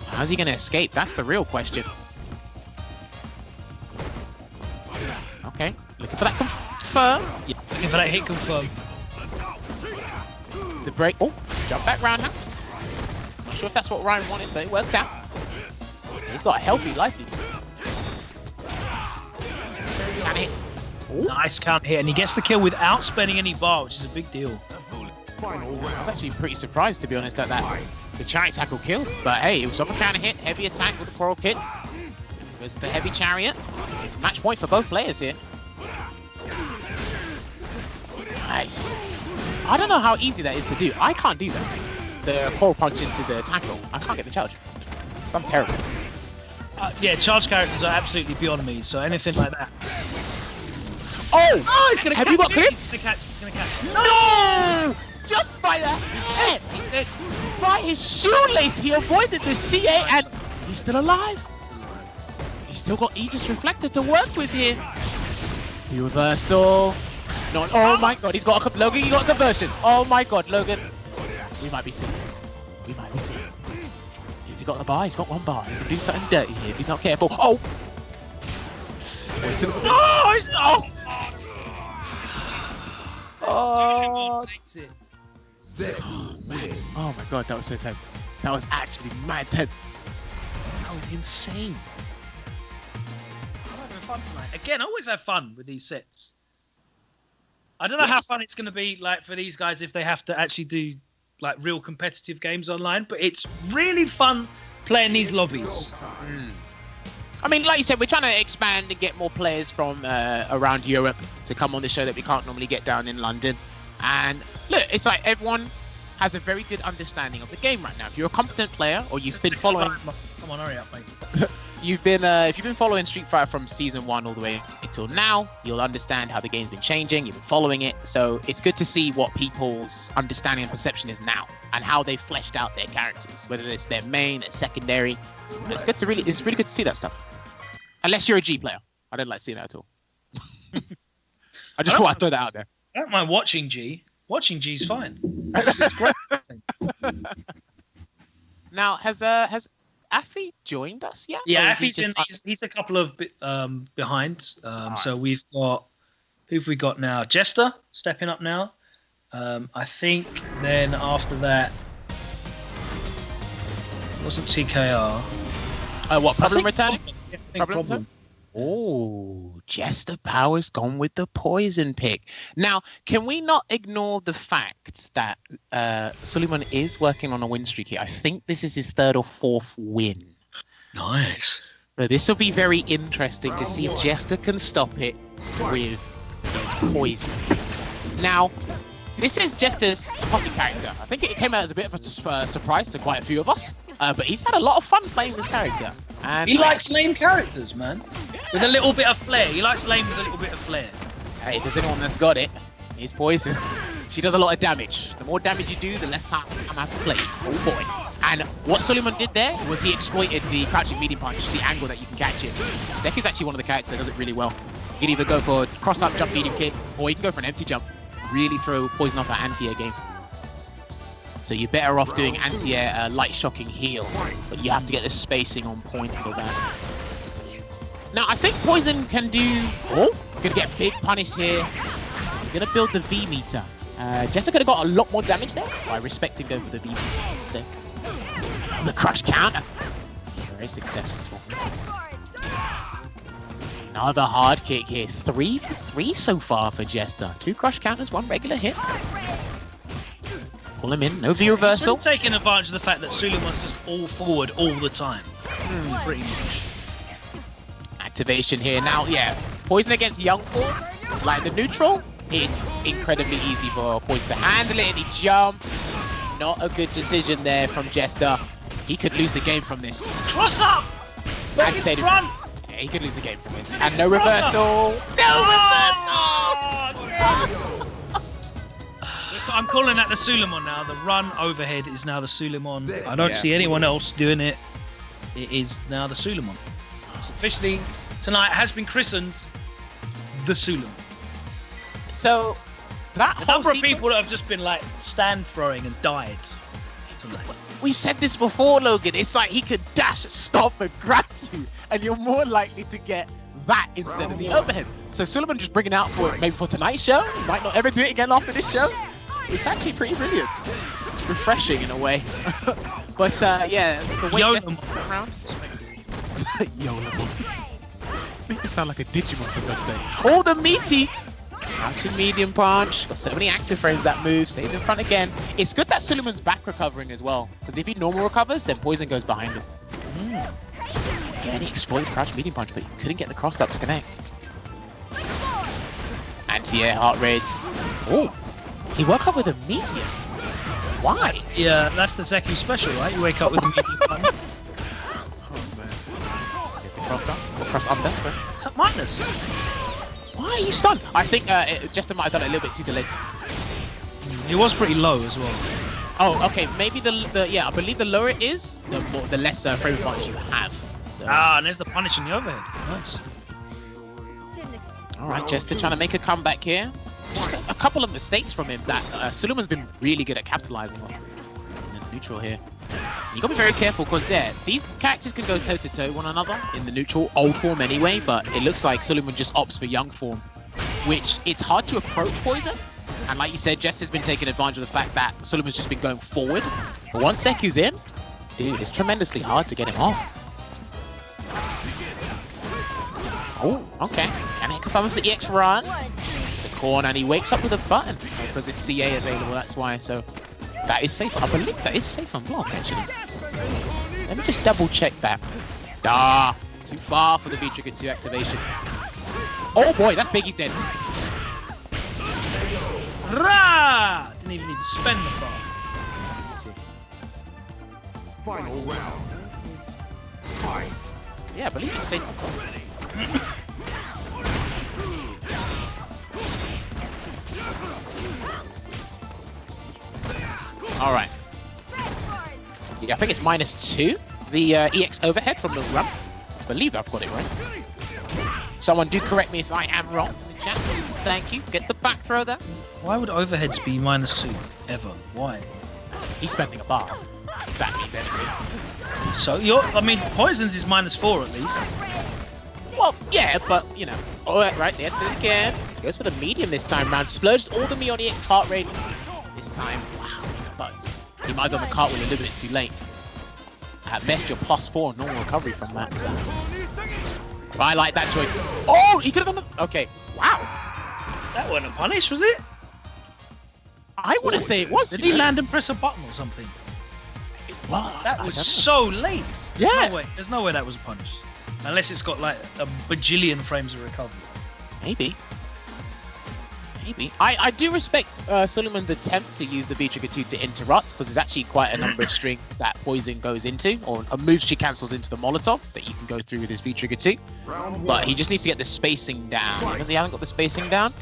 How's he going to escape? That's the real question. Okay, looking for that confirm. Yeah, looking for that hit confirm. It's the break. Oh, jump back roundhouse. Not sure if that's what Ryan wanted, but it worked out. He's got a healthy life. Can hit. Nice counter hit, and he gets the kill without spending any bar, which is a big deal. I was actually pretty surprised, to be honest, at that the chariot tackle kill. But hey, it was off a counter hit, heavy attack with the coral kit. Goes the heavy chariot. It's a match point for both players here. Nice. I don't know how easy that is to do. I can't do that. The coral punch into the tackle. I can't get the charge. I'm terrible. Yeah, charge characters are absolutely beyond me, so anything like that. Oh! He's gonna Have catch you got it. clips? He's gonna catch it. No! Just by the head! He's dead. By his shoelace, he avoided the CA and he's still alive. He's still got Aegis Reflector to work with here. The reversal. No, oh my god, he's got a Logan, he got a conversion. Oh my god, Logan. We might be seeing. We might be seeing. Has he got the bar? He's got one bar. He can do something dirty here if he's not careful. Oh! Oh! Oh! Oh, man. Oh my god, that was so tense. That was actually mad tense. That was insane. I'm having fun tonight. Again, I always have fun with these sets. I don't know how fun it's going to be like for these guys if they have to actually do like real competitive games online, but it's really fun playing these lobbies. I mean, like you said, we're trying to expand and get more players from around Europe to come on the show that we can't normally get down in London. And look, it's like everyone has a very good understanding of the game right now. If you're a competent player or you've been following... Come on, hurry up, mate. if you've been following Street Fighter from season 1 all the way until now, you'll understand how the game's been changing. You've been following it, so it's good to see what people's understanding and perception is now, and how they've fleshed out their characters, whether it's their main, their secondary. It's really good to see that stuff. Unless you're a G player, I don't like seeing that at all. I just want to throw that out there. I don't mind watching G. Watching G's fine. It's great. Now, has Afii joined us yet? Yeah, he's a couple of behind. So we've got, who've we got now? Jester stepping up now. I think then after that, it wasn't TKR. What, Problem returning? Yeah, problem. Oh, Jester Power's gone with the poison pick. Now, can we not ignore the fact that Suleiman is working on a win streak here? I think this is his 3rd or 4th win. Nice. So this will be very interesting to see if Jester can stop it with his poison. Now, this is Jester's pocket character. I think it came out as a bit of a surprise to quite a few of us, but he's had a lot of fun playing this character. And he likes lame characters, man. Yeah. With a little bit of flair. He likes lame with a little bit of flair. Hey, if there's anyone that's got it, it's poison. She does a lot of damage. The more damage you do, the less time I have to play. Oh boy. And what Suleymon did there was he exploited the crouching medium punch, the angle that you can catch it. Zeku's actually one of the characters that does it really well. You can either go for cross-up jump medium kick, or you can go for an empty jump. Really throw poison off that anti-air game. So you're better off doing anti-air light shocking heal, but you have to get the spacing on point for that. Now I think Poison can do... Oh, gonna get big punish here. He's gonna build the V meter. Jester could have got a lot more damage there by respecting going for the V meter instead. And the crush counter. Very successful. Another hard kick here. 3 for 3 so far for Jester. 2 crush counters, 1 regular hit. Pull him in, no V reversal. He's taking advantage of the fact that Suleiman's just all forward all the time. Pretty much. Activation here. Now, yeah, Poison against Young form, like the neutral, it's incredibly easy for Poison to handle it, and he jumps. Not a good decision there from Jester. He could lose the game from this. Cross up! And stay front! Yeah, he could lose the game from this. And no reversal! No reversal! I'm calling that the Suleymon now. The run overhead is now the Suleymon. I don't see anyone else doing it. It is now the Suleymon. It's officially, tonight, has been christened the Suleymon. So, that a number of people that have just been like stand throwing and died tonight. We've said this before, Logan. It's like he could dash, stop, and grab you, and you're more likely to get that instead of the overhead. So Suleymon just bringing out for maybe for tonight's show. He might not ever do it again after this show. It's actually pretty brilliant. It's refreshing in a way. But yeah, the way Jester around. YOLO. Make him sound like a Digimon for God's sake. Oh, the meaty! Crouching medium punch. Got so many active frames that move. Stays in front again. It's good that Suleiman's back recovering as well. Because if he normal recovers, then Poison goes behind him. Again, he exploited crouch medium punch, but he couldn't get the cross up to connect. Anti-air heart rate. Oh, he woke up with a medium. Why? Yeah, that's the Zeku special, right? You wake up with a medium punch. Cross up, or cross under, sorry. It's up minus. Why are you stunned? I think Jester might have done it a little bit too delayed. It was pretty low as well. Oh, okay. Maybe the yeah, I believe the lower it is, the less frame advantage you have. So. Ah, and there's the punish in the overhead. Nice. All right, Jester trying to make a comeback here. Just a couple of mistakes from him that Suleiman's been really good at capitalizing on. Neutral here. You gotta be very careful because these characters can go toe-to-toe one another in the neutral old form anyway, but it looks like Suleymon just opts for young form, which it's hard to approach Poison. And like you said, Jester's been taking advantage of the fact that Suleiman's just been going forward. But once Zeku's in, dude, it's tremendously hard to get him off. Oh, okay. Can he confirm the EX run? The corner, and he wakes up with a button because it's CA available, that's why. So that is safe. I believe that is safe on block, actually. Let me just double check that. Too far for the V-Trigger 2 activation. Oh boy, that's Biggie's dead. Rah! Didn't even need to spend the bar. Final round. Fight. Yeah, I believe it's safe. All right. Yeah, I think it's -2. The EX overhead from the run. I believe I've got it right. Someone do correct me if I am wrong in the chat. Thank you. Gets the back throw there. Why would overheads be -2 ever? Why? He's spending a bar. That means anything. So I mean, Poison's is -4 at least. Well, yeah, but you know. All right, there it again. Goes for the medium this time round. Splurged all the me on EX heart rate this time. Wow, but he might have done the cartwheel a little bit too late. At best, you're +4 normal recovery from that. So. I like that choice. Oh, he could have done the... Okay, wow. That wasn't a punish, was it? I want to say it was. Did he land and press a button or something? Wow, that was so late. Yeah. There's no way that was a punish. Unless it's got like a bajillion frames of recovery. Maybe. I do respect Suleiman's attempt to use the V-Trigger 2 to interrupt, because there's actually quite a number of strings that Poison goes into, or a move she cancels into the Molotov that you can go through with his V-Trigger 2. But he just needs to get the spacing down. Because he hasn't got the spacing down,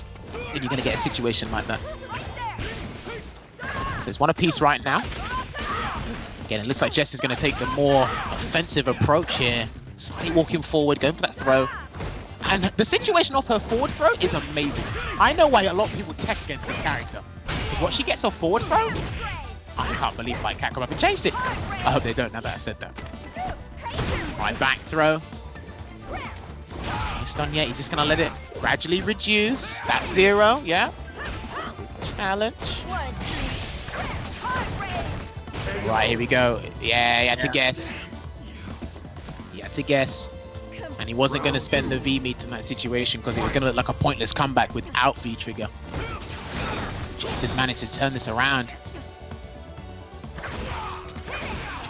then you're going to get a situation like that. There's one apiece right now. Again, it looks like Jester's going to take the more offensive approach here. Slightly walking forward, going for that throw. And the situation of her forward throw is amazing. I know why a lot of people tech against this character. Because what she gets off forward throw, I can't believe like Capcom haven't changed it. I hope they don't, now that I said that. Right, back throw. He's done yet, he's just going to let it gradually reduce. That's 0, yeah. Challenge. Right, here we go. Yeah, he had to guess. He had to guess. And he wasn't going to spend the V-meat in that situation because it was going to look like a pointless comeback without V-trigger. So Jester's managed to turn this around.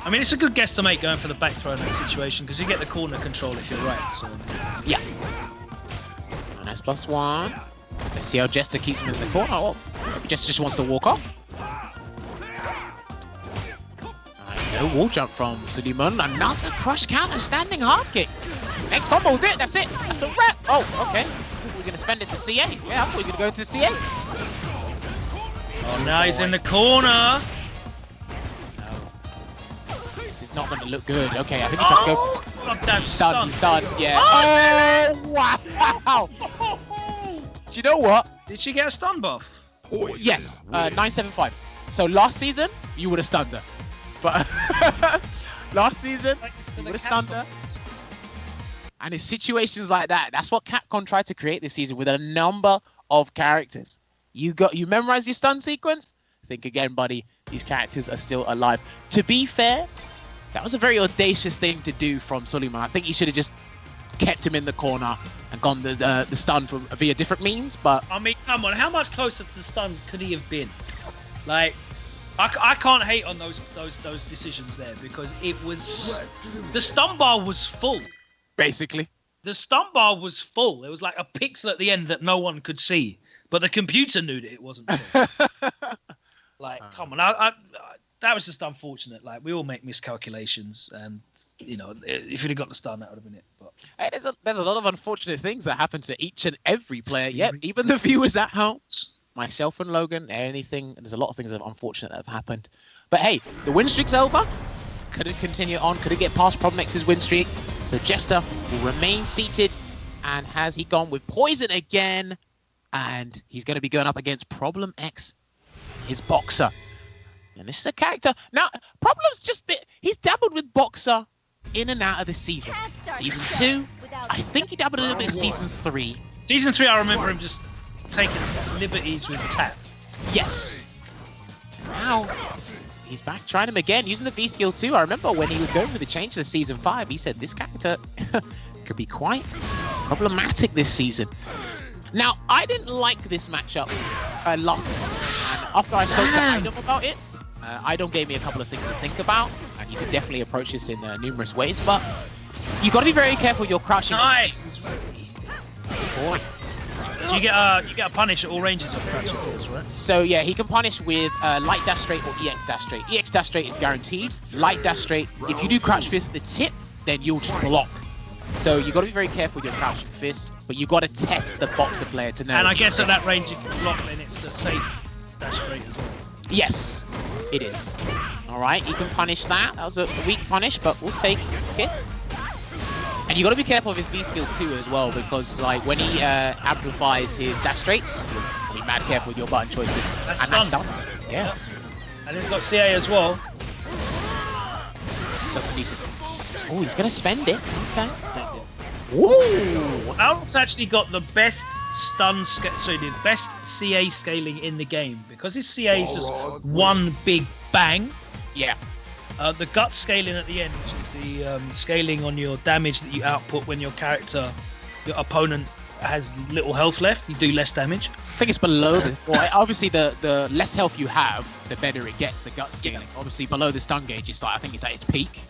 I mean, it's a good guess to make going for the back throw in that situation because you get the corner control if you're right. So yeah. And that's +1. Let's see how Jester keeps him in the corner. Oh, maybe Jester just wants to walk off. No wall jump from Suleymon. Another crush counter standing hard kick. Next combo did. That's it. That's a wrap. Oh, okay. We're going to spend it to CA. Yeah, I thought he was going to go to CA. Oh, now he's in the corner. No. This is not going to look good. Okay, I think he tried to go. Oh, damn, He's done. He's done. Yeah. Oh, wow. Do you know what? Did she get a stun buff? Yes. 975. So last season, you would have stunned her. But last season, you would have stunned her. And in situations like that, that's what Capcom tried to create this season with a number of characters. You memorize your stun sequence? Think again, buddy. These characters are still alive. To be fair, that was a very audacious thing to do from Suleymon. I think he should have just kept him in the corner and gone the stun via different means. But I mean, come on, how much closer to the stun could he have been? Like, I can't hate on those decisions there because it was the stun bar was full. Basically, the stun bar was full. It was like a pixel at the end that no one could see, but the computer knew that it wasn't full. Like, come on, that was just unfortunate. Like, we all make miscalculations, and you know, if you'd have got the stun, that would have been it. But hey, there's a lot of unfortunate things that happen to each and every player. Yep, even the viewers at home, myself and Logan, anything. There's a lot of things that are unfortunate that have happened. But hey, the win streak's over. Couldn't continue on, couldn't get past Problem X's win streak. So Jester will remain seated. And has he gone with Poison again? And he's going to be going up against Problem X, his Boxer. And this is a character. Now, Problem's just he's dabbled with Boxer in and out of the season. Season 2, I think he dabbled a little bit in Season 3. Season 3, I remember him just taking liberties with tap. Yes. Now, he's back trying him again, using the V skill too. I remember when he was going for the change to Season 5, he said this character could be quite problematic this season. Now, I didn't like this matchup last season. And after I spoke to Idom about it, Idom gave me a couple of things to think about. And you could definitely approach this in numerous ways. But you got to be very careful with your crouching. Nice! Boy. You get a punish at all ranges of crouching force, right? So yeah, he can punish with light dash straight or EX dash straight. EX dash straight is guaranteed. Light dash straight, if you do crouch fist at the tip, then you'll just block. So you got to be very careful with your crouching fist, but you got to test the Boxer player to know. And I guess at that range, if you block, then it's a safe dash straight as well. Yes, it is. All right, he can punish that. That was a weak punish, but we'll take it. And you got to be careful of his V skill too as well, because like when he amplifies his dash straights, be mad careful with your button choices. That's and that's stun. Yeah. And he's got CA as well. Doesn't need to. Oh, he's gonna spend it. Okay. Ooh. Al's actually got the best the best CA scaling in the game because his CA is just one big bang. Yeah. The gut scaling at the end, which is the scaling on your damage that you output when your opponent has little health left, you do less damage. I think it's below this. Well, obviously, the less health you have, the better it gets. The gut scaling. Yeah. Obviously, below the stun gauge, it's like I think it's at its peak.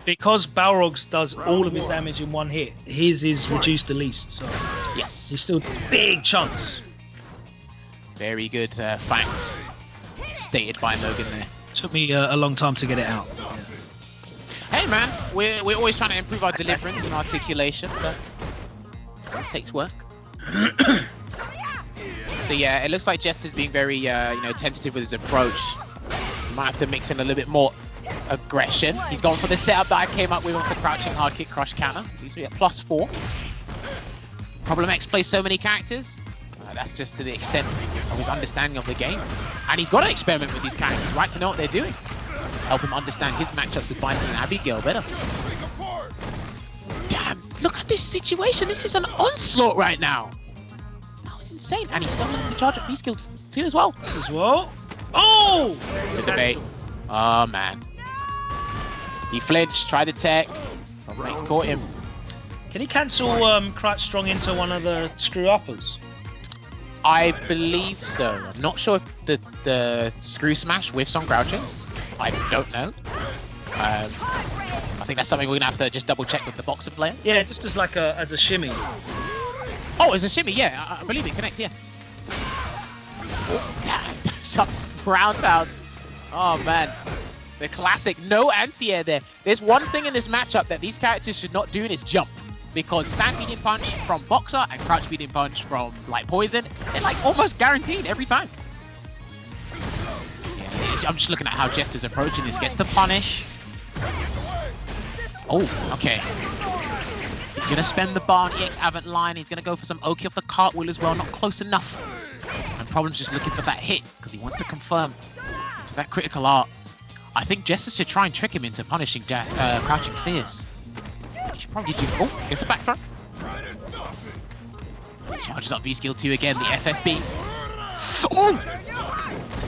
Because Balrog's does all of his damage in one hit, his is reduced the least. So yes, he's still big chunks. Very good facts stated by Logan there. Took me a long time to get it out. Yeah. Hey man, we're always trying to improve our deliverance and articulation, but it takes work. So yeah, it looks like Jester's being very tentative with his approach. Might have to mix in a little bit more aggression. He's gone for the setup that I came up with the crouching hard kick crush counter. Usually at +4. Problem X plays so many characters. That's just to the extent of his understanding of the game. And he's got to experiment with these characters, right, to know what they're doing. Help him understand his matchups with Bison and Abigail better. Damn, look at this situation. This is an onslaught right now. That was insane. And he's still able to charge up B-skill too as well. This as well. Oh! The debate. Oh, man. He flinched, tried to tech. Problem X caught him. Can he cancel Crouch Strong into one of the screw-uppers? I believe so. I'm not sure if the screw smash whiffs on crouches. I don't know. I think that's something we're gonna have to just double check with the boxer player. Yeah, just as like as a shimmy. Oh, as a shimmy, yeah. I believe it. Connect, yeah. Oh, damn, some roundhouse. Oh man, the classic no anti-air there. There's one thing in this matchup that these characters should not do, and it's jump. Because stand beating punch from Boxer and crouch beating punch from like Poison, they're like almost guaranteed every time. Yeah, I'm just looking at how Jester's approaching this. Gets the punish. Oh, okay. He's gonna spend the bar on EX Avant line. He's gonna go for some Oki off the cartwheel as well. Not close enough. And Problem's just looking for that hit because he wants to confirm to that critical art. I think Jester should try and trick him into punishing Crouching Fierce. He should probably do. Oh, gets a back throw. Charges up V-skill 2 again, the FFB. Oh!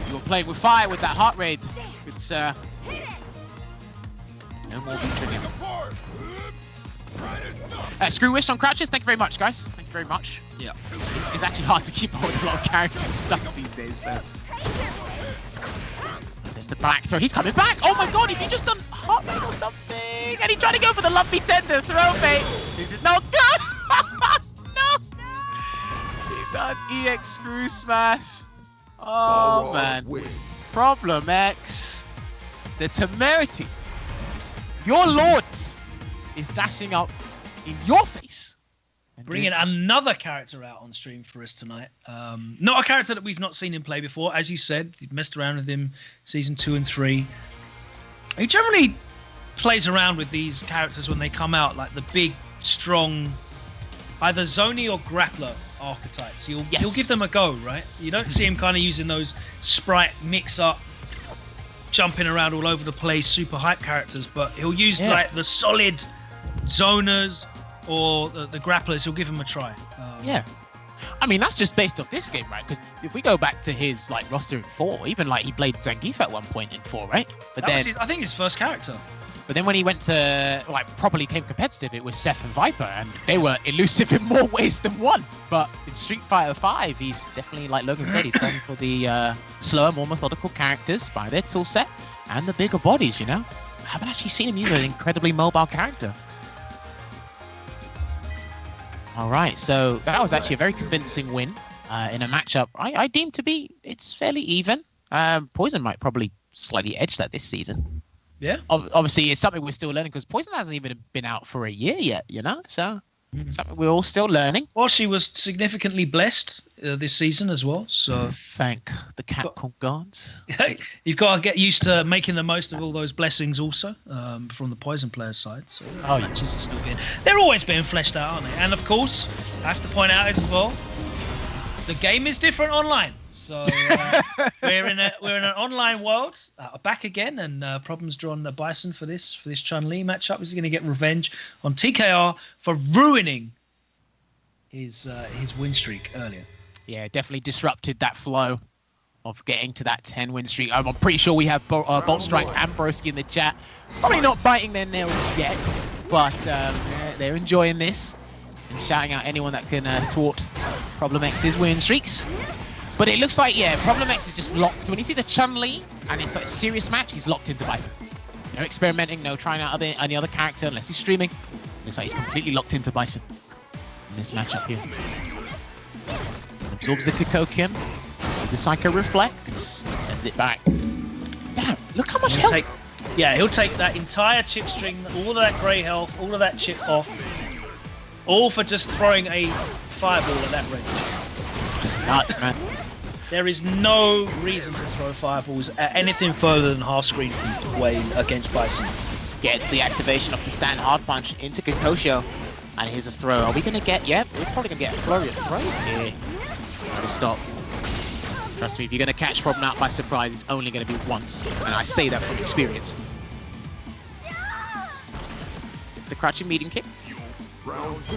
You were playing with fire with that heart rate. It's no more V-trigging. Screw wish on crouches. Thank you very much, guys. Thank you very much. Yeah. It's actually hard to keep up with a lot of characters and stuff these days, so. There's the back throw. He's coming back. Oh my god, if you just done heart rate or something. And he's trying to go for the lumpy tender throw bait. This is not good. No. He's done EX screw smash. Oh man. Problem X. The temerity. Your lord is dashing up in your face. Bringing another character out on stream for us tonight. Not a character that we've not seen him play before. As you said, you've messed around with him season 2 and 3. He generally plays around with these characters when they come out, like the big, strong, either Zoni or grappler archetypes. He'll give them a go, right? You don't see him kind of using those sprite mix-up, jumping around all over the place, super hype characters, but he'll use like the solid zoners or the grapplers. He'll give them a try. Yeah. I mean, that's just based off this game, right? Because if we go back to his like roster in 4, even like he played Zangief at one point in 4, right? But that was I think his first character. But then when he went to like properly became competitive, it was Seth and Viper, and they were elusive in more ways than one. But in Street Fighter 5, he's definitely, like Logan said, he's going for the slower, more methodical characters by their toolset and the bigger bodies. You know, I haven't actually seen him use an incredibly mobile character. All right, so that was actually a very convincing win in a matchup I deem to be it's fairly even. Poison might probably slightly edge that this season. Yeah. Obviously, it's something we're still learning because Poison hasn't even been out for a year yet, you know? So, something we're all still learning. Well, she was significantly blessed this season as well. So, thank the Capcom gods. You've got to get used to making the most of all those blessings also from the Poison players' side. So, matches are still getting. They're always being fleshed out, aren't they? And of course, I have to point out as well, the game is different online. So we're in an online world, back again, and Problem's drawn the Bison for this Chun-Li matchup. He's going to get revenge on TKR for ruining his win streak earlier. Yeah, definitely disrupted that flow of getting to that 10 win streak. I'm pretty sure we have Bolt Strike and Broski in the chat. Probably not biting their nails yet, but they're enjoying this and shouting out anyone that can thwart Problem X's win streaks. But it looks like, Problem X is just locked. When you see the Chun-Li and it's like a serious match, he's locked into Bison. No experimenting, no trying out any other character unless he's streaming. Looks like he's completely locked into Bison in this matchup here. And absorbs the Kikoken with the Psycho Reflects, sends it back. Damn, look how much health. He'll take that entire chip string, all of that grey health, all of that chip off, all for just throwing a fireball at that range. It's nuts, man. There is no reason to throw fireballs at anything further than half screen away against Bison. Gets the activation of the stand hard punch into Kokosho. And here's a throw. Are we going to get... Yep, we're probably going to get a flurry of throws here. Gotta stop. Trust me, if you're going to catch Problem out by surprise, it's only going to be once. And I say that from experience. It's the crouching medium kick. Round 2.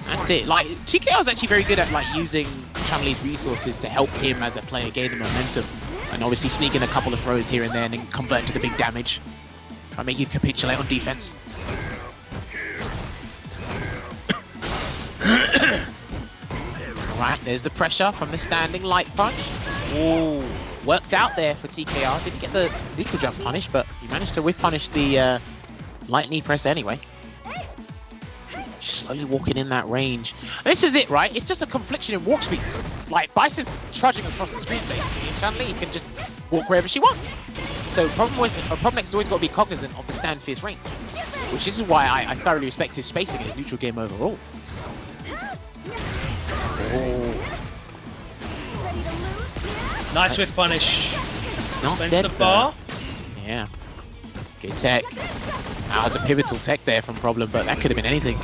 That's it. Like, TKR is actually very good at like using Chun-Li's resources to help him as a player gain the momentum. And obviously sneak in a couple of throws here and there and then convert to the big damage. Try to make you capitulate on defense. Alright, there's the pressure from the standing light punch. Ooh, worked out there for TKR. Didn't get the neutral jump punish, but he managed to whiff punish the light knee press anyway. Just slowly walking in that range. This is it, right? It's just a confliction in walk speeds. Like, Bison's trudging across the screen basically, and Chun-Li can just walk wherever she wants. So Problem X has always got to be cognizant of the stand fierce range, which is why I thoroughly respect his spacing and his neutral game overall. Oh. Nice whiff punish. Not Went dead to the bar. Yeah. Good tech. That was a pivotal tech there from Problem, but that could have been anything.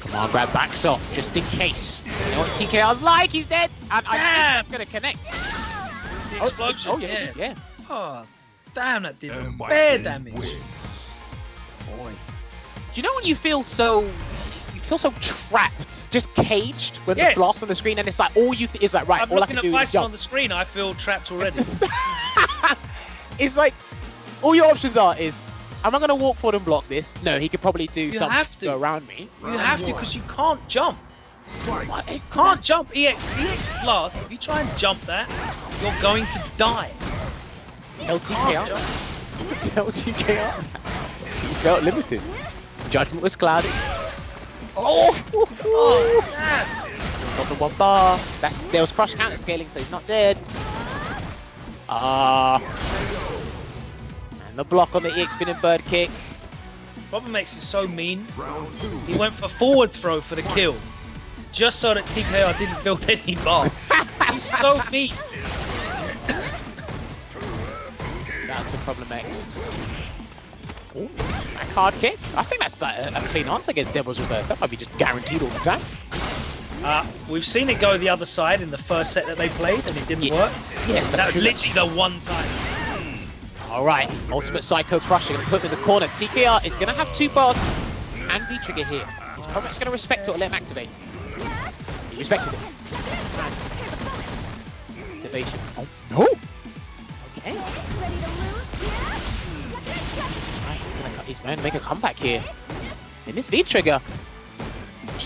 Come on, grab backs off, just in case. You know what TKR's like? He's dead! And I think that's going to connect. The explosion, oh yeah. Yeah. Oh, damn, that did bare damage. Boy. Do you know when you feel so trapped, just caged when the blast on the screen, and it's like all you is like, right, I'm all I looking can at do is Bison jump. on the screen, I feel trapped already. It's like all your options are am I going to walk forward and block this? No, he could probably do something to go around me. You have to, because you can't jump. What? You can't jump EX blast. If you try and jump that, you're going to die. Tell TKR. Tell TKR. He felt limited. Judgment was clouded. Oh damn. He's got the one bar. There was crush counter scaling, so he's not dead. And the block on the EX spinning bird kick. Problem makes it so mean. He went for forward throw for the kill, just so that TKR didn't build any bar. He's so mean. That's the Problem X. Ooh, back hard kick. I think that's like a clean answer against Devil's Reverse. That might be just guaranteed all the time. We've seen it go the other side in the first set that they played, and it didn't work. Yes, that was literally the one time. Alright, Ultimate Psycho Crusher going to put him in the corner. TKR is going to have 2 bars and V-Trigger here. He's probably going to respect it or let him activate. He respected it. Activation. Oh, no! Okay. Right, he's going to make a comeback here. In this V-Trigger.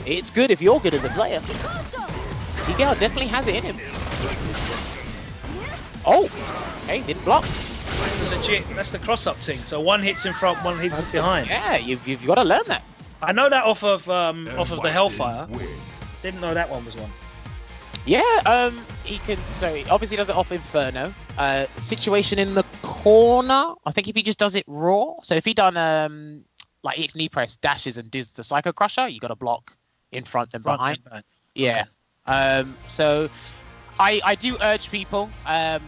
It's good if you're good as a player. TKR definitely has it in him. Oh! Okay, didn't block. Legit, that's the cross-up thing. So one hits in front, one hits behind. Yeah, you've got to learn that. I know that off of the Hellfire. Didn't know that one was one. Yeah, he can. So he obviously does it off Inferno. Situation in the corner. I think if he just does it raw. So if he done like EX knee press, dashes, and does the Psycho Crusher, you got to block in front and behind. Yeah. Okay. So I do urge people,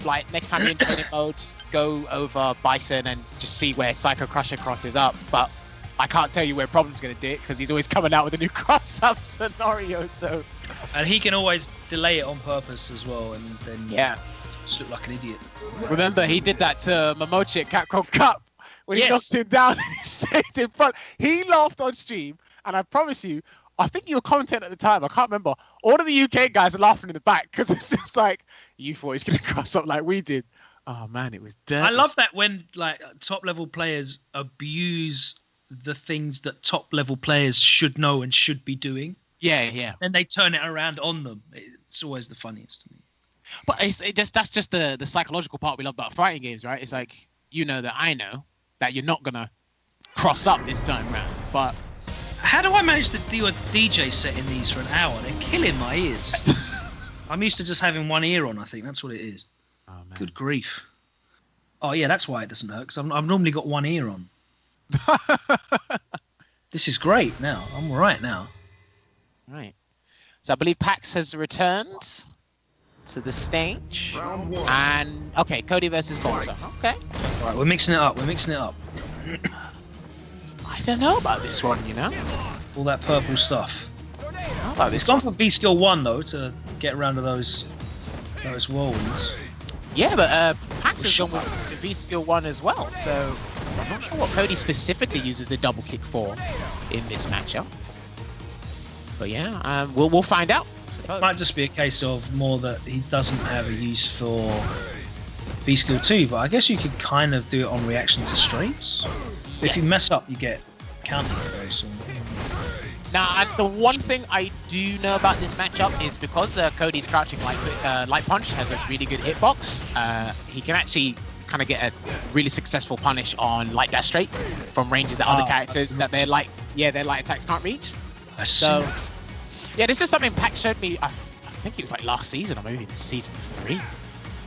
like next time you're in training mode, just go over Bison and just see where Psycho Crusher crosses up. But I can't tell you where Problem's going to do it because he's always coming out with a new cross-up scenario. So, and he can always delay it on purpose as well, and then just look like an idiot. Remember, he did that to Momochi at Capcom Cup when he knocked him down and he stayed in front. He laughed on stream, and I promise you, I think you were commenting at the time, I can't remember. All of the UK guys are laughing in the back because it's just like, you thought he's going to cross up like we did. Oh man, it was dirty. I love that when like top level players abuse the things that top level players should know and should be doing. Yeah. And they turn it around on them. It's always the funniest to me. But that's just the psychological part we love about fighting games, right? It's like, you know that I know that you're not going to cross up this time round, but... How do I manage to do a DJ set in these for an hour? They're killing my ears. I'm used to just having one ear on, I think. That's what it is. Oh, man. Good grief. Oh, yeah, that's why it doesn't hurt, because I've normally got one ear on. This is great now. I'm all right now. Right. So I believe Packz has returned to the stage. Round 1. And okay, Cody versus Boxer. Okay. All right, we're mixing it up. We're mixing it up. I don't know about this one, you know. All that purple stuff. I don't know about It's this gone one. for V skill 1 though to get around to those whirlwinds. Yeah, but Packz has gone with V skill 1 as well. So I'm not sure what Cody specifically uses the double kick for in this matchup. But yeah, we'll find out. It might just be a case of more that he doesn't have a use for V skill 2, but I guess you could kind of do it on reaction to straights. If you mess up, you get countered very soon. Now, and the one thing I do know about this matchup is because Cody's crouching light punch has a really good hitbox, he can actually kind of get a really successful punish on light dash straight from ranges that other characters that their light attacks can't reach. So, yeah, this is something Packz showed me. I think it was like last season or maybe even season 3.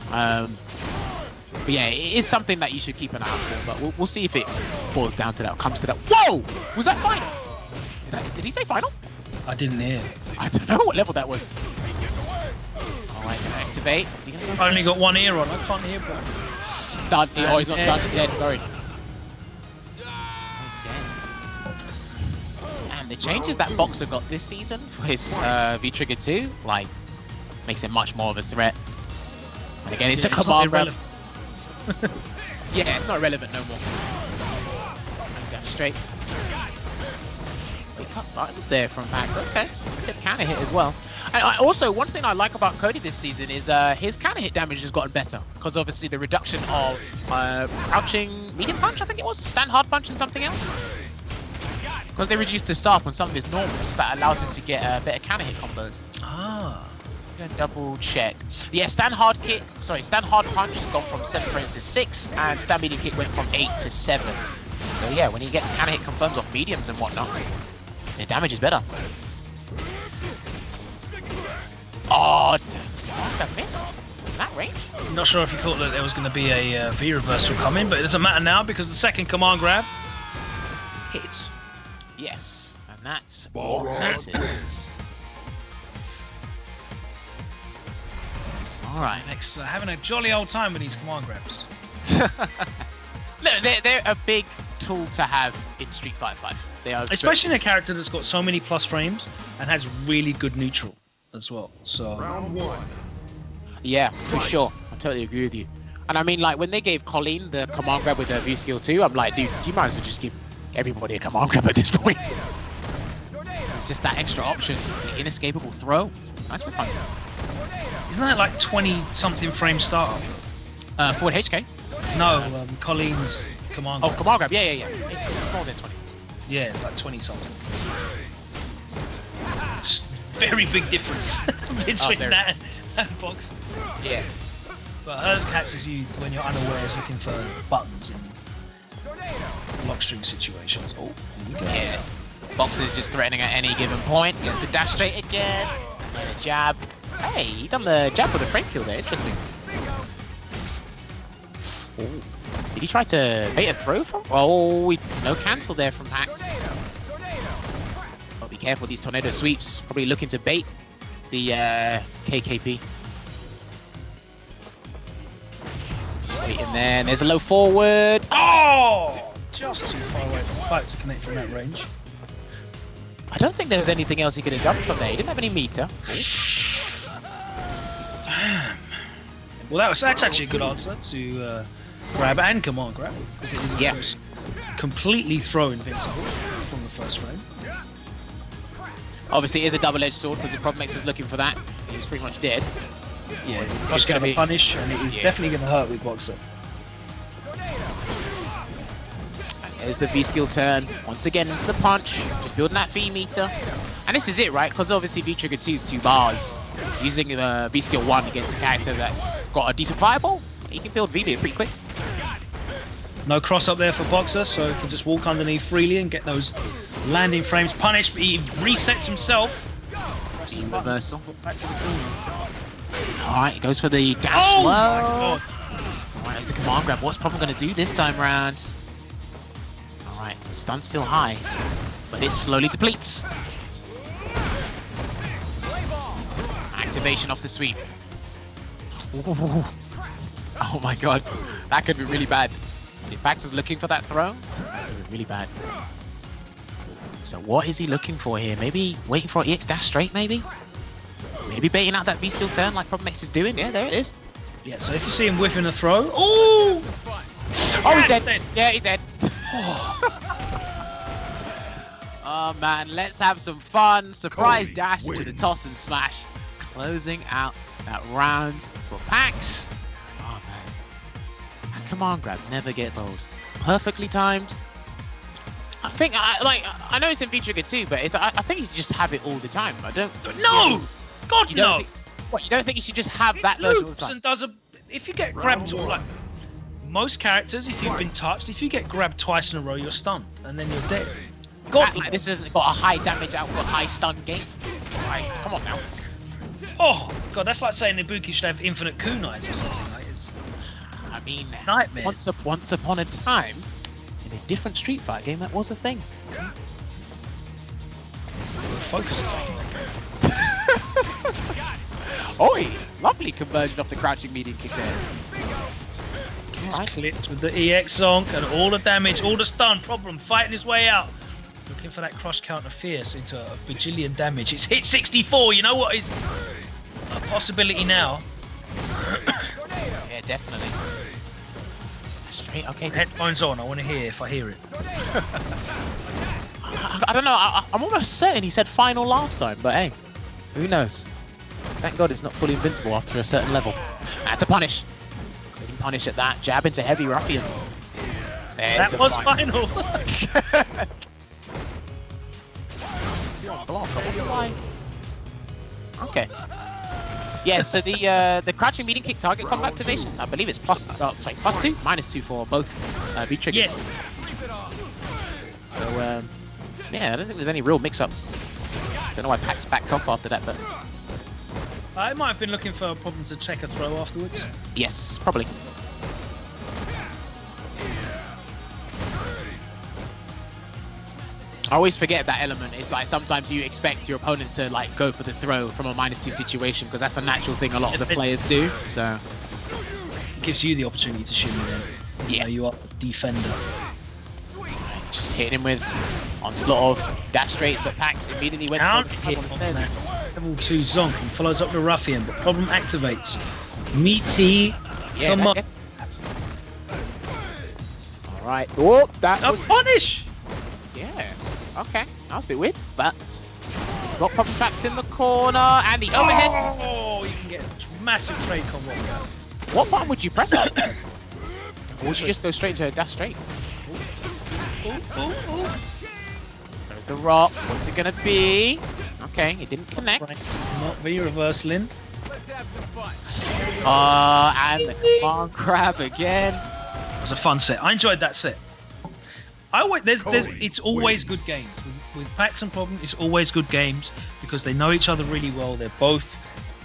But yeah, it is something that you should keep an eye out for. But we'll see if it boils down to that, or comes to that. Whoa! Was that final? Did he say final? I didn't hear. I don't know what level that was. Alright, gonna activate. Is he gonna go I only got one ear on. I can't hear, bro. Stunned. Oh, he's not stunned. He's dead. Sorry. He's dead. And the changes that Boxer got this season for his V-Trigger 2, like, makes him much more of a threat. And again, it's a command grab. Yeah, it's not relevant no more. That's straight. We got buttons there from Packz. Okay, it's a counter hit as well. And also, one thing I like about Cody this season is his counter hit damage has gotten better because obviously the reduction of crouching medium punch, I think it was, stand hard punch and something else. Because they reduced the start on some of his normals, that allows him to get better counter hit combos. Ah. Gonna double check. Yeah, stand hard punch has gone from 7 frames to 6, and stand medium kick went from 8 to 7. So yeah, when he gets counter hit confirms off mediums and whatnot, the damage is better. Oh, I missed in that range. Not sure if you thought that there was going to be a V reversal coming, but it doesn't matter now because the second command grab hits. Yes, and that's what matters. All right. Next, having a jolly old time with these command grabs. No, they're a big tool to have in Street Fighter 5. They are especially in a character that's got so many plus frames and has really good neutral as well. So Round 1. yeah, for sure. I totally agree with you. And I mean, like when they gave Colleen the command grab with her V skill 2, I'm like, dude, you might as well just give everybody a command grab at this point. It's just that extra option, the inescapable throw. Nice for fun. isn't that like 20-something frame startup? Forward HK. No, Colleen's command Oh, grab. command grab. Yeah. It's more than 20. Yeah, it's like 20-something. It's very big difference between that and boxes. Yeah. But hers catches you when you're unawares looking for buttons in lock string situations. Oh, here we go. Yeah. Boxer's just threatening at any given point. Gets the dash straight again. And a jab. Hey, he done the jab with a frame kill there. Interesting. Ooh. Did he try to bait a throw from? Oh, no cancel there from Packz. Oh, be careful, these tornado sweeps. Probably looking to bait the KKP. Just waiting there. And there's a low forward. Oh! Just too far away from Packz to connect from that range. I don't think there was anything else he could have done from there. He didn't have any meter. Damn. Well, that's actually a good answer to grab and command grab. Because it is, of course, completely throw invincible from the first frame. Obviously, it is a double-edged sword because if Probmax was looking for that, he was pretty much dead. Yeah, it's going to be punish, and it is definitely going to hurt with Boxer. And there's the V-skill turn, once again into the punch, just building that V meter. And this is it, right? Because obviously V-Trigger 2 is 2 bars. Using V-skill 1 against a character that's got a decent fireball, he can build V-meter pretty quick. No cross up there for Boxer, so he can just walk underneath freely and get those landing frames punished, but he resets himself. Beam reversal. Alright, he goes for the dash Oh low. my god. Alright, there's a command grab. What's Problem going to do this time round? Alright, stun's still high, but it slowly depletes. activation off the sweep. Ooh. Oh my god, that could be really bad. If Packz was looking for that throw, that could be really bad. So what is he looking for here? Maybe waiting for an EX dash straight, maybe? Maybe baiting out that V-skill turn like Problem X is doing. Yeah, there it is. Yeah, so if you see him whiffing a throw... Ooh! Oh, he's dead. Yeah, he's dead. Oh man, let's have some fun. Surprise dash to the toss and smash. Closing out that round for Packz. Oh man. That command grab never gets old. Perfectly timed. I think, I know it's in V-Trigger too, but I think you just have it all the time. I don't... No! God, no! What, you don't think you should just have that version all the time? And does a... If you get grabbed, like... Most characters, if you've been touched, if you get grabbed twice in a row, you're stunned, and then you're dead. God, like this hasn't got a high damage output, high stun game. Right, come on now. Oh, God, that's like saying Ibuki should have infinite kunais or something. Like, it's I mean, nightmare. Once upon a time, in a different Street Fighter game, that was a thing. Focus time. Oi! Lovely conversion off the crouching medium kick there. He's clipped with the EX zonk and all the damage, all the stun. Problem fighting his way out. Looking for that cross counter fierce into a bajillion damage. It's hit 64. You know what is a possibility now? Yeah, definitely. Straight, okay. Headphones on. I want to hear if I hear it. I don't know. I'm almost certain he said final last time, but hey, who knows? Thank God it's not fully invincible after a certain level. That's a punish. Couldn't punish at that. Jab into heavy ruffian. There's that was final. Block. Okay. Yeah, so the crouching medium kick target combo activation, I believe it's +2, -2 for both V triggers. Yes. So yeah, I don't think there's any real mix-up. Don't know why Packz backed off after that, but I might have been looking for a problem to check a throw afterwards. yes, probably. I always forget that element. It's like sometimes you expect your opponent to like go for the throw from a -2 situation because that's a natural thing a lot of the players do. So it gives you the opportunity to shimmy then. Yeah, You are a defender. just hitting him with onslaught of dash straight, but Packz immediately went Out to hit the on that level 2 zonk and follows up the ruffian, but problem activates. Meaty. Yeah, Come on. All right. Oh, that A was punish. yeah. Okay, that was a bit weird, but he's got Packz trapped in the corner and the overhead. Oh, you can get a massive trade combo. What button would you press on? Or would you just go straight into a dash straight? There's the rock. What's it gonna be? Okay, it didn't connect. Not the reversal. And the command grab again. It was a fun set. I enjoyed that set. It's always good games. With Packz and Problem, it's always good games because they know each other really well. They're both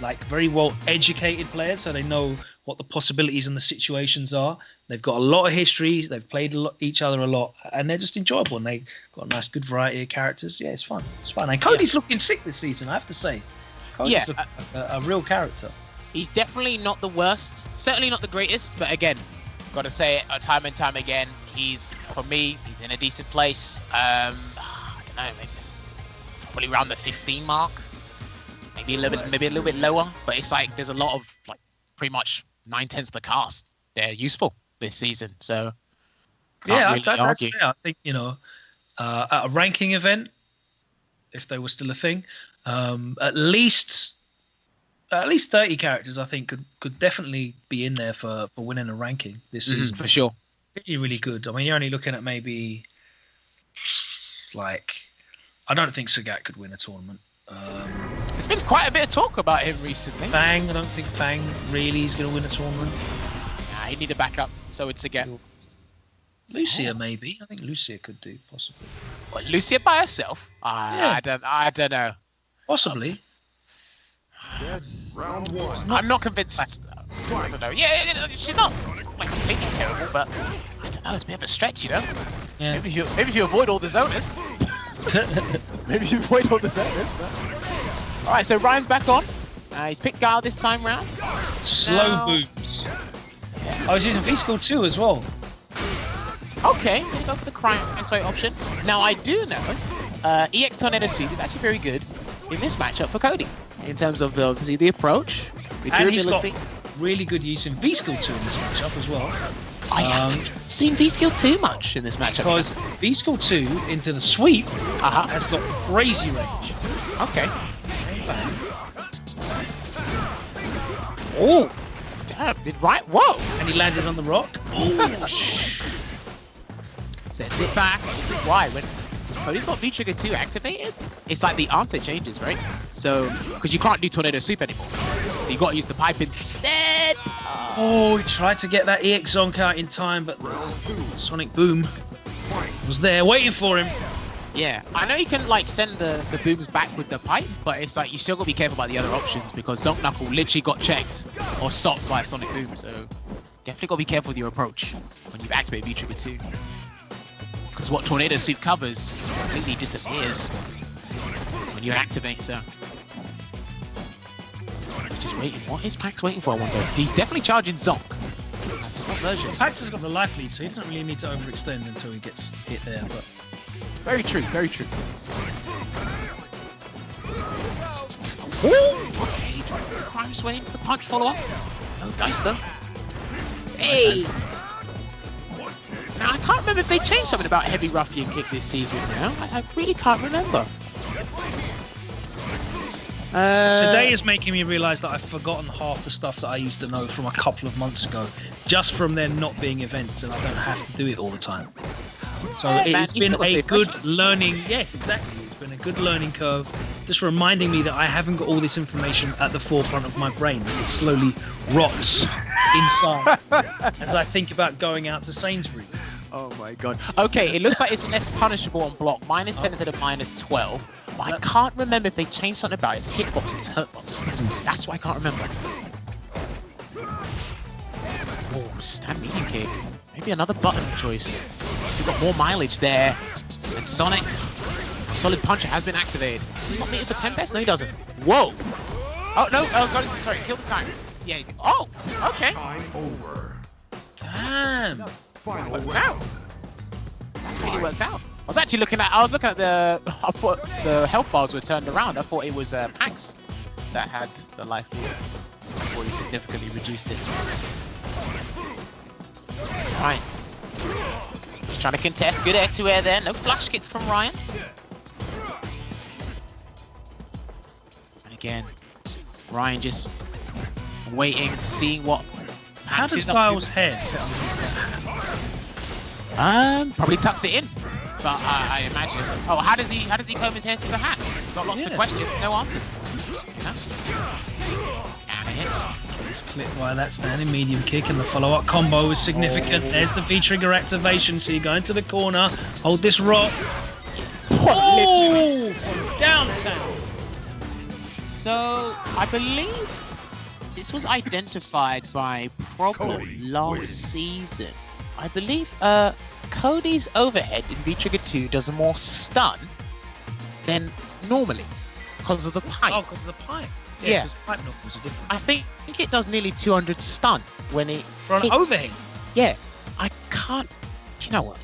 like very well educated players, so they know what the possibilities and the situations are. They've got a lot of history. They've played each other a lot, and they're just enjoyable. And they've got a nice, good variety of characters. Yeah, it's fun. It's fun. And Cody's looking sick this season, I have to say. Cody's a real character. He's definitely not the worst. Certainly not the greatest, but again, got to say it time and time again. For me, he's in a decent place. I don't know, maybe probably around the 15 mark. Maybe a little bit lower. But it's like there's a lot of like pretty much 9/10 of the cast. They're useful this season, so can't really argue. I think at a ranking event, if they were still a thing, at least 30 characters I think could definitely be in there for winning a ranking this season for sure. Really, really good. I mean, you're only looking at maybe like I don't think Sagat could win a tournament. There's been quite a bit of talk about him recently. Fang, I don't think Fang really is going to win a tournament. Nah, he'd need a backup, so it's Sagat. Lucia maybe. I think Lucia could do possibly. What, Lucia by herself? I don't know. Possibly. Round 1. I'm not convinced. I don't know. Yeah, she's not like completely terrible, but I don't know. It's a bit of a stretch, you know. Yeah. Maybe if you avoid all the zoners. Maybe you avoid all the zoners. But... All right, so Ryan's back on. He's picked Guile this time round. Slow Now- booms. I was using V-School 2 as well. Okay, gonna go for the crime sway option. Now I do know EX Tornado Soup is actually very good in this matchup for Cody in terms of obviously the approach, the And he's got durability. really good use in V-School 2 in this matchup as well. I haven't seen V-Skill too much in this matchup. Because V-School 2 into the sweep Uh-huh. has got crazy range. Okay. Oh, damn! Did right? Whoa! And he landed on the rock. Sends it back. This is why when Cody's got V-Trigger 2 activated, it's like the answer changes, right? So, because you can't do Tornado Sweep anymore, so you got to use the pipe instead. Oh, he tried to get that EX zonk out in time, but the Sonic Boom was there waiting for him. Yeah, I know you can like send the booms back with the pipe, but it's like you still got to be careful about the other options because Zonk Knuckle literally got checked or stopped by a Sonic Boom, so definitely got to be careful with your approach when you've activated V-Trigger 2. Because what Tornado Sweep covers completely disappears when you activate, so... Just waiting. What is Packz waiting for, I wonder? He's definitely charging Zonk. As to what version? Packz has got the life lead, so he doesn't really need to overextend until he gets hit there, but... Very true, very true. Ooh! Okay, crime swing, the punch follow-up. No dice though. Hey! Now I can't remember if they changed something about heavy ruffian kick this season now. I really can't remember. Today is making me realise that I've forgotten half the stuff that I used to know from a couple of months ago, just from there not being events, and I don't have to do it all the time. So it's been a good learning. Yes, exactly. It's been a good learning curve. Just reminding me that I haven't got all this information at the forefront of my brain as it slowly rots inside as I think about going out to Sainsbury's. Oh my god. Okay, it looks like it's less punishable on block. -10 instead of -12. But I can't remember if they changed something about its hitbox and its hurtbox. That's why I can't remember. Oh, stand medium kick. Maybe another button choice. We've got more mileage there. And Sonic, solid puncher has been activated. Does he not meet it for 10 best? No, he doesn't. Whoa! Oh, no. Oh, got it. Sorry, kill the time. Yeah. Oh, okay. Time over. Damn! Final Worked round. out. That really worked out. I was actually looking at the, I thought the health bars were turned around. I thought it was Packz that had the life lead before he significantly reduced it. Right. Just trying to contest. Good air to air there. No flash kick from Ryan. And again, Ryan just waiting, seeing what How Packz does is up Styles' to. hair fit under Probably tucks it in. But I imagine. Oh, how does he comb his hair through the hat? Got lots of Yeah. questions, no answers. Yeah. And a hit. this clip while that's standing? Medium kick and the follow-up combo is significant. There's the V-trigger activation. So you go into the corner, hold this rock. Literally. Oh, from downtown. So I believe this was identified by Problem Cody last wins. season. I believe Cody's overhead in V-Trigger 2 does more stun than normally because of the pipe. Oh, because of the pipe. Yeah. Because pipe knuckles are different. I think it does nearly 200 stun when it For an hits. overhead. Yeah, I can't. Do you know what?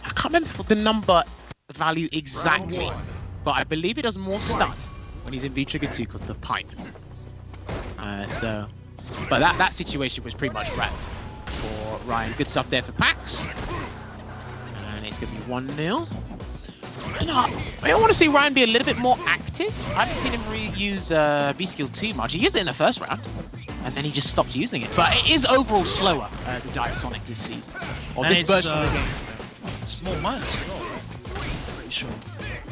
I can't remember the number value exactly, Round one. but I believe it does more stun when he's in V-Trigger 2 because of the pipe. But that situation was pretty much wrapped for Ryan. Good stuff there for Packz. And it's going to be 1-0. You know, I want to see Ryan be a little bit more active. I haven't seen him use V-Skill too much. He used it in the first round, and then he just stopped using it. But it is overall slower, the Dire Sonic this season. Or And this it's, version of the game. It's more minus as well, right? Pretty sure.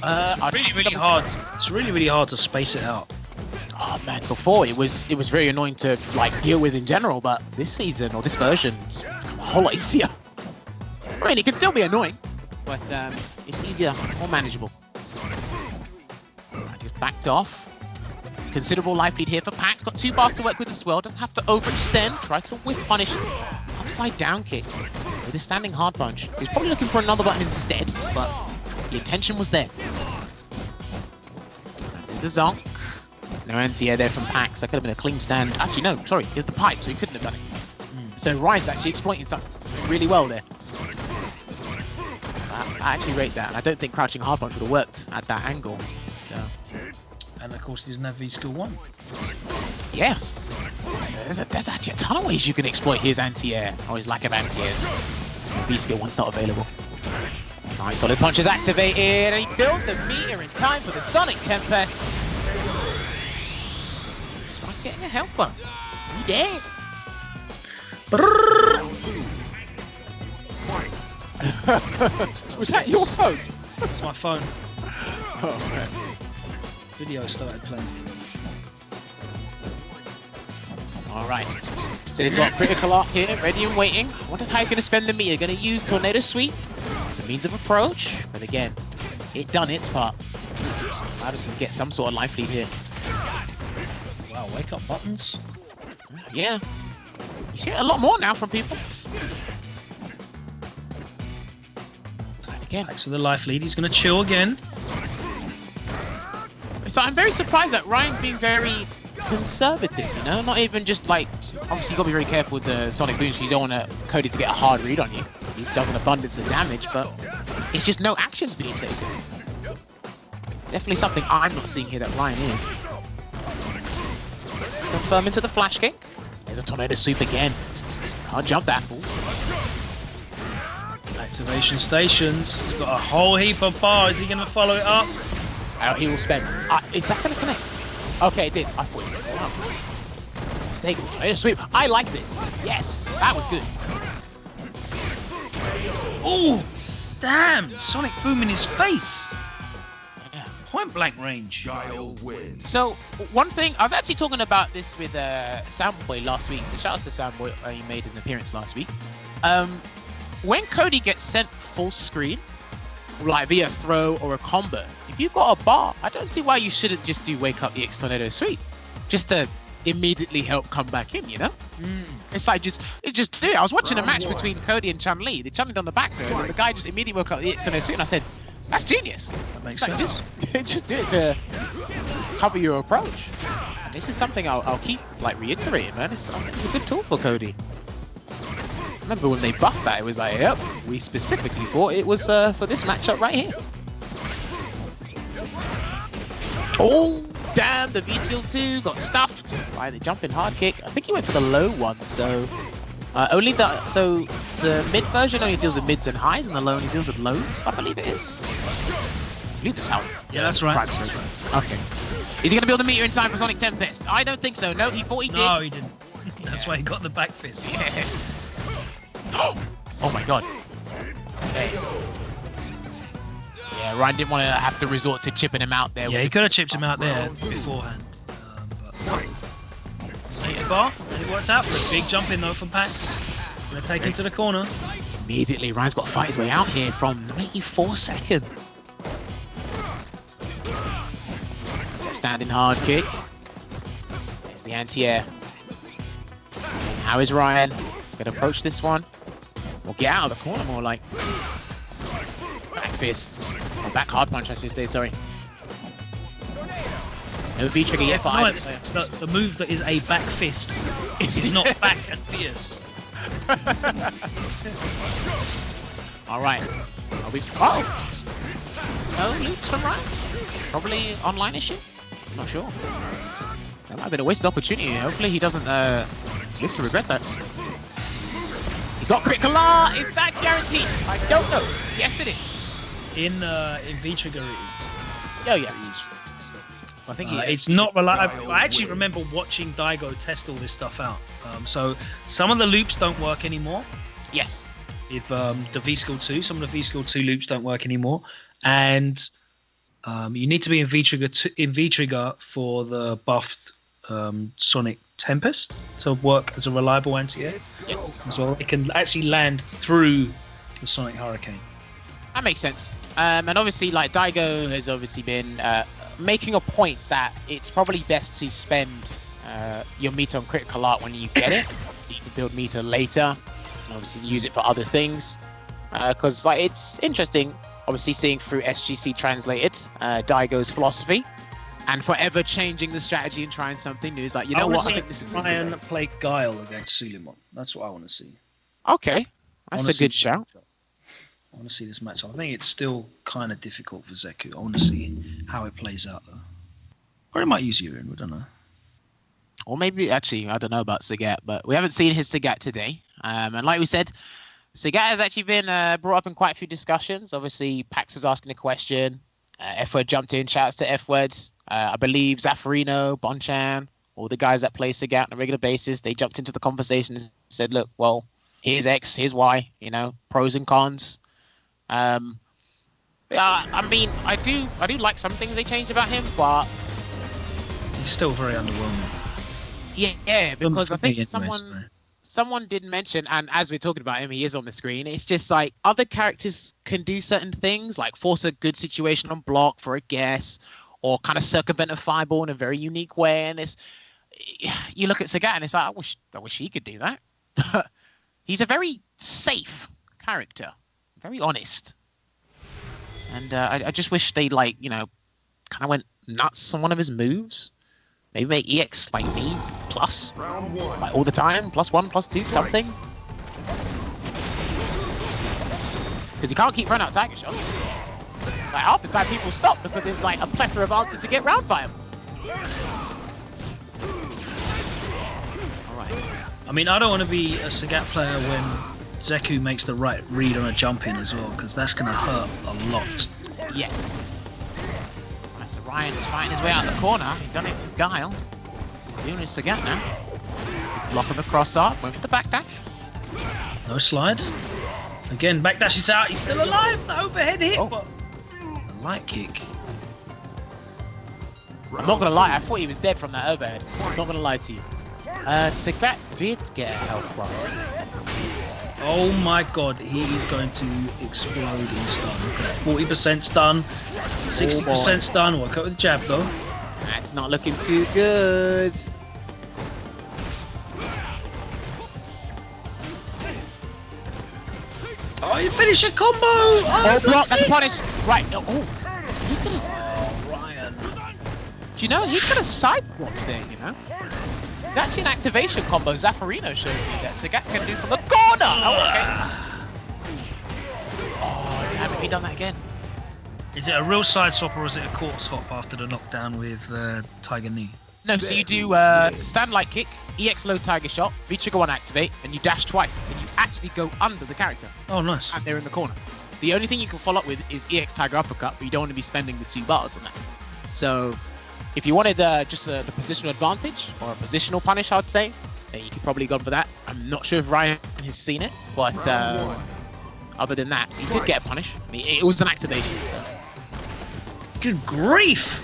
I'd Really, have to really double hard. check. It's really, really hard to space it out. Oh man, before it was very annoying to like deal with in general, but this season or this version's a whole lot easier. I mean, it can still be annoying, but it's easier, more manageable. I just backed off. Considerable life lead here for Packz. Got 2 bars to work with as well. Doesn't have to overextend. Try to whip punish. Upside down kick with his standing hard punch. He's probably looking for another button instead, but the intention was there. There's the zonk. No anti-air there from Packz. That could have been a clean stand. Actually, no, sorry. Here's the pipe, so he couldn't have done it. So Ryan's actually exploiting something really well there. I actually rate that, and I don't think crouching hard punch would have worked at that angle. So. And of course, he doesn't have V skill 1. Yes. So there's actually a ton of ways you can exploit his anti-air, or his lack of anti-airs. V skill 1's not available. Nice, solid punch is activated, and he built the meter in time for the Sonic Tempest. Smart getting a helper. He dead. Was that your phone? It's my phone. Oh, man. Video started playing. Alright. So he's got critical art here, ready and waiting. I wonder how he's going to spend the meter. Going to use Tornado Sweep as a means of approach. But again, it done its part. Allowed him to get some sort of life lead here. Wow, wake up buttons. Yeah. You see it a lot more now from people. Again. Back to the life lead. He's going to chill again. So I'm very surprised that Ryan's being very conservative, you know? Not even just like, obviously you've got to be very careful with the Sonic Booms. You don't want Cody to get a hard read on you. He does an abundance of damage, but it's just no actions being taken. Definitely something I'm not seeing here that Ryan is. Confirm into the flash kick. There's a Tornado Sweep again. Can't jump that. Ooh. Activation stations. He's got a whole heap of bars. Is he going to follow it up? He will spend. Is that going to connect? Okay, it did. I thought it was wow. Mistake. Tornado Sweep. I like this. Yes, that was good. Oh, damn! Sonic Boom in his face. Yeah. Point blank range. Guile wins. So, one thing, I was actually talking about this with Soundboy last week. So, shout out to Soundboy. He made an appearance last week. When Cody gets sent full screen, like via throw or a combo, if you've got a bar, I don't see why you shouldn't just do Wake Up EX Tornado Sweep, just to immediately help come back in, you know? It's like just do it. I was watching a match between Cody and Chun-Li. They Chun-Li'd on the back throw, and the guy just immediately woke up the EX Tornado Sweep, and I said, that's genius. That makes Like, sense. just do it to cover your approach. And this is something I'll keep like reiterating, man. It's a good tool for Cody. Remember when they buffed that, it was like, yep, we specifically thought it was for this matchup right here. Oh, damn, the V-Skill 2 got stuffed by the jumping hard kick. I think he went for the low one, so the mid version only deals with mids and highs, and the low only deals with lows, I believe it is. I believe that's how. Yeah, that's right. Okay. Is he going to build a meter in time for Sonic Tempest? I don't think so. No, he thought he did. No, he didn't. That's why he got the back fist. Yeah. Oh my god. Okay. Yeah, Ryan didn't want to have to resort to chipping him out there. Yeah, he could have chipped him out there beforehand. But no. Bar, and it works out for a big jump in though from Packz. Gonna take him to the corner. Immediately, Ryan's got to fight his way out here from 94 seconds. That's a standing hard kick. There's the anti-air. How is Ryan gonna approach this one? Or get out of the corner more like. Back fist. Or back hard punch, I should say, sorry. No V-trigger yet for either. The move that is a back fist is not back and fierce. Alright. Are we. Oh! No loops from Ryan? Probably online issue? I'm not sure. That might have been a wasted opportunity. Hopefully he doesn't live to regret that. He's got critical art! Is that guaranteed? I don't know. Yes, it is. In V-trigger it is. Oh, yeah. I think it's not reliable. I actually remember watching Daigo test all this stuff out. So some of the loops don't work anymore. Yes. If the V-Skill 2, some of the V-Skill 2 loops don't work anymore. And you need to be in V-trigger for the buffed Sonic Tempest to work as a reliable anti-air. Yes. As well, it can actually land through the Sonic Hurricane. That makes sense. And obviously, like, Daigo has obviously been making a point that it's probably best to spend your meter on critical art when you get it. You can build meter later and obviously use it for other things. Because like it's interesting, obviously seeing through SGC translated Daigo's philosophy. and forever changing the strategy and trying something new. It's like, you know I what? want I to think this see is Ryan play Guile against Suleymon. That's what I want to see. okay. That's a good shout. I want to see this matchup. I think it's still kind of difficult for Zeku. I want to see how it plays out, though. Or he might use Yurin. We don't know. Or maybe, actually, I don't know about Sagat, but we haven't seen his Sagat today. And like we said, Sagat has actually been brought up in quite a few discussions. Obviously, Packz was asking a question. F-Word jumped in. Shouts to F-Words. I believe Zaffarino, Bonchan, all the guys that play Sagat on a regular basis, they jumped into the conversation and said, look, well, here's X, here's Y, you know, pros and cons. I mean, I do like some things they changed about him, but he's still very underwhelming. Yeah, because I think anyways, someone did mention, and as we're talking about him, he is on the screen. It's just like other characters can do certain things, like force a good situation on block for a guess, or kind of circumvent a fireball in a very unique way. And it's, you look at Sagat and it's like, I wish he could do that. He's a very safe character, very honest, and I just wish they, like, you know, kind of went nuts on one of his moves. Maybe make EX like me plus, like all the time, +1, +2, something. Because you can't keep running out tiger shots. Like half the time people stop because there's like a plethora of answers to get round fireballs. Alright. I mean, I don't want to be a Sagat player when Zeku makes the right read on a jump in as well, because that's going to hurt a lot. Yes. Right, so Ryan's fighting his way out of the corner. He's done it with Guile. He's doing his Sagat now. Block on the cross art. Went for the backdash. No slide. Again, backdash is out. He's still alive. The overhead hit, but a light kick. I'm not gonna lie, I thought he was dead from that overhead. I'm not gonna lie to you. Sagat did get a health bar. Oh my god, he is going to explode in stun. Look at that. 40% stun, 60% stun. Work out with the jab though. That's not looking too good. Oh, you finish a combo! Oh, block, that's punish. Right, oh. Ryan. Do you know, he could have side blocked there, you know? It's actually an activation combo Zaffarino showed me that Sagat can do from the corner! Oh, okay. Oh, damn it, he done that again. Is it a real side swap or is it a corpse hop after the knockdown with Tiger Knee? No, so you do stand light kick, EX low tiger shot, V-trigger 1 activate, and you dash twice, and you actually go under the character. Oh, nice. And they're in the corner. The only thing you can follow up with is EX tiger uppercut, but you don't want to be spending the 2 bars on that. So, if you wanted just the positional advantage, or a positional punish, I would say, then you could probably go for that. I'm not sure if Ryan has seen it, but other than that, he did get a punish. I mean, it was an activation. So. Good grief!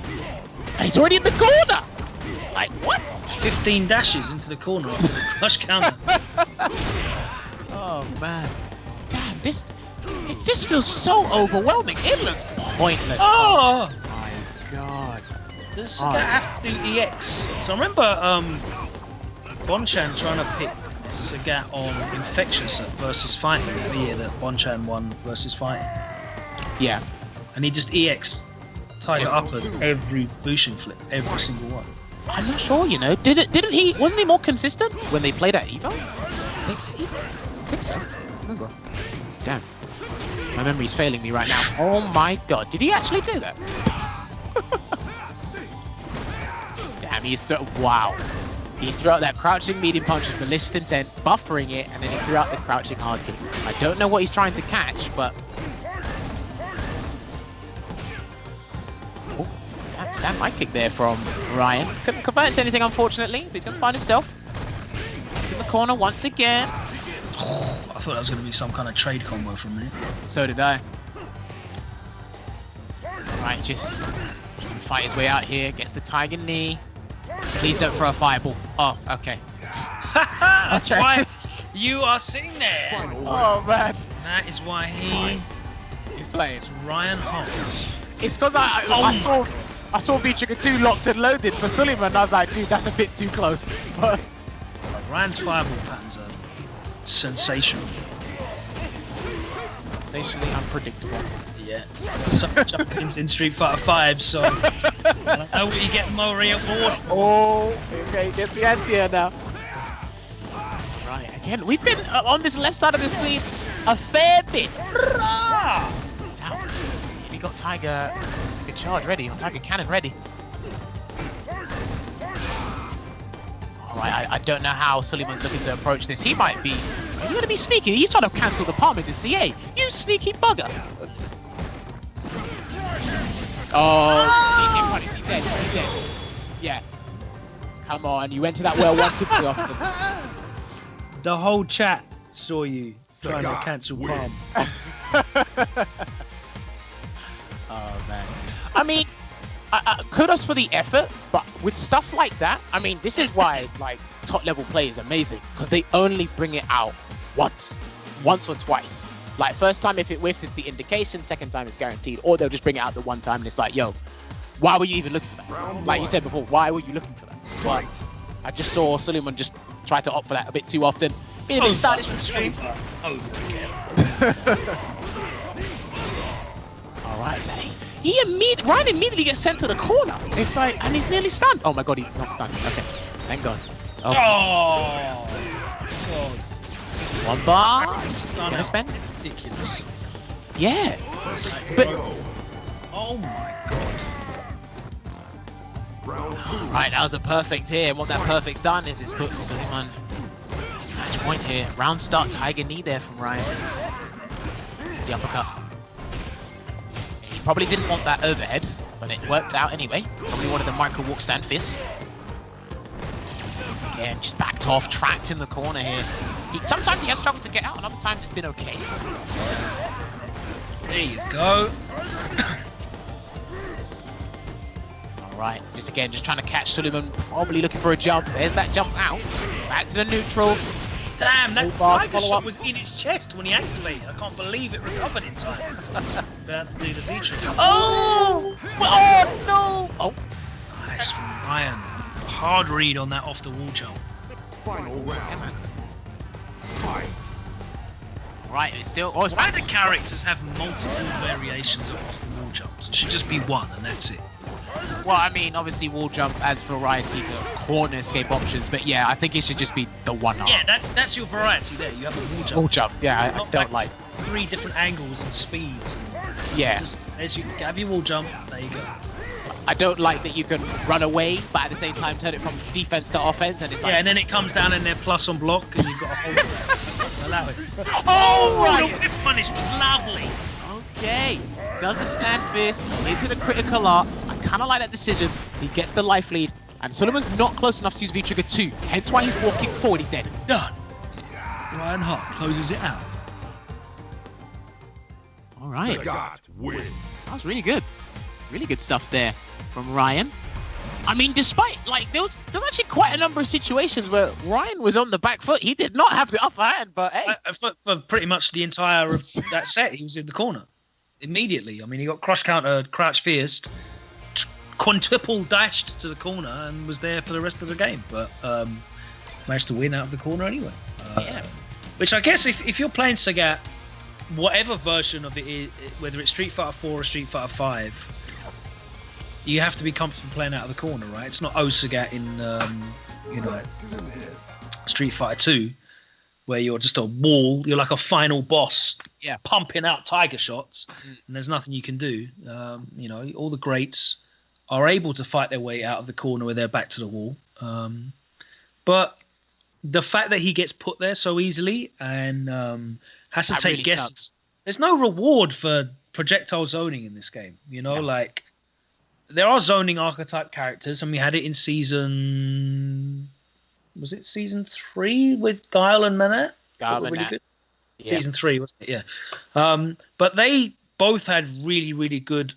And he's already in the corner! Like, what? 15 dashes into the corner after the flush counter. Oh, man. Damn, this feels so overwhelming. It looks pointless. Oh! My God. Does Sagat have to do EX? So I remember Bonchan trying to pick Sagat on Infectious versus Fighting the year that Bonchan won versus Fighting. Yeah. And he just EX Tiger upper every Bushin flip, every single one. I'm not sure, you know. Wasn't he more consistent when they played at EVO? I think so. Remember. Damn. My memory's failing me right now. Oh my God. Did he actually do that? Damn, wow. He threw out that crouching medium punch with malicious intent, buffering it, and then he threw out the crouching hard kick. I don't know what he's trying to catch, but... Oh, damn, stand light kick there from Ryan. Couldn't convert into anything, unfortunately, but he's going to find himself in the corner once again. Oh, I thought that was going to be some kind of trade combo from me. So did I. Right, just trying to fight his way out here. Gets the Tiger Knee. Please don't throw a fireball. Oh, okay. That's why you are sitting there. Oh, man. That is why he's playing. It's Ryan Hart. It's because I saw V-Trigger 2 locked and loaded for Suleymon, and I was like, dude, that's a bit too close. But Ryan's fireball patterns are sensational. Sensationally unpredictable. Yeah. Some jump-ins in Street Fighter 5, so I know what you get Mario for. Oh, okay, get the idea now. Right, again, we've been on this left side of the screen a fair bit. It's out. He got Tiger Charge ready, or Tiger Cannon ready. Alright, I don't know how Suleiman's looking to approach this. He might be... Are you going to be sneaky? He's trying to cancel the palm into CA. You sneaky bugger. Oh, he's dead. He's dead. Yeah. Come on, you went to that well one too often. The whole chat saw you trying to cancel palm. Oh man. I mean, kudos for the effort, but with stuff like that, I mean, this is why like top level play is amazing, because they only bring it out once or twice. Like first time if it whiffs, it's the indication. Second time it's guaranteed, or they'll just bring it out the one time and it's like, yo, why were you even looking for that? Like you said before, why were you looking for that? But I just saw Suleiman just try to opt for that a bit too often. Being a bit stylish from the stream. Over again. All right, man. Ryan immediately gets sent to the corner. It's like, and he's nearly stunned. Oh my god, he's not stunned. Okay, thank god. Oh, God. One bar. He's gonna spend. Ridiculous. Yeah. But Oh my god. right, that was a perfect here. And what that perfect's done is it's put Suleiman match point here. Round start, Tiger knee there from Ryan. It's the uppercut. He probably didn't want that overhead, but it worked out anyway. Probably wanted the micro walk stand fist. Again, just backed off, trapped in the corner here. Sometimes he has struggled to get out, and other times it's been okay. There you go. Alright, just trying to catch Suleiman, probably looking for a jump. There's that jump out. Back to the neutral. Damn, that bar tiger follow shot up. was in his chest when he activated. I can't believe it recovered in time. About to do the feature. Oh! Oh no! Oh, Nice from Ryan. Hard read on that off the wall jump. Final round. yeah, man. Fight. Right, it's still. Oh, it's Why back. do characters have multiple variations of off the wall jumps? It should just be one and that's it. Well, I mean, obviously wall jump adds variety to corner escape options, but yeah, I think it should just be the one arm. Yeah, that's your variety there. You have a wall jump. Wall jump. Yeah, I Not don't like. 3 different angles and speeds. Yeah, Just as you have your wall jump, there you go. I don't like that you can run away, but at the same time turn it from defense to offense, and it's like. Yeah, and then it comes down and they're plus on block, and you've got to hold it. Allow it. Oh, The right. whip punish was lovely. Okay, does the stand fist into the critical art. I kind of like that decision. He gets the life lead, and Suleiman's not close enough to use V-Trigger 2, hence why he's walking forward. He's dead. Done. Ryan Hart closes it out. All right, Sagat wins. that was really good. Really good stuff there from Ryan. I mean, despite, like, there's actually quite a number of situations where Ryan was on the back foot. He did not have the upper hand, but hey. For pretty much the entire of that set, he was in the corner immediately. I mean, he got crush counter, crouch fierced, quintuple dashed to the corner, and was there for the rest of the game. But managed to win out of the corner anyway. Yeah. Which I guess if you're playing Sagat, whatever version of it is, whether it's Street Fighter 4 or Street Fighter 5, you have to be comfortable playing out of the corner, right? It's not Sagat in Street Fighter 2, where you're just a wall, you're like a final boss, Yeah. pumping out tiger shots, and there's nothing you can do. All the greats are able to fight their way out of the corner with their back to the wall. But the fact that he gets put there so easily and has to That take really guesses, sucks. there's no reward for projectile zoning in this game. Like there are zoning archetype characters, and we had it in season. Was it season 3 with Guile and Manette? Guile That were and Manette. good. Yeah. Season 3, wasn't it? Yeah. But they both had really, really good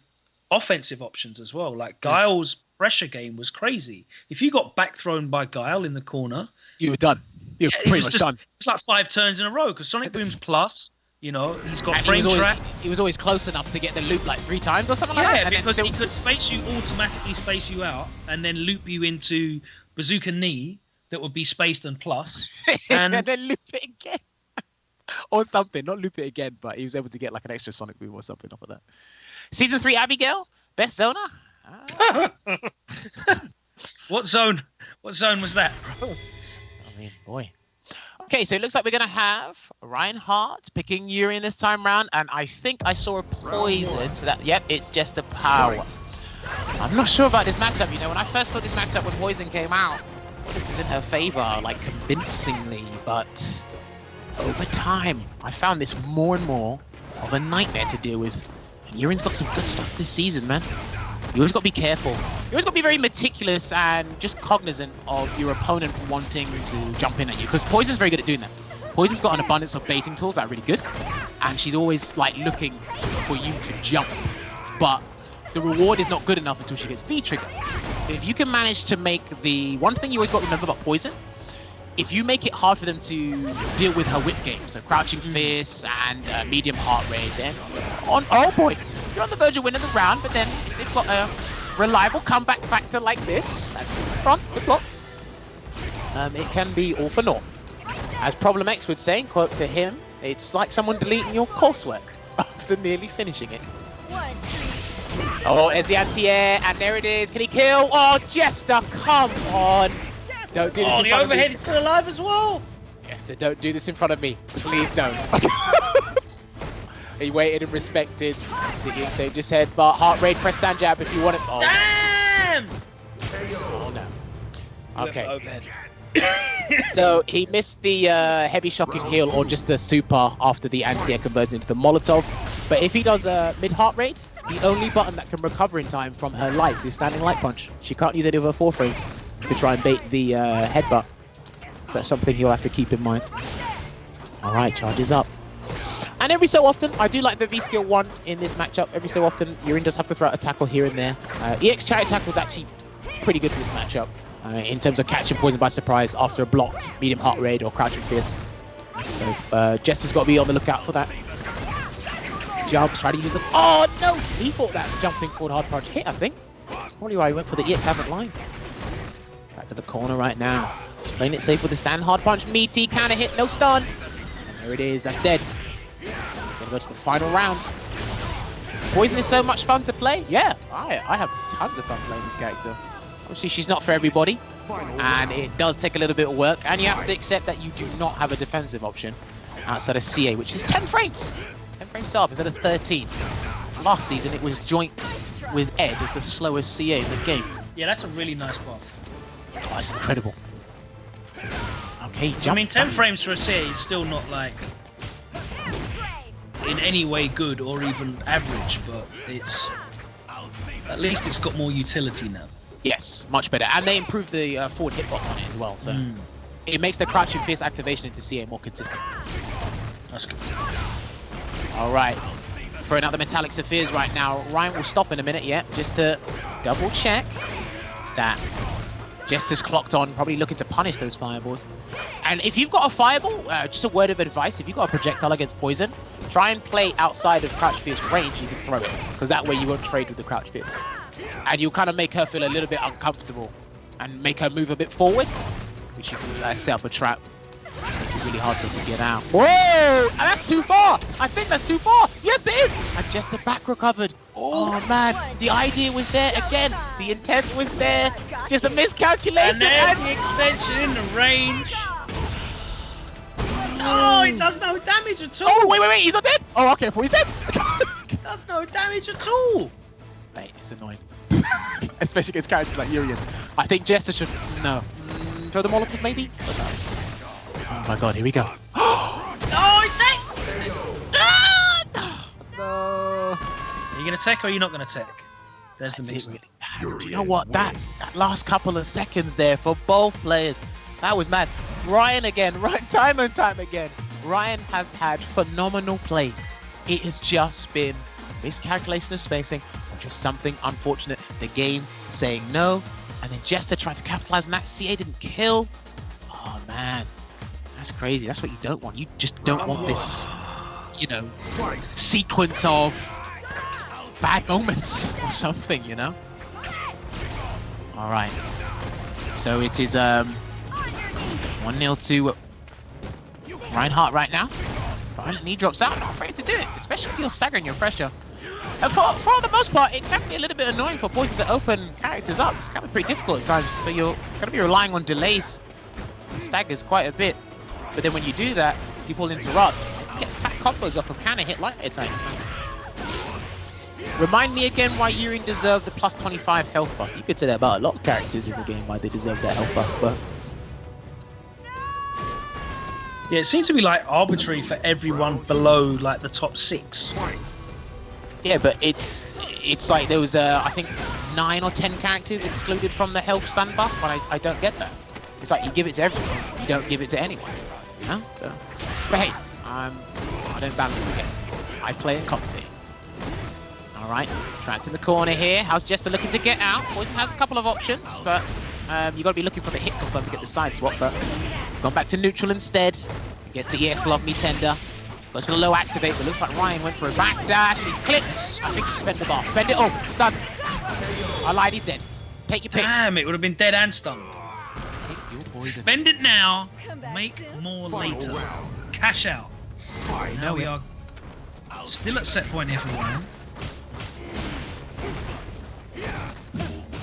offensive options as well. Like Guile's pressure game was crazy. If you got back thrown by Guile in the corner, You were done. You were it pretty was much just done. it's like 5 turns in a row because Sonic Boom's plus. He's got And frame trap. he was always close enough to get the loop like 3 times or something like that. Yeah, and then because still- he could automatically space you out and then loop you into Bazooka Knee that would be spaced and plus. and And then loop it again. Or something. Not loop it again, but he was able to get like an extra Sonic move or something off of that. Season 3 Abigail, best zoner. What zone? What zone was that, bro? I mean, boy. Okay, so it looks like we're going to have Ryan Hart picking Urian this time round, and I think I saw a poison, so that, yep, it's just a power. I'm not sure about this matchup, you know, when I first saw this matchup when Poison came out, this is in her favor, like, convincingly, but over time, I found this more and more of a nightmare to deal with. And Urian's got some good stuff this season, man. You always got to be careful. You always got to be very meticulous and just cognizant of your opponent wanting to jump in at you, because Poison's very good at doing that. Poison's got an abundance of baiting tools that are really good, and she's always like looking for you to jump, but the reward is not good enough until she gets V-trigger. If you can manage to make the one thing you always got to remember about Poison, if you make it hard for them to deal with her whip game, so crouching fists and medium heart rate, then oh boy, you're on the verge of winning the round, but then they've got a reliable comeback factor like this. That's in front, good block. It can be all for naught. As Problem X would say, quote to him, it's like someone deleting your coursework after nearly finishing it. Oh, there's the anti-air, and there it is. Can he kill? Oh, Jester, come on. Don't do this in the front of me. overhead is still alive as well. Jester, don't do this in front of me. Please don't. He waited and respected. They just said, but heart rate, press stand jab if you want it. Oh, Damn! oh no. Okay. Overhead. So he missed the heavy shocking heal or just the super after the anti-air converted into the Molotov. But if he does a mid heart rate, the only button that can recover in time from her lights is standing light punch. She can't use any of her 4 frames to try and bait the headbutt. So that's something he'll have to keep in mind. Alright, charges up. And every so often, I do like the V-Skill 1 in this matchup. Every so often, Urian does have to throw out a tackle here and there. EX Chariot Tackle is actually pretty good for this matchup. In terms of catching Poison by surprise after a blocked medium heart rate or crouching fierce. So Jester's got to be on the lookout for that. Jumps, try to use them. Oh no! He thought that jumping forward hard punch hit, I think. Probably why he went for the EX haven't line. Back to the corner right now. Just playing it safe with the stand hard punch. Meaty, counter hit, no stun. And there it is, that's dead. Gonna go to the final round. Poison is so much fun to play. Yeah, I have tons of fun playing this character. Obviously, she's not for everybody, and it does take a little bit of work, and you have to accept that you do not have a defensive option outside of CA, which is 10 frames. 10 frames sub instead of 13. Last season, it was joint with Ed as the slowest CA in the game. Yeah, that's a really nice buff. Oh, that's incredible. Okay, jump. I mean, 10 frames for a CA is still not like in any way good or even average, but it's at least it's got more utility now. Yes, much better. And they improved the forward hitbox on it as well, so it makes the crouching fierce activation into CA more consistent. That's good. Alright, throwing out the Metallic Spheres right now. Ryan will stop in a minute, yeah, just to double check that Jester's clocked on, probably looking to punish those fireballs. And if you've got a fireball, just a word of advice, if you've got a projectile against Poison, try and play outside of Crouch Fierce range, you can throw it, because that way you won't trade with the Crouch Fierce. And you'll kind of make her feel a little bit uncomfortable and make her move a bit forward, which you can set up a trap. Make it really hard for her to get out. Whoa! And that's too far! I think that's too far! Yes, it is! And just the back recovered. Oh man, the idea was there again. The intent was there. Just a miscalculation. And there's the extension in the range. Oh, it does no damage at all. Oh, wait, he's not dead? Oh, okay, I thought he's dead. It does no damage at all. Mate, it's annoying. Especially against characters like Urian. I think Jester should... No. Throw the Molotov, maybe? Oh my god, here we go. Oh, it's it! No. Are you going to tech or are you not going to tech? There's the mix. Really. You know what? That last couple of seconds there for both players, that was mad. Ryan again, right, time and time again. Ryan has had phenomenal plays. It has just been miscalculation of spacing or just something unfortunate. The game saying no, and then Jester tried to capitalize on that. CA didn't kill. Oh man, that's crazy. That's what you don't want. You just don't want this, you know, sequence of bad moments or something, you know? All right. So it is 1-0 to Reinhardt right now. Ryan, and he drops out. Not afraid to do it, especially if you're staggering your pressure. And for the most part, it can be a little bit annoying for Poison to open characters up. It's kind of pretty difficult at times, so you're going to be relying on delays and staggers quite a bit. But then when you do that, people interrupt. You get fat combos off of kind of hit light attacks. Remind me again why Yurin deserved the plus 25 health buff. You could say that about a lot of characters in the game, why they deserve that health buff, but... Yeah, it seems to be like arbitrary for everyone below like the top 6. Yeah, but it's like there was I think 9 or 10 characters excluded from the health stun buff, but I don't get that. It's like you give it to everyone, you don't give it to anyone. You know? So, but hey, I don't balance the game. I play and commentate. All right, trapped in the corner here. How's Jester looking to get out? Poison has a couple of options, but you got to be looking for the hit confirm to get the side swap. But gone back to neutral instead. Gets the EX glove me tender. Goes for the low activate, but looks like Ryan went for a back dash. He's clipped. I think you spend the bar. Spend it all. Stun. I lied, he's dead. Take your pick. Damn, it would have been dead and stunned. Poison. Spend it now. Make more later. Cash out. Now we are still at set point here for Ryan.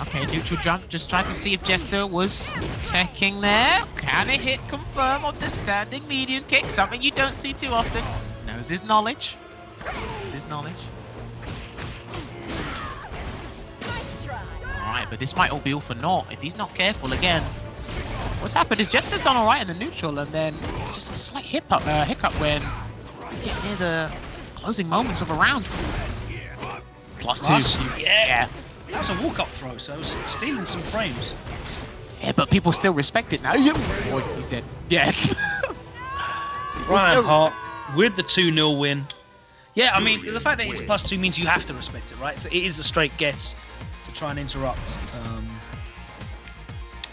Okay, neutral jump. Just tried to see if Jester was checking there. Can it hit confirm on the standing medium kick? Something you don't see too often. Knows his knowledge. Knows his knowledge. Alright, but this might all be all for naught if he's not careful again. What's happened is Jester's done alright in the neutral, and then it's just a slight hiccup when you get near the closing moments of a round. Plus 2. Yeah. That was a walk-up throw, so I was stealing some frames. Yeah, but people still respect it now. Boy, he's dead. Yeah. Ryan Hart with the 2-0 win. Yeah, I mean, the fact that it's plus 2 means you have to respect it, right? So it is a straight guess to try and interrupt.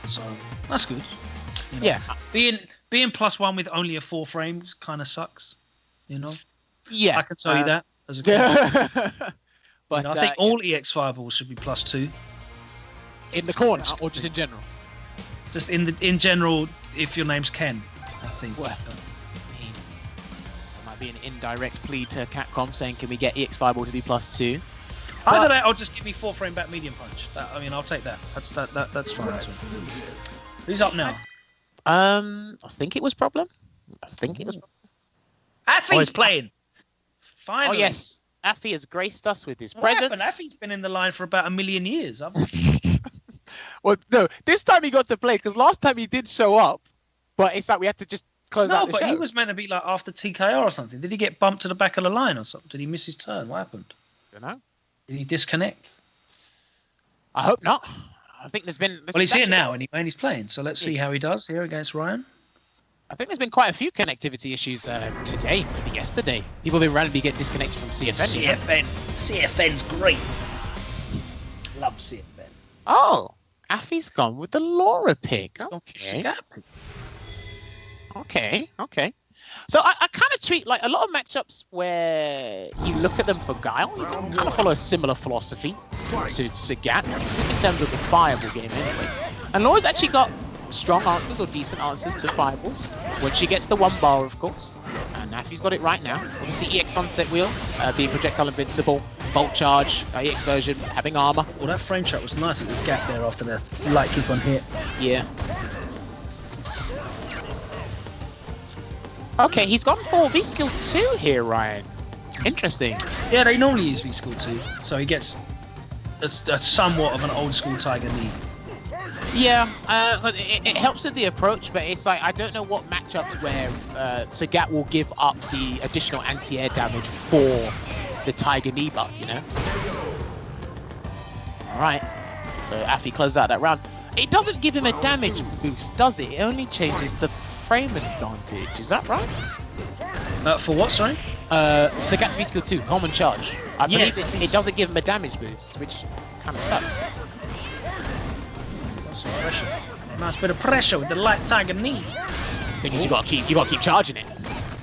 So that's good. You know, yeah. Being plus 1 with only a 4 frames kind of sucks. You know. Yeah. I can tell you that as a kid. But I think all EX fireballs should be plus 2. In the corner, or just in general? Just in general, if your name's Ken, I think. Well, I mean, there might be an indirect plea to Capcom saying, can we get EX fireball to be plus 2? Either that, or just give me 4 frame back medium punch. I mean, I'll take that. That's fine. Who's up now? I think it was Problem. Afii's playing. Finally. Oh yes. Afii has graced us with his What presence. happened? Afii's been in the line for about 1 million years. Well, no, this time he got to play, because last time he did show up, but it's like we had to just close out the show. No, but he was meant to be like after TKR or something. Did he get bumped to the back of the line or something? Did he miss his turn? What happened? I don't know. Did he disconnect? I hope not. I think there's been... Well, he's here now anyway, and he's playing. So let's see how he does here against Ryan. I think there's been quite a few connectivity issues today, maybe yesterday. People have been randomly getting disconnected from CFN. CFN's great. Love CFN. Oh, Afii's gone with the Laura pick. Okay. So I kind of treat like a lot of matchups where you look at them for Guile, you can kind of follow a similar philosophy to Sagat, just in terms of the fireball game anyway. And Laura's actually got strong answers or decent answers to fireballs when she gets the 1 bar, of course. And Afii's got it right now. Obviously, EX Sunset Wheel, being projectile invincible, Bolt Charge, EX version, having armor. Well, that frame shot was nice at the gap there after the light kick on hit. Yeah. Okay, he's gone for V-Skill 2 here, Ryan. Interesting. Yeah, they normally use V-Skill 2, so he gets a somewhat of an old school Tiger knee. Yeah, it helps with the approach, but it's like I don't know what matchups where Sagat will give up the additional anti-air damage for the Tiger knee buff, you know? Alright, so Afii closes out that round. It doesn't give him a damage boost, does it? It only changes the frame advantage, is that right? For what, sorry? Sagat's V-Skill 2, Common Charge. I believe it doesn't give him a damage boost, which kind of sucks. Some pressure. Nice bit of pressure with the light Tiger knee. The thing is, you gotta keep charging it,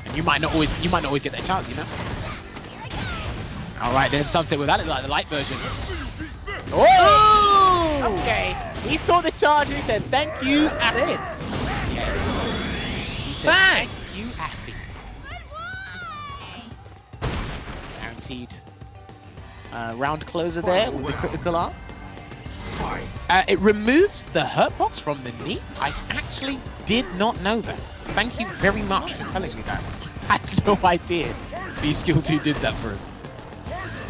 and you might not always get that chance, you know. All right, there's Sunset with that, like the light version. Oh! Okay, he saw the charge and he said, "Thank you, Afii." Yeah. He said, "Thank you, Afii." Guaranteed. Round closer there with the critical arm. Fight. It removes the hurt box from the knee. I actually did not know that. Thank you very much for telling me that. I had no idea B-Skill 2 did that for him.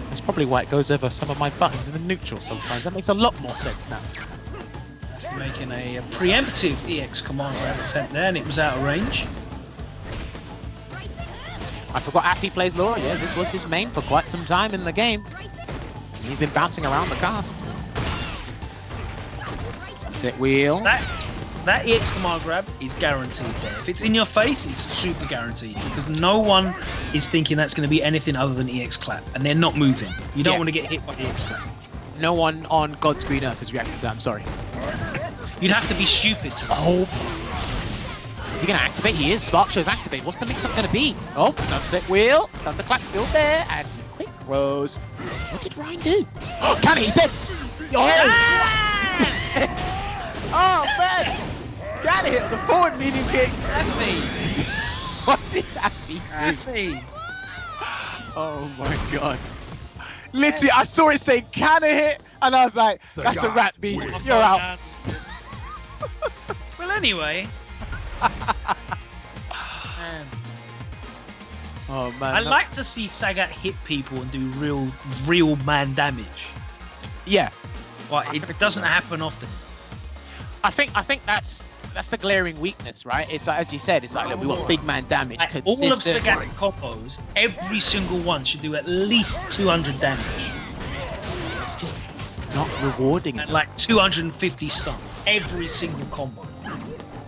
That's probably why it goes over some of my buttons in the neutral sometimes. That makes a lot more sense now. Making a preemptive EX command grab attempt there, and it was out of range. I forgot Afii plays Laura. Yeah, this was his main for quite some time in the game. He's been bouncing around the cast. Sunset wheel. That EX command grab is guaranteed there. If it's in your face, it's super guaranteed because no one is thinking that's going to be anything other than EX clap, and they're not moving. You don't want to get hit by EX clap. No one on God's green earth has reacted to that. I'm sorry. You'd have to be stupid to. Oh. Is he going to activate? He is. Spark shows activate. What's the mix-up going to be? Oh, sunset wheel. Thunderclap still there. And quick rose. What did Ryan do? Oh, can he? He's dead. Oh, oh man. Got it. The forward leaning kick. Afii. What did Afii do? Afii. Oh my god. Literally, I saw it saying can it hit? And I was like, that's a wrap, B. You're out. Well, anyway. Man. Oh man. I like to see Sagat hit people and do real man damage. Yeah. But it doesn't happen often. I think that's the glaring weakness, right? It's like, as you said, it's like look, we want big man damage. Like, all of Sagat's combos, every single one should do at least 200 damage. It's just not rewarding. And like 250 stun. Every single combo.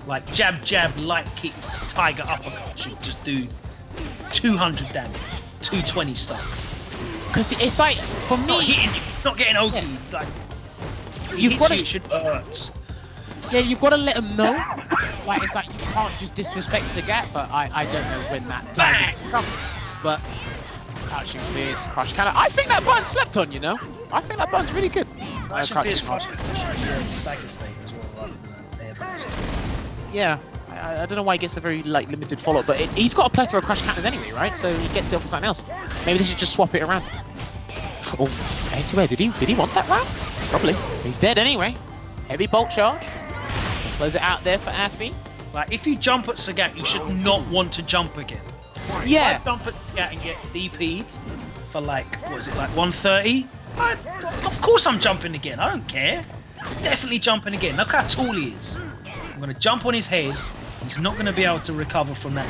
Like jab, jab, light kick, tiger uppercut should just do 200 damage, 220 stun. Because it's like, for me... It's not hitting you, it's not getting OTs. Yeah. Like, you've got it should hurt. Yeah, you've got to let them know. Like, it's like, you can't just disrespect Sagat, but I don't know when that time is coming. But, crouching fierce, crush cannon. I think that button slept on, you know? I think that button's really good. Crouching fierce, crush stagger state as well, rather than air burst. Yeah, I don't know why he gets a very like limited follow-up, but he's got a plethora of crush counters anyway, right? So he gets it off for something else. Maybe they should just swap it around. Oh, head to air. Did he want that round? Probably. He's dead anyway. Heavy bolt charge. Close it out there for Afii. Like, if you jump at Sagat, you should not want to jump again. Yeah. If I jump at Sagat and get DP'd for like, what is it, like 130? Of course I'm jumping again. I don't care. Definitely jumping again. Look how tall he is. I'm going to jump on his head. He's not going to be able to recover from that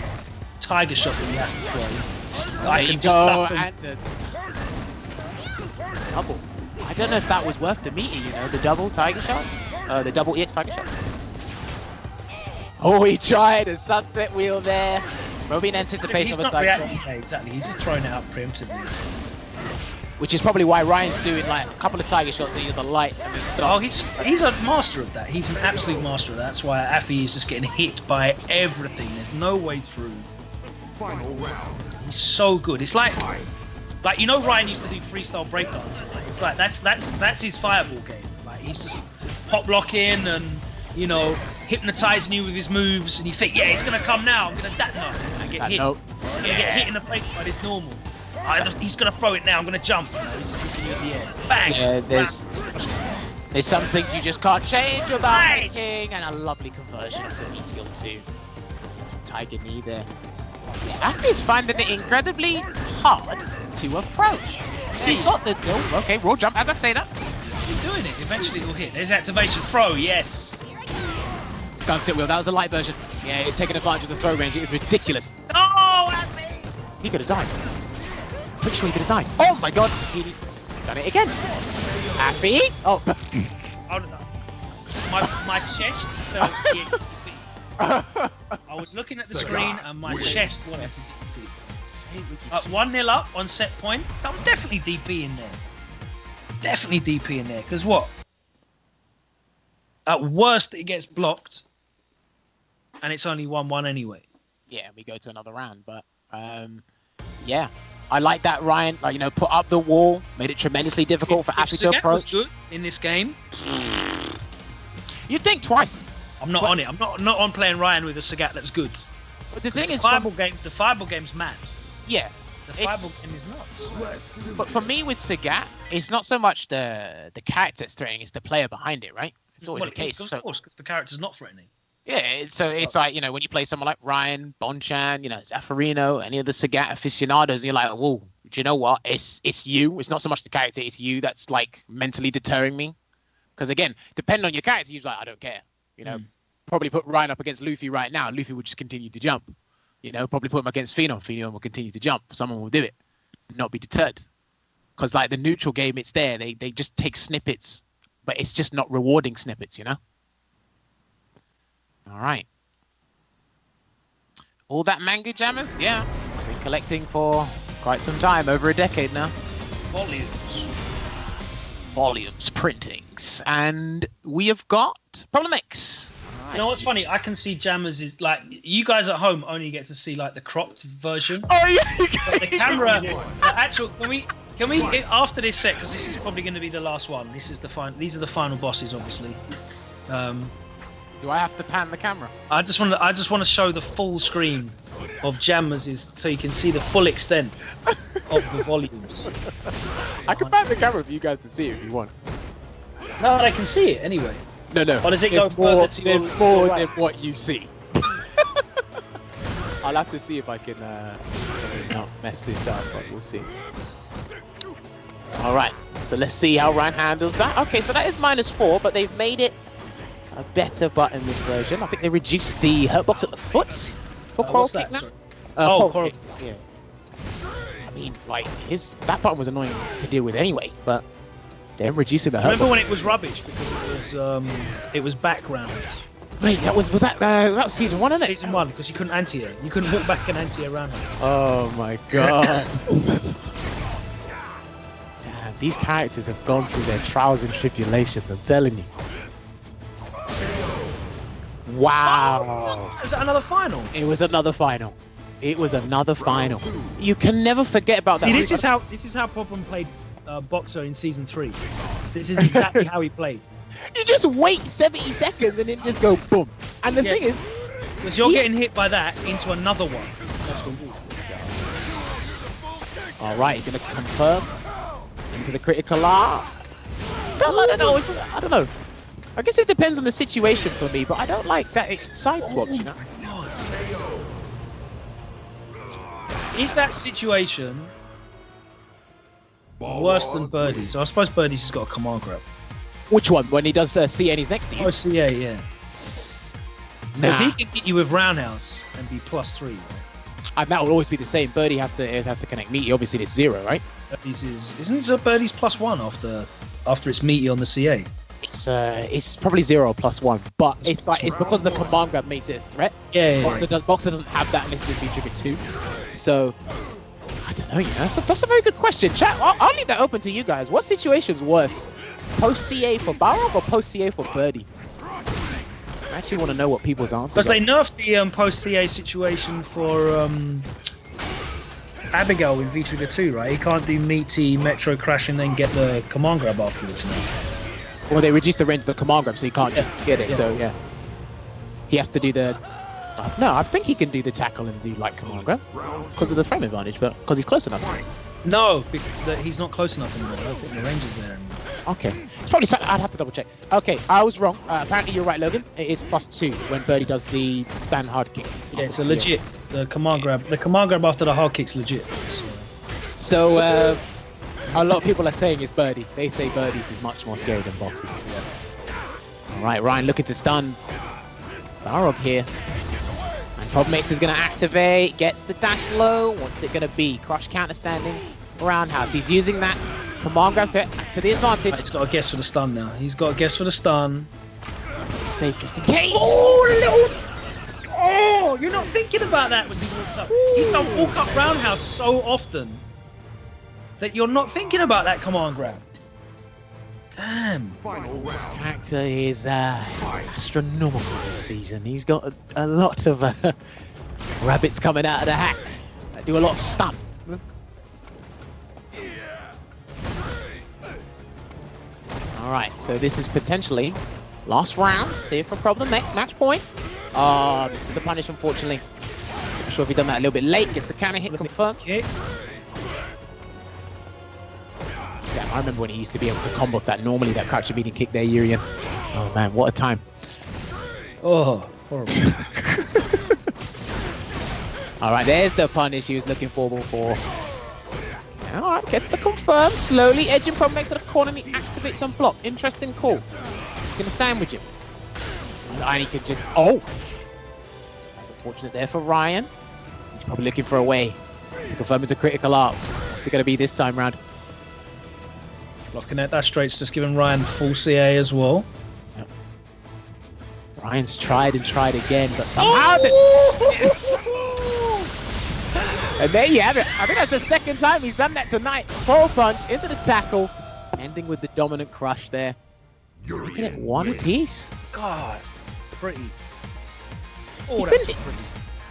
tiger shot that he has to throw. There you go, and the double. I don't know if that was worth the meter, you know, the double tiger shot, the double EX tiger shot. Oh, he tried a sunset wheel there. Probably in anticipation of a tiger shot. Yeah, exactly. He's just throwing it out preemptively. Which is probably why Ryan's doing like a couple of tiger shots that he does a light and then stops. Oh, he's a master of that. He's an absolute master of that. That's why Afii is just getting hit by everything. There's no way through. Final round. He's so good. It's like you know, Ryan used to do freestyle breakdancing. Right? It's like that's his fireball game. Like, he's just pop blocking and, you know, hypnotizing you with his moves, and you think, yeah, it's gonna come now. I'm gonna that no, and get hit. I'm gonna get hit in the face by this normal. He's gonna throw it now. I'm gonna jump. You know, he's just looking in the air. Bang. Yeah, there's some things you just can't change about making, and a lovely conversion of the E-skill 2. Tiger knee there. Afii's finding it incredibly hard to approach. So he's got the okay, raw jump. As I say that, he's doing it. Eventually it'll hit. There's activation throw. Yes. Sunset wheel. That was the light version. Yeah, he's taking advantage of the throw range. It was ridiculous. Oh, Afii! He could have died. Pretty sure he could have died. Oh my god! He done it again. Afii. Oh. My chest felt hit. I was looking at the screen and my chest wanted to DP. 1-0 up on set point. I'm definitely DP in there. Definitely DP in there. Because what? At worst, it gets blocked. And it's only 1-1 anyway. Yeah, we go to another round. But, yeah. I like that Ryan, like, you know, put up the wall, made it tremendously difficult for Afii to approach. Was good in this game. You'd think twice. I'm not on it. I'm not on playing Ryan with a Sagat that's good. But the thing is, the fireball game's mad. Yeah, The fireball game is nuts. But for me with Sagat, it's not so much the character that's threatening, it's the player behind it, right? It's always the case. Of course, because the character's not threatening. Yeah, so it's like, you know, when you play someone like Ryan, Bonchan, you know, Zaffarino, any of the Sagat aficionados, you're like, whoa, do you know what? It's you. It's not so much the character, it's you that's like mentally deterring me. Because again, depending on your character, you're like, I don't care. You know, probably put Ryan up against Luffy right now. Luffy would just continue to jump. You know, probably put him against Phenom. Phenom will continue to jump. Someone will do it, not be deterred. Because like the neutral game, it's there. They just take snippets, but it's just not rewarding snippets, you know? All right. All that manga jammers? Yeah. I've been collecting for quite some time, over a decade now. Volumes, printings. And we have got Problem X. You know what's funny? I can see jammers is like you guys at home only get to see like the cropped version. Oh yeah. But the camera, the actual. Can we after this set, because this is probably going to be the last one. This is the final. These are the final bosses, obviously. Do I have to pan the camera? I just want to show the full screen of jammers so you can see the full extent of the volumes. I can pan the camera for you guys to see it if you want. No, they can see it anyway. No. Or does it go further to There's your more right? than what you see. I'll have to see if I can not mess this up, but we'll see. All right, so let's see how Ryan handles that. Okay, so that is -4, but they've made it a better button this version. I think they reduced the hurtbox at the foot for Coral What's Kick that? now. Sorry. Coral Kick, yeah. I mean, like that button was annoying to deal with anyway, but they're reducing the hurtbox. Remember when it was rubbish because it was background. Wait, that was that season 1, isn't it? Season 1, because you couldn't anti it. You couldn't walk back and anti around it. Oh my god. Damn, these characters have gone through their trials and tribulations, I'm telling you. Wow. Was that another final? It was another final. It was another final. You can never forget about that. See, this is how Problem played Boxer in season 3. This is exactly how he played. You just wait 70 seconds and then just go boom. And the thing is, because you're getting hit by that into another one. all right, he's gonna confirm into the critical R. I don't know. I don't know. I guess it depends on the situation for me, but I don't like that it side swaps, you know. Is that situation worse than Birdie's? I suppose Birdie's has got a command grab. Which one? When he does CA and he's next to you? Oh, CA, yeah. Because he can get you with roundhouse and be +3. Right? And that will always be the same. Birdie has to connect meaty. Obviously, it's 0, right? Isn't Birdie's +1 after it's meaty on the CA? It's probably 0 +1, but it's because the command grab makes it a threat. Yeah. Boxer doesn't have that unless it's trigger 2. So I don't know. You know, that's a very good question. Chat. I'll leave that open to you guys. What situation's worse, post CA for Balrog or post CA for Birdie? I actually want to know what people's answers are. Because they nerfed the post CA situation for Abigail in V-Trigger 2, right? He can't do meaty Metro Crash and then get the command grab afterwards now. Well, they reduced the range of the command grab, so he can't just get it. Yeah. So yeah, he has to do the. No, I think he can do the tackle and do like command grab because of the frame advantage, but because he's close enough. No, because he's not close enough anymore. I don't think the range is there anymore. Okay, it's probably. I'd have to double check. Okay, I was wrong. Apparently, you're right, Logan. It is +2 when Birdie does the stand hard kick. Yeah, it's a legit. The command grab. The command grab after the hard kick's legit. So a lot of people are saying it's Birdie. They say Birdie's is much more scary than Boxer's. Yeah. All right, Ryan looking to stun Balrog here. And Problem X is going to activate, gets the dash low. What's it going to be? Crush counter standing, roundhouse. He's using that command grab to the advantage. He's got a guess for the stun now. He's got a guess for the stun. Safe just in case. Oh, you're not thinking about that when he walks up. He's done walk up roundhouse so often that you're not thinking about that command grab. Damn. This character is astronomical this season. He's got a lot of rabbits coming out of the hat that do a lot of stun. Alright, so this is potentially last round here for Problem X, match point. This is the punish, unfortunately. Not sure if he done that a little bit late. Gets the counter hit confirmed. I remember when he used to be able to combo off that normally, that crouching medium kick there, Urian. Oh man, what a time. Oh, horrible. Alright, there's the punish he was looking for before. Alright, gets to confirm. Slowly edging from next to the corner and he activates some block. Interesting call. He's going to sandwich him. And he can just... Oh! That's unfortunate there for Ryan. He's probably looking for a way to confirm it's a critical art. What's it going to be this time round? Locking at that straight's just giving Ryan full CA as well. Yep. Ryan's tried and tried again, but somehow... And there you have it. I think that's the second time he's done that tonight. Coral punch into the tackle, ending with the dominant crush there. Making it one apiece. God, pretty.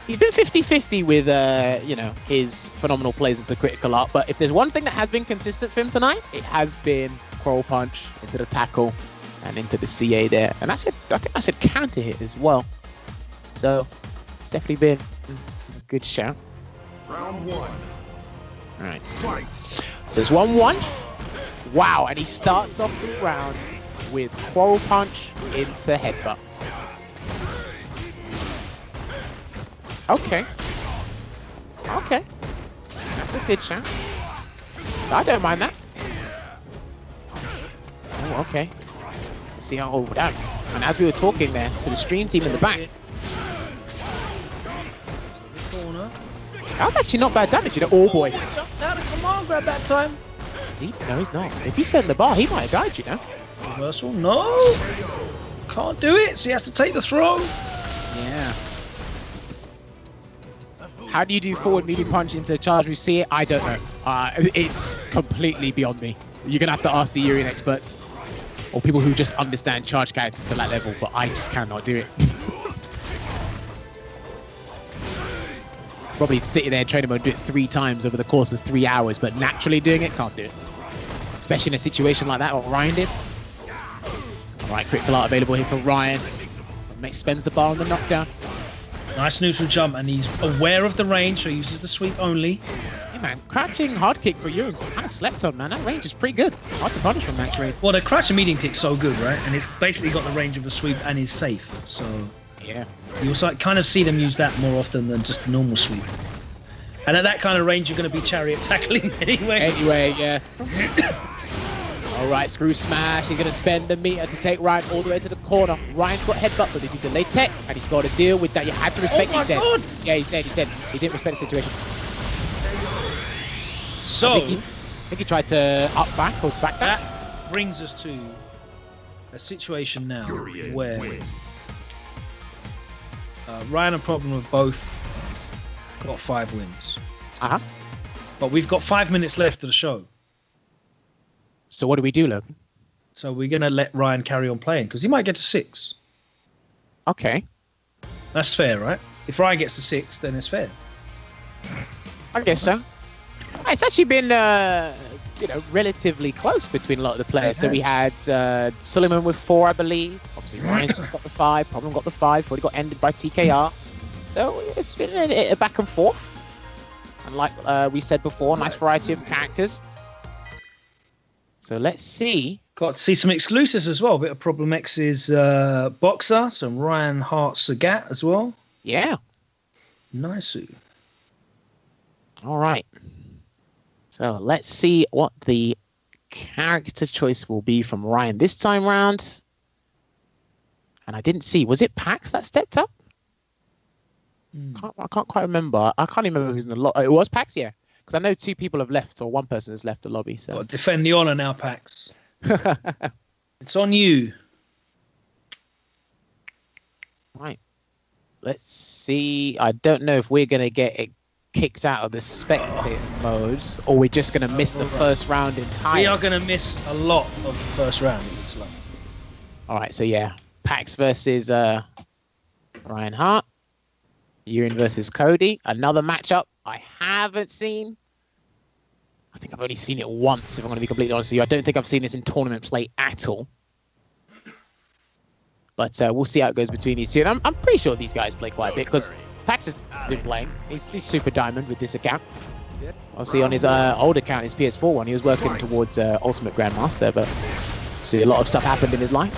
He's been 50-50 with, you know, his phenomenal plays into the critical art. But if there's one thing that has been consistent for him tonight, it has been coral punch into the tackle and into the CA there. And I think I said counter hit as well. So it's definitely been a good shout. Round one. All right. Fight. So it's 1-1. Wow, and he starts off the round with Quarrel Punch into Headbutt. Okay. Okay. That's a good shot. I don't mind that. Oh, okay. Let's see how old that. And as we were talking there, to the stream team in the back, Corner. that was actually not bad damage, you know. Oh boy. Jumped out of command grab that time. Is he? No, he's not. If he spent the bar, he might have died, you know. Reversal, no. Can't do it, so he has to take the throw. Yeah. How do you do forward medium punch into charge? We see it. I don't know. It's completely beyond me. You're gonna have to ask the Urian experts or people who just understand charge characters to that level. But I just cannot do it. Probably sit there in trainer mode, do it 3 times over the course of 3 hours, but naturally doing it, can't do it. Especially in a situation like that, what Ryan did. All right, critical art available here for Ryan. Spends the bar on the knockdown. Nice neutral jump, and he's aware of the range, so he uses the sweep only. Hey man, crouching hard kick for you is kind of slept on, man. That range is pretty good. Hard to punish from max range. Well, the crouching medium kick's so good, right? And it's basically got the range of a sweep and is safe. So Yeah. you'll kind of see them use that more often than just the normal sweep. And at that kind of range, you're going to be chariot tackling anyway. Anyway, yeah. All right, screw smash. He's going to spend the meter to take Ryan all the way to the corner. Ryan's got headbutt, but if you delay tech, and he's got to deal with that. You had to respect he's dead. God. Yeah, he's dead, he's dead. He didn't respect the situation. So I think he tried to up back or back that. that brings us to a situation now where Ryan and Problem have both got 5 wins. Uh-huh. But we've got 5 minutes left of the show. So what do we do, Logan? So we're going to let Ryan carry on playing because he might get to 6. Okay. That's fair, right? If Ryan gets to 6, then it's fair. I guess so. It's actually been, you know, relatively close between a lot of the players. So we had Suleymon with 4, I believe. Obviously, Ryan's just got the 5. Problem got the 5. Already got ended by TKR. So it's been a back and forth. And like we said before, nice variety of characters. So let's see. Got to see some exclusives as well. A bit of Problem X's Boxer, some Ryan Hart Sagat as well. Yeah. Nice. All right. So let's see what the character choice will be from Ryan this time round. And I didn't see. Was it Packz that stepped up? I can't quite remember. I can't even remember who's in the lobby. It was Packz, yeah. Because I know 2 people have left, or 1 person has left the lobby. So Got to defend the honor now, Packz. It's on you. Right. Let's see. I don't know if we're going to get it kicked out of the spectator mode, or we're just going to miss the first round entirely. We are going to miss a lot of the first round, it looks like. All right, so yeah. Packz versus Ryan Hart. Urian versus Cody. Another matchup I haven't seen. I think I've only seen it once, if I'm going to be completely honest with you. I don't think I've seen this in tournament play at all. But we'll see how it goes between these two. And I'm pretty sure these guys play quite a bit because Packz has been playing. He's super diamond with this account. Obviously on his old account, his PS4 one, he was working towards Ultimate Grandmaster, but see a lot of stuff happened in his life.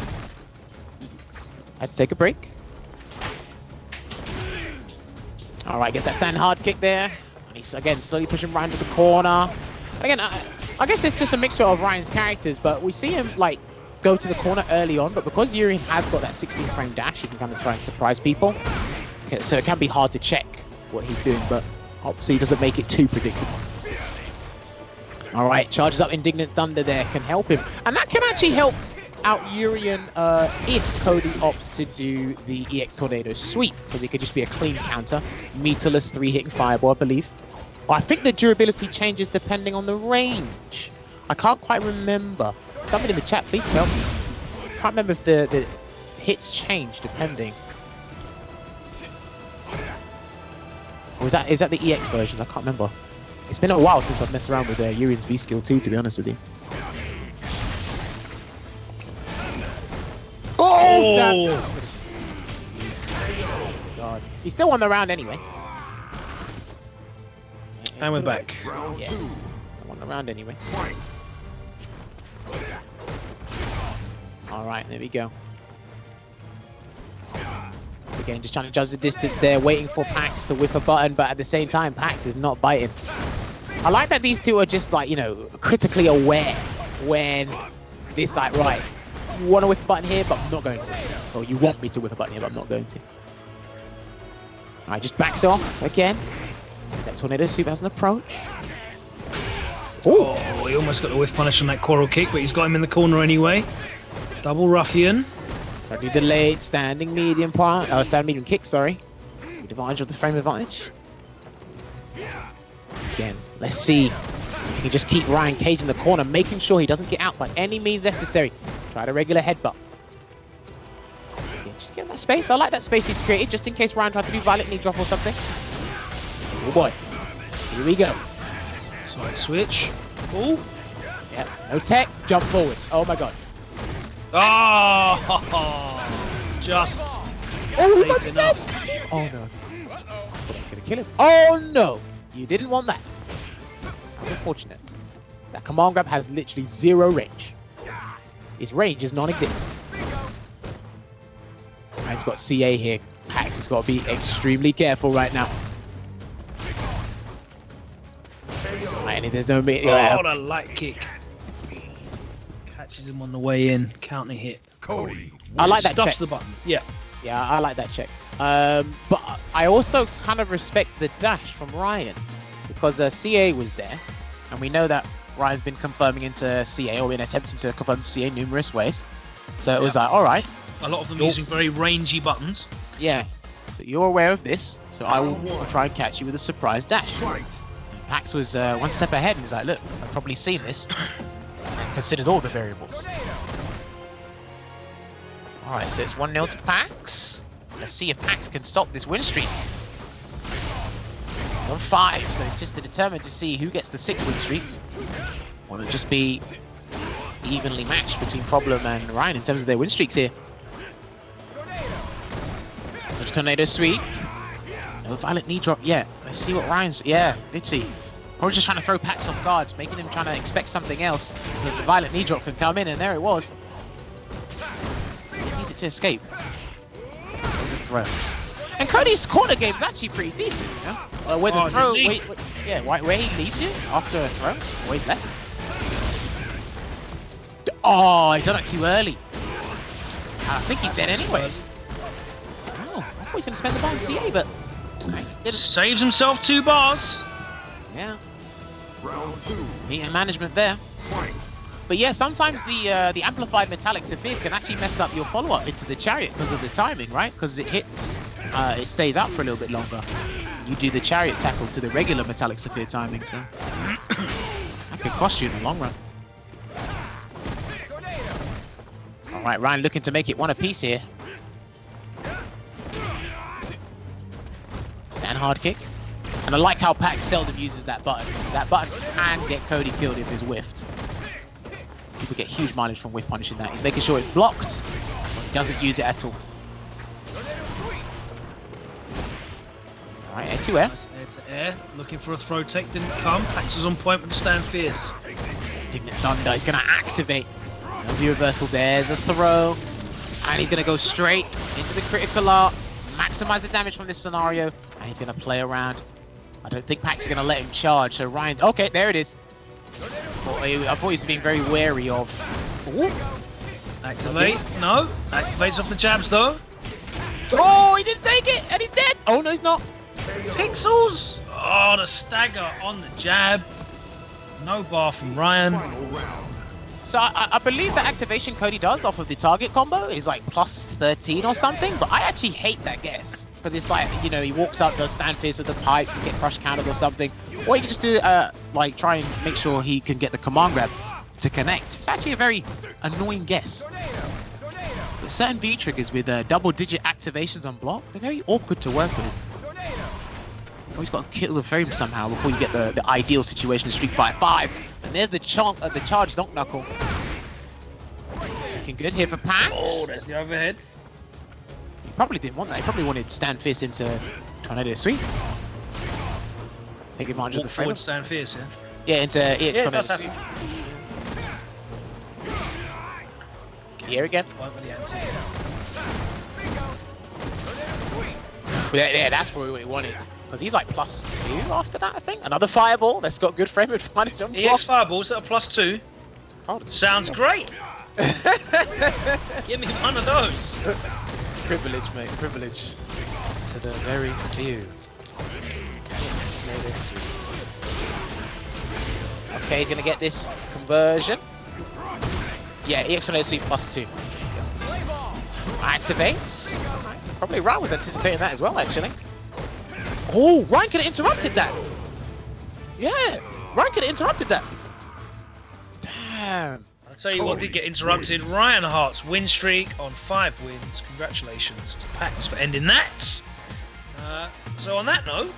Had to take a break. All right, gets that stand hard kick there. And he's again slowly pushing Ryan to the corner. Again, I guess it's just a mixture of Ryan's characters, but we see him like go to the corner early on, but because Urian has got that 16 frame dash, he can kind of try and surprise people. Okay, so it can be hard to check what he's doing, but obviously he doesn't make it too predictable. All right, charges up Indignant Thunder there, can help him. And that can actually help out Urian if Cody opts to do the EX Tornado sweep, because it could just be a clean counter. Meterless 3-hitting fireball, I believe. I think the durability changes depending on the range. I can't quite remember. Somebody in the chat, please tell me. I can't remember if the hits change depending. Or is that the EX version? I can't remember. It's been a while since I've messed around with Urian's V-Skill 2, to be honest with you. Oh! Damn. God. He still won the round anyway. And we're back. Yeah, I won the round anyway. Alright, there we go. Again, just trying to judge the distance there, waiting for Packz to whiff a button, but at the same time, Packz is not biting. I like that these two are just like, you know, critically aware when this like, right, you want to whiff a button here, but I'm not going to. Or you want me to whiff a button here, but I'm not going to. Alright, just backs off again. That Tornado Soup has an approach. Ooh. Oh, he almost got the whiff punish on that coral kick, but he's got him in the corner anyway. Double ruffian. Do delayed standing medium part. Oh, standing medium kick, sorry. Good advantage of the frame advantage. Again, let's see if he can just keep Ryan Cage in the corner, making sure he doesn't get out by any means necessary. Try the regular headbutt. Again, just get that space. I like that space he's created, just in case Ryan tried to do violent knee drop or something. Oh boy. Here we go. Side switch. Oh. Yep. No tech. Jump forward. Oh my god. Oh, just safe enough. Oh no. That's gonna kill him. Oh no. You didn't want that. That's unfortunate. That command grab has literally zero range. His range is non-existent. Ryan's got CA here. Packz has got to be extremely careful right now. And there's no... Oh, the light kick. Catches him on the way in. Counter hit. Cody. I like that Stuffs check. the button. Yeah. Yeah, I like that check. But I also kind of respect the dash from Ryan, because CA was there, and we know that Ryan's been confirming into CA, or been attempting to confirm CA numerous ways. So it was like, all right. A lot of them using very rangy buttons. Yeah. So you're aware of this, so I will try and catch you with a surprise dash. Fight. Packz was one step ahead, and he's like, look, I've probably seen this, and considered all the variables. All right, so it's 1-0 to Packz. Let's see if Packz can stop this win streak. He's on 5, so it's just determined to see who gets the 6th win streak. Or it'll just be evenly matched between Problem and Ryan in terms of their win streaks here. So Tornado Sweep. No violent knee drop yet. Let's see what Ryan's... Yeah, literally. Probably just trying to throw Packz off guard, making him trying to expect something else so that the violent knee drop can come in, and there it was. He needs it to escape. There's his throw. And Cody's corner game is actually pretty decent, you know? Where the throw... yeah, where he leaves you after a throw, where he's left. Oh, he done it too early. I think he's dead anyway. Oh, I thought he was going to spend the bar in CA, but... Saves himself 2 bars. Yeah. Round 2. Meter management there. Fight. But yeah, sometimes the amplified metallic Sapphire can actually mess up your follow-up into the chariot because of the timing, right? Because it hits, it stays out for a little bit longer. You do the chariot tackle to the regular metallic Sapphire timing, so that could cost you in the long run. All right, Ryan looking to make it one apiece here. Stand hard kick. And I like how Packz seldom uses that button. That button can get Cody killed if it's whiffed. People get huge mileage from whiff punishing that. He's making sure it's blocked, but he doesn't use it at all. Right, air to air. Nice air to air. Looking for a throw take, didn't come. Packz was on point with the stand fierce. Indignant Thunder, he's going to activate. The reversal, there's a throw. And he's going to go straight into the critical art, maximize the damage from this scenario, and he's going to play around. I don't think Packz is going to let him charge, so Ryan... Okay, there it is. I thought he was being very wary of... Ooh. Activate. No. Activates off the jabs, though. Oh, he didn't take it, and he's dead. Oh, no, he's not. Pixels. Oh, the stagger on the jab. No bar from Ryan. So I believe the activation Cody does off of the target combo is like plus 13 or something, but I actually hate that guess. Because it's like, you know, he walks up, does stand fierce with the pipe, get crush countered or something. Or you can just do, like, try and make sure he can get the command grab to connect. It's actually a very annoying guess. But certain V triggers with double-digit activations on block, they're very awkward to work with. Always got to kill the frame somehow before you get the ideal situation in Street Fighter 5. And there's the charge Donk Knuckle. Looking good here for Packz. Oh, there's the overhead. He probably didn't want that. He probably wanted stand fierce into Tornado Sweep. Take advantage of the frame. Forward stand fierce, yeah? Yeah, into EX Yeah, Tornado that's Sweep. Here again. Point with the anti. Yeah, that's probably what he wanted. Because he's like +2 after that, I think. Another fireball that's got good frame advantage on block. EX fireballs at a +2. Oh, Sounds great. Give me one of those. Privilege, mate. Privilege. To the very few. Okay, he's gonna get this conversion. Yeah, EX Tornado Sweep +2. Activates. Probably Ryan was anticipating that as well, actually. Oh, Ryan could have interrupted that. Yeah, Ryan could have interrupted that. Damn. I'll tell you what did get interrupted. Ryan Hart's win streak on 5 wins. Congratulations to Packz for ending that. So on that note,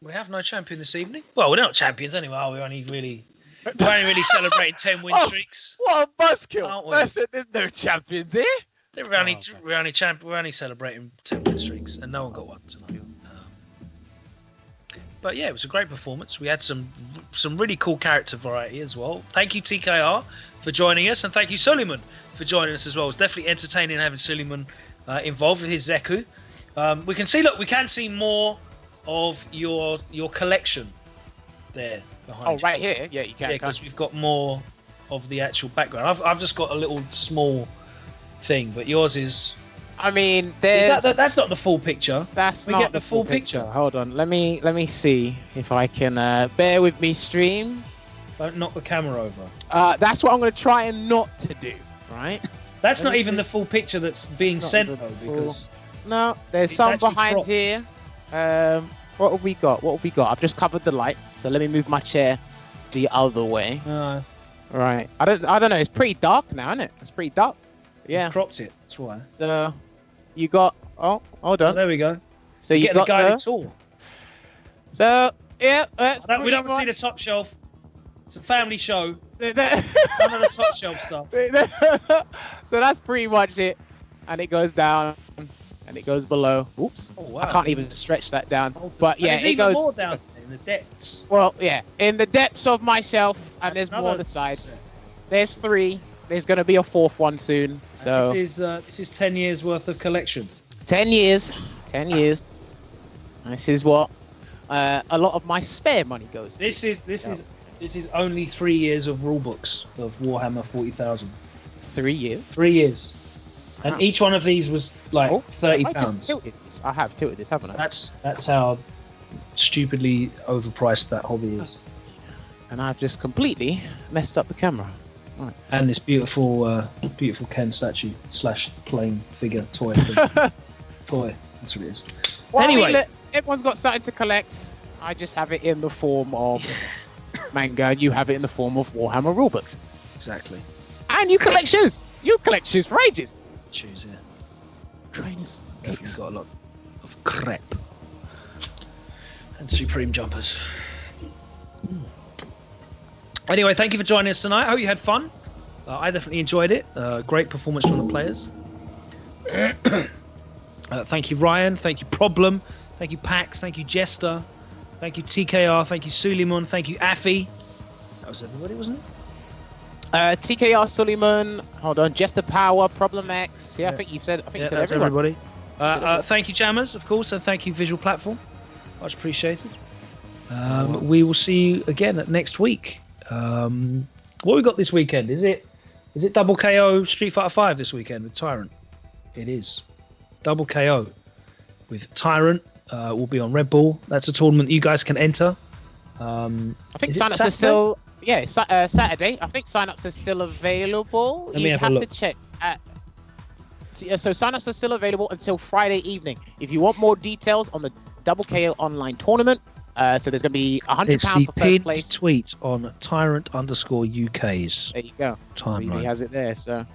we have no champion this evening. Well, we're not champions anyway. We're only really celebrating 10 win streaks. What a buzzkill! Aren't we? There's no champions here. We're only celebrating 10 win streaks, and no one got one tonight. But yeah, it was a great performance. We had some really cool character variety as well. Thank you TKR for joining us, and thank you Suleymon for joining us as well. It's definitely entertaining having Suleymon involved with his Zeku. We can see more of your collection there behind. Oh, right here. Yeah, you can. Yeah, because we've got more of the actual background. I've just got a little small thing, but yours is. I mean, there's. That's not the full picture. That's we not get the full picture. Hold on, let me see if I can bear with me, stream. Don't knock the camera over. That's what I'm going to try and not to do. Right. That's not even the full picture that's being sent though, because no, there's it's some behind cropped. here. What have we got? I've just covered the light, so let me move my chair the other way. Right. I don't know. It's pretty dark now, isn't it? It's pretty dark. Yeah. You've cropped it. That's why. You got. Oh, hold on. Oh, there we go. So you get got the guided tour. So yeah, We don't see the top shelf. It's a family show. None of the top shelf stuff. So that's pretty much it, and it goes down, and it goes below. Oops. Oh, wow. I can't even stretch that down. But yeah, it goes more down in the depths. Well, yeah, in the depths of my shelf, and there's more on the sides. There's 3. There's going to be a 4th one soon. So this is 10 years worth of collection. 10 years. 10 years. This is what a lot of my spare money goes to. This is only 3 years of rule books of Warhammer 40,000. 3 years. 3 years. And each one of these was like £30. I have tilted this, haven't I? That's how stupidly overpriced that hobby is. And I've just completely messed up the camera. Right. And this beautiful Ken statue / playing figure toy. Toy. That's what it is. Well, anyway, I mean, everyone's got something to collect. I just have it in the form of manga, and you have it in the form of Warhammer rulebooks. Exactly. And you collect shoes. You collect shoes for ages. Shoes, yeah. Trainers. He's got a lot of crepe and Supreme jumpers. Anyway, thank you for joining us tonight. I hope you had fun. I definitely enjoyed it. Great performance from the players. Thank you, Ryan. Thank you, Problem. Thank you, Packz. Thank you, Jester. Thank you, TKR. Thank you, Suleymon. Thank you, Afii. That was everybody, wasn't it? TKR, Suleymon. Hold on. Jester Power, Problem X. Yeah, I think you said. I think you said that's everybody. everybody. Thank you, Jammers, of course, and thank you, Visual Platform. Much appreciated. We will see you again next week. What we got this weekend? Is it double KO Street Fighter 5 this weekend with Tyrant? It is double KO with Tyrant. Will be on Red Bull. That's a tournament you guys can enter. I think sign-ups are still. Yeah, it's Saturday. I think sign-ups are still available. Let me have a look. To check. So sign-ups are still available until Friday evening. If you want more details on the Double KO online tournament, so there's going to be £100 for first place. Tweet on Tyrant_UK's. There you go. Timeline. He has it there. So.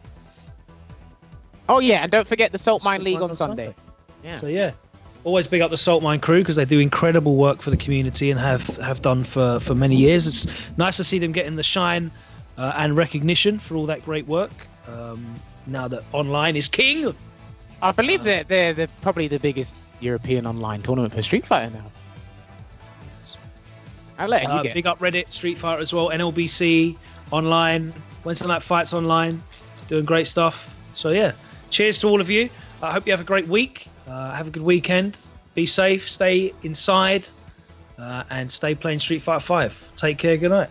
Oh yeah, and don't forget the Salt Mine League on Sunday. Yeah. So yeah. Always big up the Salt Mine crew because they do incredible work for the community and have done for many years. It's nice to see them getting the shine and recognition for all that great work. Now that online is king. I believe they're probably the biggest European online tournament for Street Fighter now. I'll let you get. Big up Reddit, Street Fighter as well, NLBC, online, Wednesday Night Fights online, doing great stuff. So yeah, cheers to all of you. I hope you have a great week. Have a good weekend. Be safe. Stay inside. And stay playing Street Fighter 5. Take care. Good night.